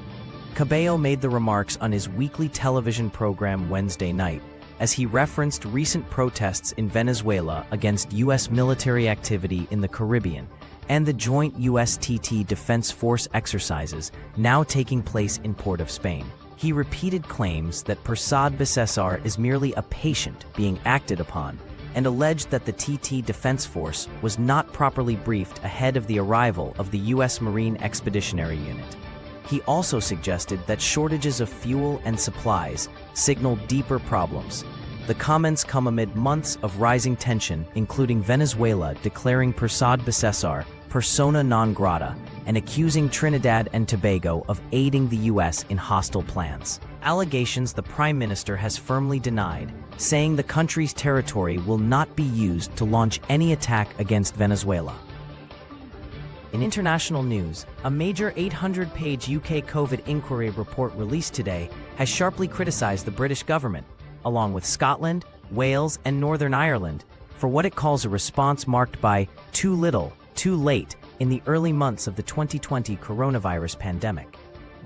Cabello made the remarks on his weekly television program Wednesday night, as he referenced recent protests in Venezuela against U.S. military activity in the Caribbean and the joint U.S.-TT Defense Force exercises now taking place in Port of Spain. He repeated claims that Persad-Bissessar is merely a patient being acted upon and alleged that the TT Defense Force was not properly briefed ahead of the arrival of the U.S. Marine Expeditionary Unit. He also suggested that shortages of fuel and supplies signaled deeper problems. The comments come amid months of rising tension, including Venezuela declaring Persad-Bissessar persona non grata and accusing Trinidad and Tobago of aiding the U.S. in hostile plans. Allegations the Prime Minister has firmly denied, saying the country's territory will not be used to launch any attack against Venezuela. In international news, a major 800-page UK COVID inquiry report released today has sharply criticized the British government, along with Scotland, Wales, and Northern Ireland, for what it calls a response marked by too little, too late in the early months of the 2020 coronavirus pandemic.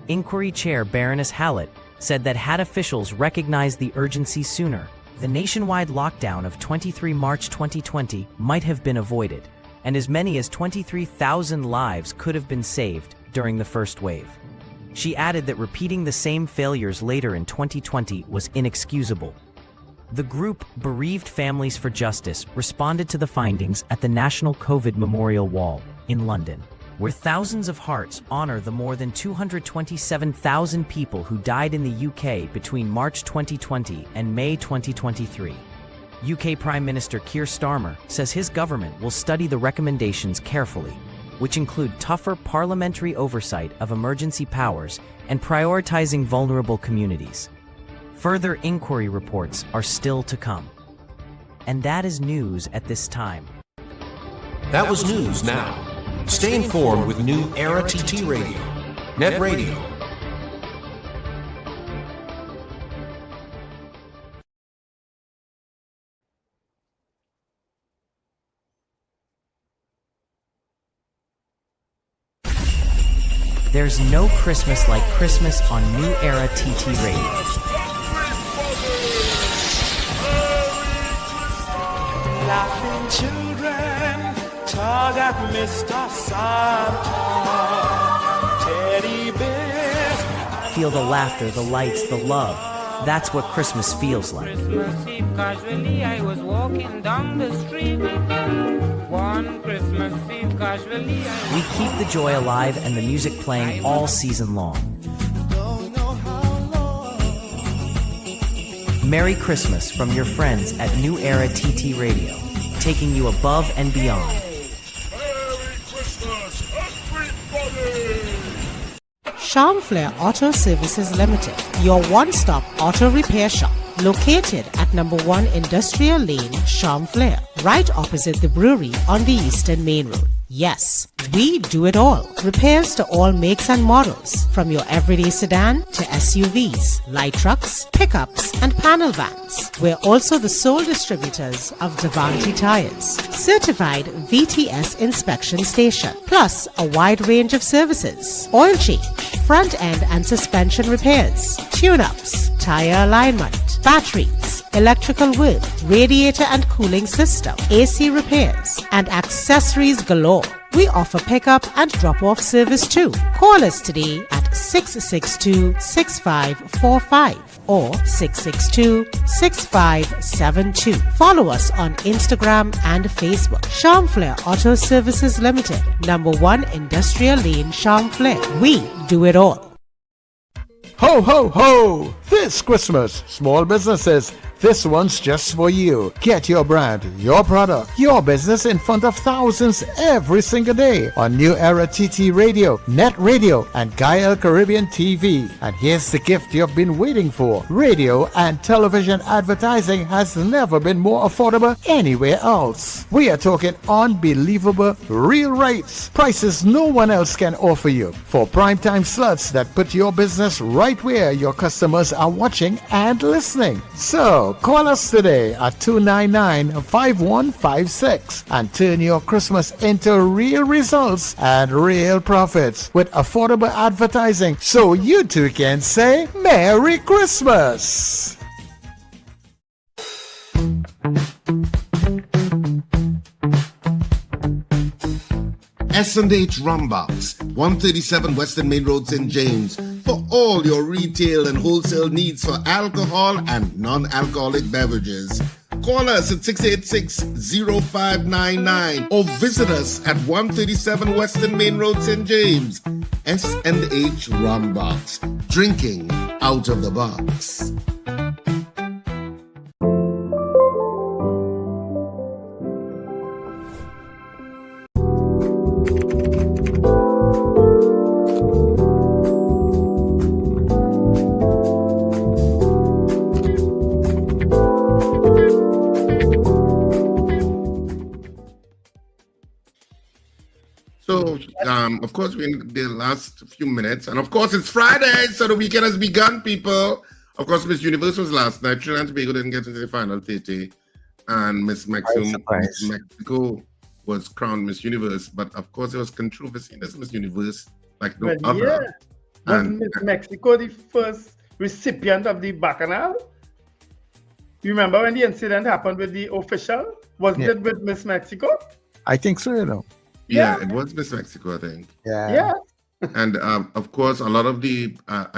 Inquiry Chair Baroness Hallett said that had officials recognized the urgency sooner, the nationwide lockdown of 23 March 2020 might have been avoided, and as many as 23,000 lives could have been saved during the first wave. She added that repeating the same failures later in 2020 was inexcusable. The group Bereaved Families for Justice responded to the findings at the National COVID Memorial Wall in London, where thousands of hearts honor the more than 227,000 people who died in the UK between March 2020 and May 2023. UK Prime Minister Keir Starmer says his government will study the recommendations carefully, which include tougher parliamentary oversight of emergency powers and prioritizing vulnerable communities. Further inquiry reports are still to come. And that is news at this time. That was News Now. Stay informed with New Era TT Radio, Net Radio. There's no Christmas like Christmas on New Era TT Radio. Laughing children tug at Mr. Santa. Teddy bears. Feel the laughter, the lights, the love. That's what Christmas feels like. Christmas Eve, casually I was walking down the street. One Christmas Eve, casually We keep the joy alive and the music playing all season long. Merry Christmas from your friends at New Era TT Radio, taking you above and beyond. Merry Christmas, everybody! Charm Flair Auto Services Limited, your one-stop auto repair shop, located at number 1 Industrial Lane, Charm Flair, right opposite the brewery on the Eastern Main Road. Yes, we do it all. Repairs to all makes and models, from your everyday sedan to SUVs, light trucks, pickups, and panel vans. We're also the sole distributors of Davanti tires, certified VTS inspection station, plus a wide range of services: oil change, front end and suspension repairs, tune-ups, tire alignment, batteries, electrical work, radiator and cooling system, AC repairs, and accessories galore. We offer pickup and drop-off service too. Call us today at 662-6545 or 662-6572. Follow us on Instagram and Facebook. Charm Flair Auto Services Limited, number 1 Industrial Lane, Charm Flair. We do it all. Ho, ho, ho! This Christmas, small businesses This one's just for you. Get your brand, your product, your business in front of thousands every single day on New Era TT Radio, Net Radio, and Gaia Caribbean TV. And here's the gift you've been waiting for. Radio and television advertising has never been more affordable anywhere else. We are talking unbelievable real rates. Prices no one else can offer you for primetime slots that put your business right where your customers are watching and listening. So call us today at 299-5156 and turn your Christmas into real results and real profits with affordable advertising so you too can say Merry Christmas. S&H Rumbox, 137 Western Main Road, St. James, for all your retail and wholesale needs for alcohol and non-alcoholic beverages. Call us at 686-0599 or visit us at 137 Western Main Road, St. James. S&H Rumbox, drinking out of the box. Of course, we're in the last few minutes. And of course, it's Friday, so the weekend has begun, people. Of course, Miss Universe was last night. Trinidad and Tobago didn't get into the final 30. And Miss Mexico was crowned Miss Universe. But of course, there was controversy in this Miss Universe like no other. Yeah. Was Miss Mexico the first recipient of the Bacchanal? You remember when the incident happened with the official? Wasn't it with Miss Mexico? I think so, you know. Yeah, it was Miss Mexico, I think. Yeah. And of course, I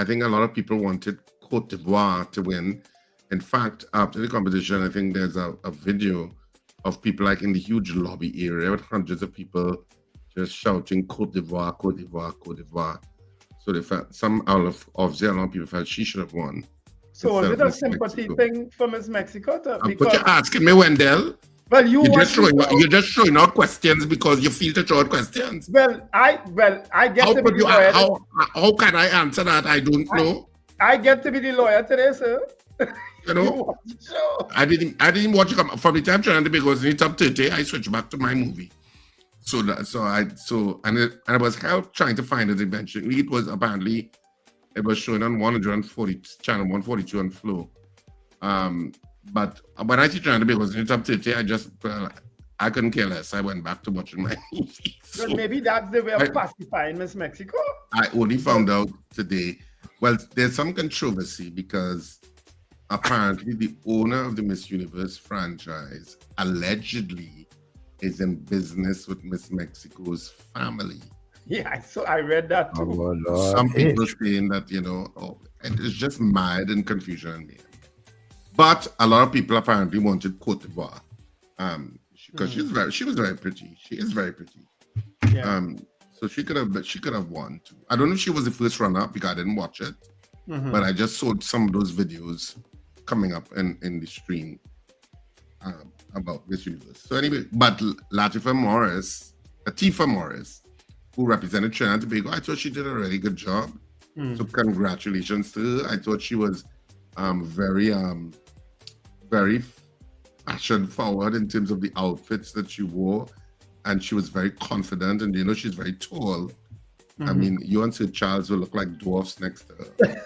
think a lot of people wanted Cote d'Ivoire to win. In fact, after the competition, I think there's a video of people like in the huge lobby area with hundreds of people just shouting Cote d'Ivoire, Cote d'Ivoire, Cote d'Ivoire. So they felt obviously a lot of people felt she should have won. So was it a sympathy thing for Miss Mexico? But you're asking me, Wendell. Well, you're just throwing out questions because you feel to throw out questions. Well, I get to be the lawyer. How can I answer that? I don't know. I get to be the lawyer today, sir. You know, I didn't watch it from the time Trinidad because in the top 30, I switched back to my movie. I was helped trying to find it eventually. It was showing on 140 channel 142 on Flow. But when I see Trinidad because in the top 30, I couldn't care less. I went back to watching my movie. So maybe that's the way of pacifying Miss Mexico. I only found out today. Well, there's some controversy because apparently the owner of the Miss Universe franchise allegedly is in business with Miss Mexico's family. Yeah, I read that too. Some people saying that, and it's just mad and confusion in me. But a lot of people apparently wanted Cote d'Ivoire, because she was very pretty. She is very pretty. Yeah. So she could have won too. I don't know if she was the first runner-up because I didn't watch it, but I just saw some of those videos coming up in the stream about Miss Universe. So anyway, but Latifah Morris, who represented Trinidad and Tobago, I thought she did a really good job. So congratulations to her. I thought she was very fashion forward in terms of the outfits that she wore, and she was very confident, and she's very tall. I mean, you and Sir Charles will look like dwarfs next to her.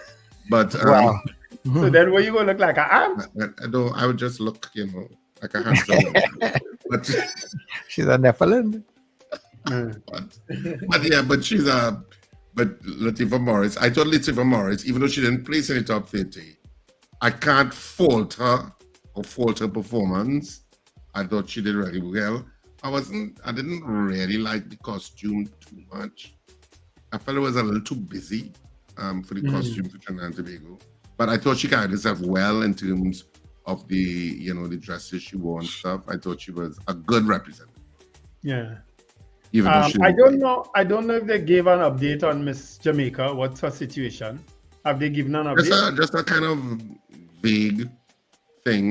But so then were you gonna look like an ant? No, I would just look, like a handsome woman. But she's a Nephilim. but she's but Latifah Morris, I thought Latifah Morris, even though she didn't place in the top 30, I can't fault her or fault her performance. I thought she did really well. I didn't really like the costume too much. I felt it was a little too busy for the costume for Trinidad and Tobago. But I thought she carried herself well in terms of the, the dresses she wore and stuff. I thought she was a good representative. Yeah. Even though I don't know if they gave an update on Miss Jamaica. What's her situation? Have they given an update? Just a kind of vague thing.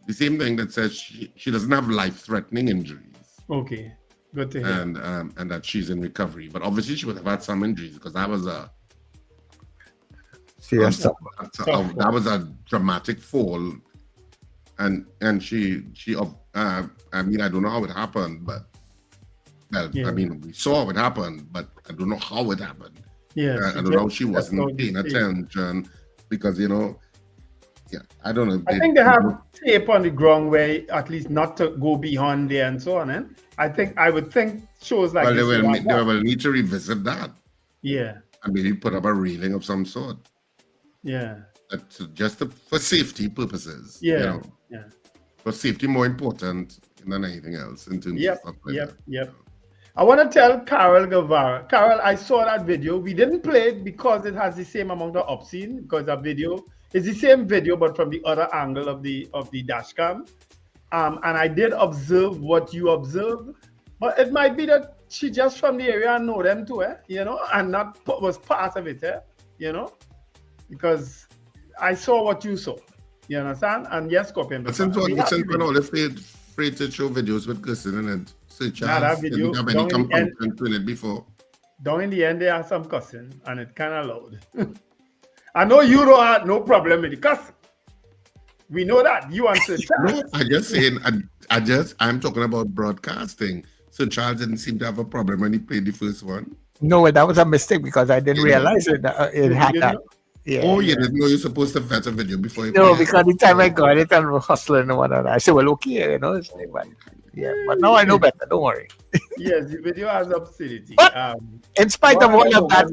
The same thing that says she doesn't have life-threatening injuries. Okay, good to hear. And that she's in recovery. But obviously she would have had some injuries because that was a that was a dramatic fall. And she I mean, I don't know how it happened, but I mean, we saw it happen, but I don't know how it happened. Yes, I don't know how she wasn't paying attention because, you know, I don't know. I think they have tape on the ground where at least not to go beyond there and so on. And I would think shows like well, this they will need to revisit that. Yeah. And maybe put up a railing of some sort. Yeah. Just for safety purposes. Yeah. You know, yeah. For safety more important than anything else in terms of stuff like that. Yep. I want to tell Carol Guevara. Carol, I saw that video. We didn't play it because it has the same amount of obscene, because that video is the same video but from the other angle of the dash cam. And I did observe what you observed, but it might be that she just from the area and know them too, you know, and not was part of it, you know, because I saw what you saw. You understand? And yes, Scorpion. But since when all afraid to show videos with cursing in it, search that video, didn't have any compunction to it before. Down in the end, there are some cussing, and it kind of loud. I know you don't have no problem with the cussing. We know that. You and Sir Charles. No, I just saying, I'm talking about broadcasting. So Charles didn't seem to have a problem when he played the first one. No, that was a mistake because I didn't realize it had that. Yeah, you didn't know you're supposed to vet a video before you No, because the time I got it and was hustling and whatnot, I said, well, okay, you know, it's like, but now I know better, don't worry. Yes, the video has obscenity. But in spite of all of that,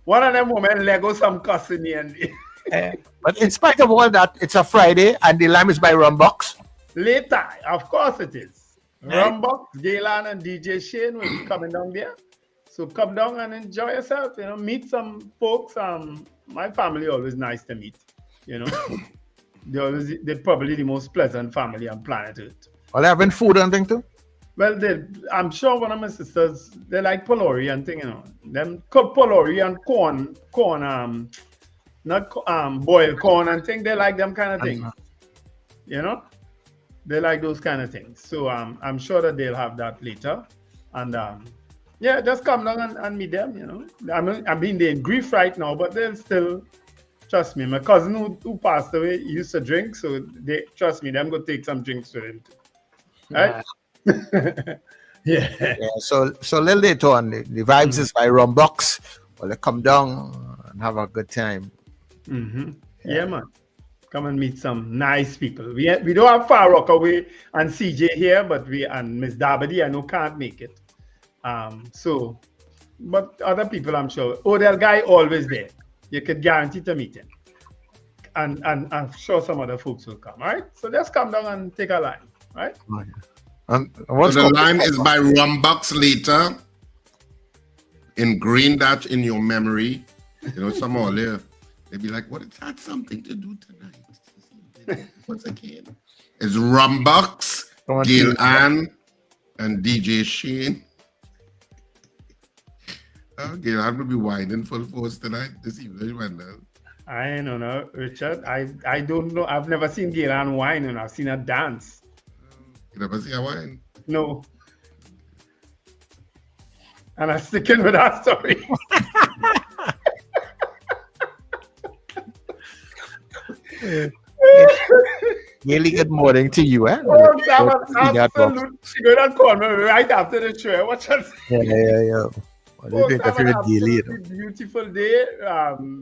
one of them women Lego some cussing in the end. But in spite of all that, it's a Friday and the lamb is by Rumbox. Later, of course it is. Right. Rumbox, Galen and DJ Shane will be coming down there. So come down and enjoy yourself, you know, meet some folks. My family always nice to meet, you know. they're probably the most pleasant family on planet Earth. Well, having food and thing too? Well, I'm sure one of my sisters, they like polori and thing, you know. Them cook polori and corn, boiled corn and thing. They like them kind of things, you know. They like those kind of things. So I'm sure that they'll have that later. And yeah, just come down and meet them, you know. I mean, they're in grief right now, but they'll still, trust me, my cousin who passed away used to drink, so they trust me, they're going to take some drinks with him too. Right? Yeah. So a little later on, the vibes is by Rumbox. Well, they come down and have a good time. Yeah, man. Come and meet some nice people. We don't have Far Rockaway and CJ here, but and Miss Dabadi, I know can't make it. But other people, I'm sure. Odell guy always there. You could guarantee to meet him. And I'm sure some other folks will come, all right? So just come down and take a line, right? So the line is by Rumbox later. Ingrain that in your memory. You know, some all there. They'll be like, what is that something to do tonight? Once again. It's Rumbox, Gail Ann, and DJ Shane. Okay, I'm gonna be whining full force tonight this evening, man. I don't know, Richard. I don't know. I've never seen Gail Ann whine, and I've seen her dance. You never see her whine? No. And I'm sticking with that story. Really good morning to you, eh? Oh, that was absolute. She going to call me right after the show. Watch us. Yeah. What do you think of your daily? Beautiful day,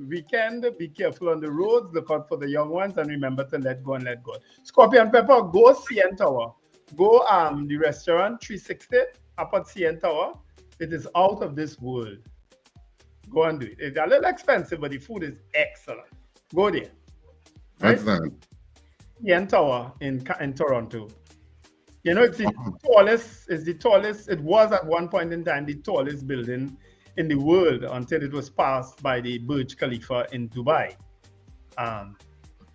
weekend. Be careful on the roads. Look out for the young ones, and remember to let go and let God. Scorpion Pepper, go CN Tower. Go the restaurant 360 up at CN Tower. It is out of this world. Go and do it. It's a little expensive, but the food is excellent. Go there. What's that? CN Tower in Toronto. You know, it's the tallest. It was at one point in time the tallest building in the world until it was passed by the Burj Khalifa in Dubai.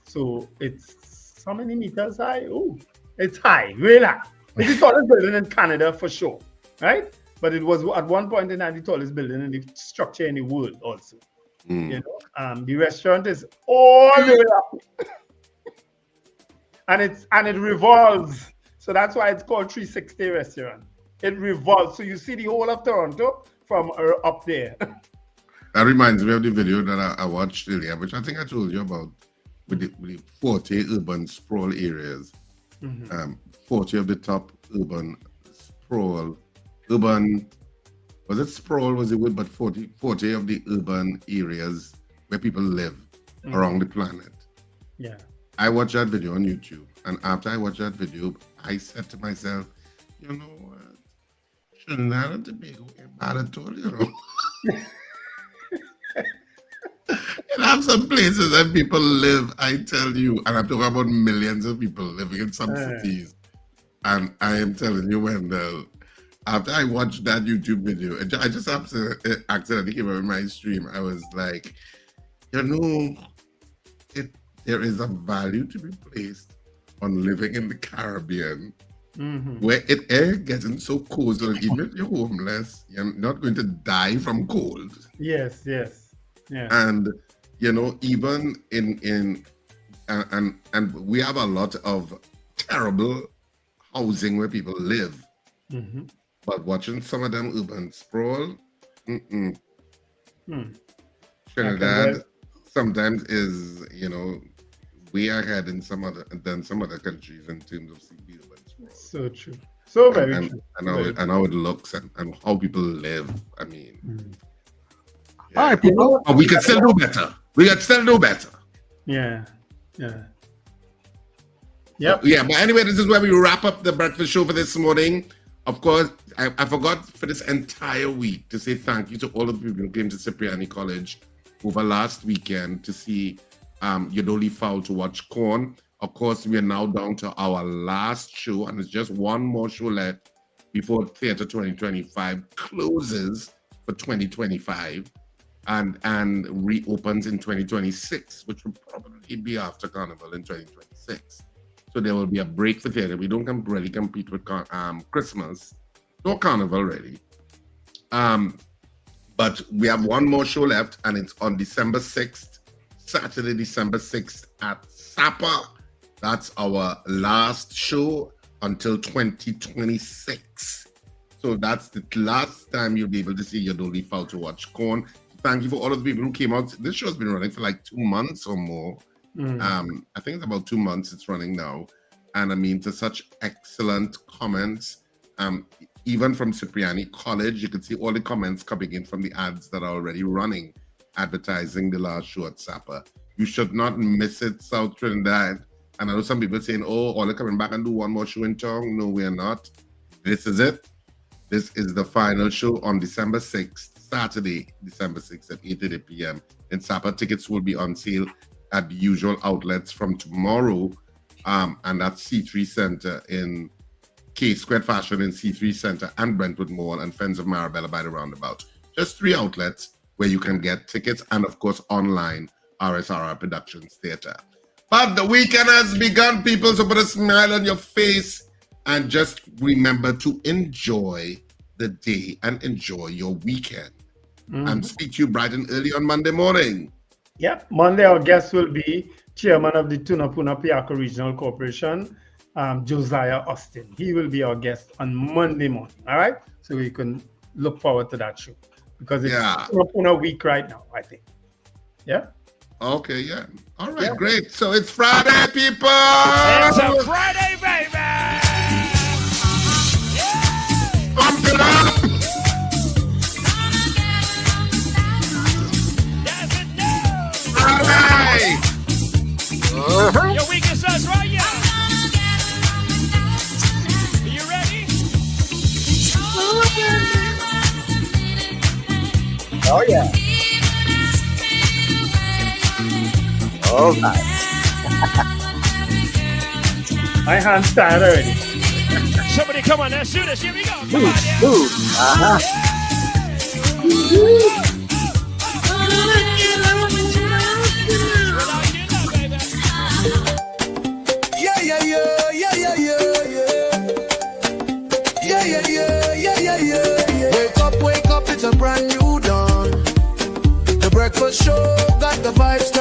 So it's how many meters high? Oh, it's high, really high. It's the tallest building in Canada for sure, right? But it was at one point in time the tallest building in the structure in the world also. You know, the restaurant is all the way up. and it revolves. So that's why it's called 360 restaurant. It revolves. So you see the whole of Toronto from up there. That reminds me of the video that I watched earlier, which I think I told you about, with the 40 urban sprawl areas. 40 of the top urban sprawl, was it sprawl, was it wood, but 40 of the urban areas where people live around the planet. Yeah. I watched that video on YouTube, and after I watched that video, I said to myself, you know what? Trinidad and Tobago ain't bad at all, you know. You have some places that people live, I tell you, and I'm talking about millions of people living in some cities. And I am telling you, Wendell, after I watched that YouTube video, I just accidentally came up in my stream. I was like, you know, there is a value to be placed on living in the Caribbean, where it is getting so cold that even if you're homeless, you're not going to die from cold. Yes. Yeah. And you know, even in we have a lot of terrible housing where people live. But watching some of them urban sprawl, Trinidad sometimes is, you know, way ahead than some other countries in terms of city urban sprawl. So true. So very true. And how it looks and how people live. I mean, all right, people. But we can still do better. Yeah. Yep. Yeah, but anyway, this is where we wrap up the breakfast show for this morning. Of course, I forgot for this entire week to say thank you to all of the people who came to Cipriani College over last weekend to see Yodoli Fowl to watch Corn. Of course, we are now down to our last show, and it's just one more show left before Theatre 2025 closes for 2025 and reopens in 2026, which will probably be after Carnival in 2026. So there will be a break for theatre. We don't really compete with Christmas, no Carnival really. But we have one more show left, and it's on December 6th, Saturday, December 6th at Sapa. That's our last show until 2026. So that's the last time you'll be able to see Yodoli Fowl to watch Corn. Thank you for all of the people who came out. This show's been running for like 2 months or more. I think it's about 2 months it's running now. And I mean, to such excellent comments, even from Cipriani College, you can see all the comments coming in from the ads that are already running, advertising the last show at Sapa. You should not miss it, South Trinidad. And I know some people saying, oh, they're coming back and do one more show in town. No, we're not. This is it. This is the final show on December 6th, Saturday, December 6th at 8:30 p.m. in Sapa. Tickets will be on sale at the usual outlets from tomorrow, and that's C3 Center in K-Squared Fashion in C3 Center and Brentwood Mall and Friends of Marabella by the Roundabout. Just 3 outlets where you can get tickets, and of course online, RSRR Productions Theatre. But the weekend has begun, people, so put a smile on your face and just remember to enjoy the day and enjoy your weekend. And speak to you bright and early on Monday morning. Yep, Monday our guest will be Chairman of the Tunapuna Piarco Regional Corporation, Josiah Austin. He will be our guest on Monday morning, all right? So we can look forward to that show because it's Tunapuna week right now, I think. Yeah? Okay, yeah. All right, great. So it's Friday, people! It's a Friday, baby! Pump it up! All right! Your weekend starts right now. Are you ready? Oh, yeah. Oh, nice. My hand's tired already. Somebody come on, let's do this. Here we go. Come Move, on, yeah. move. Wake up, it's a brand new dawn. The breakfast show got the vibes.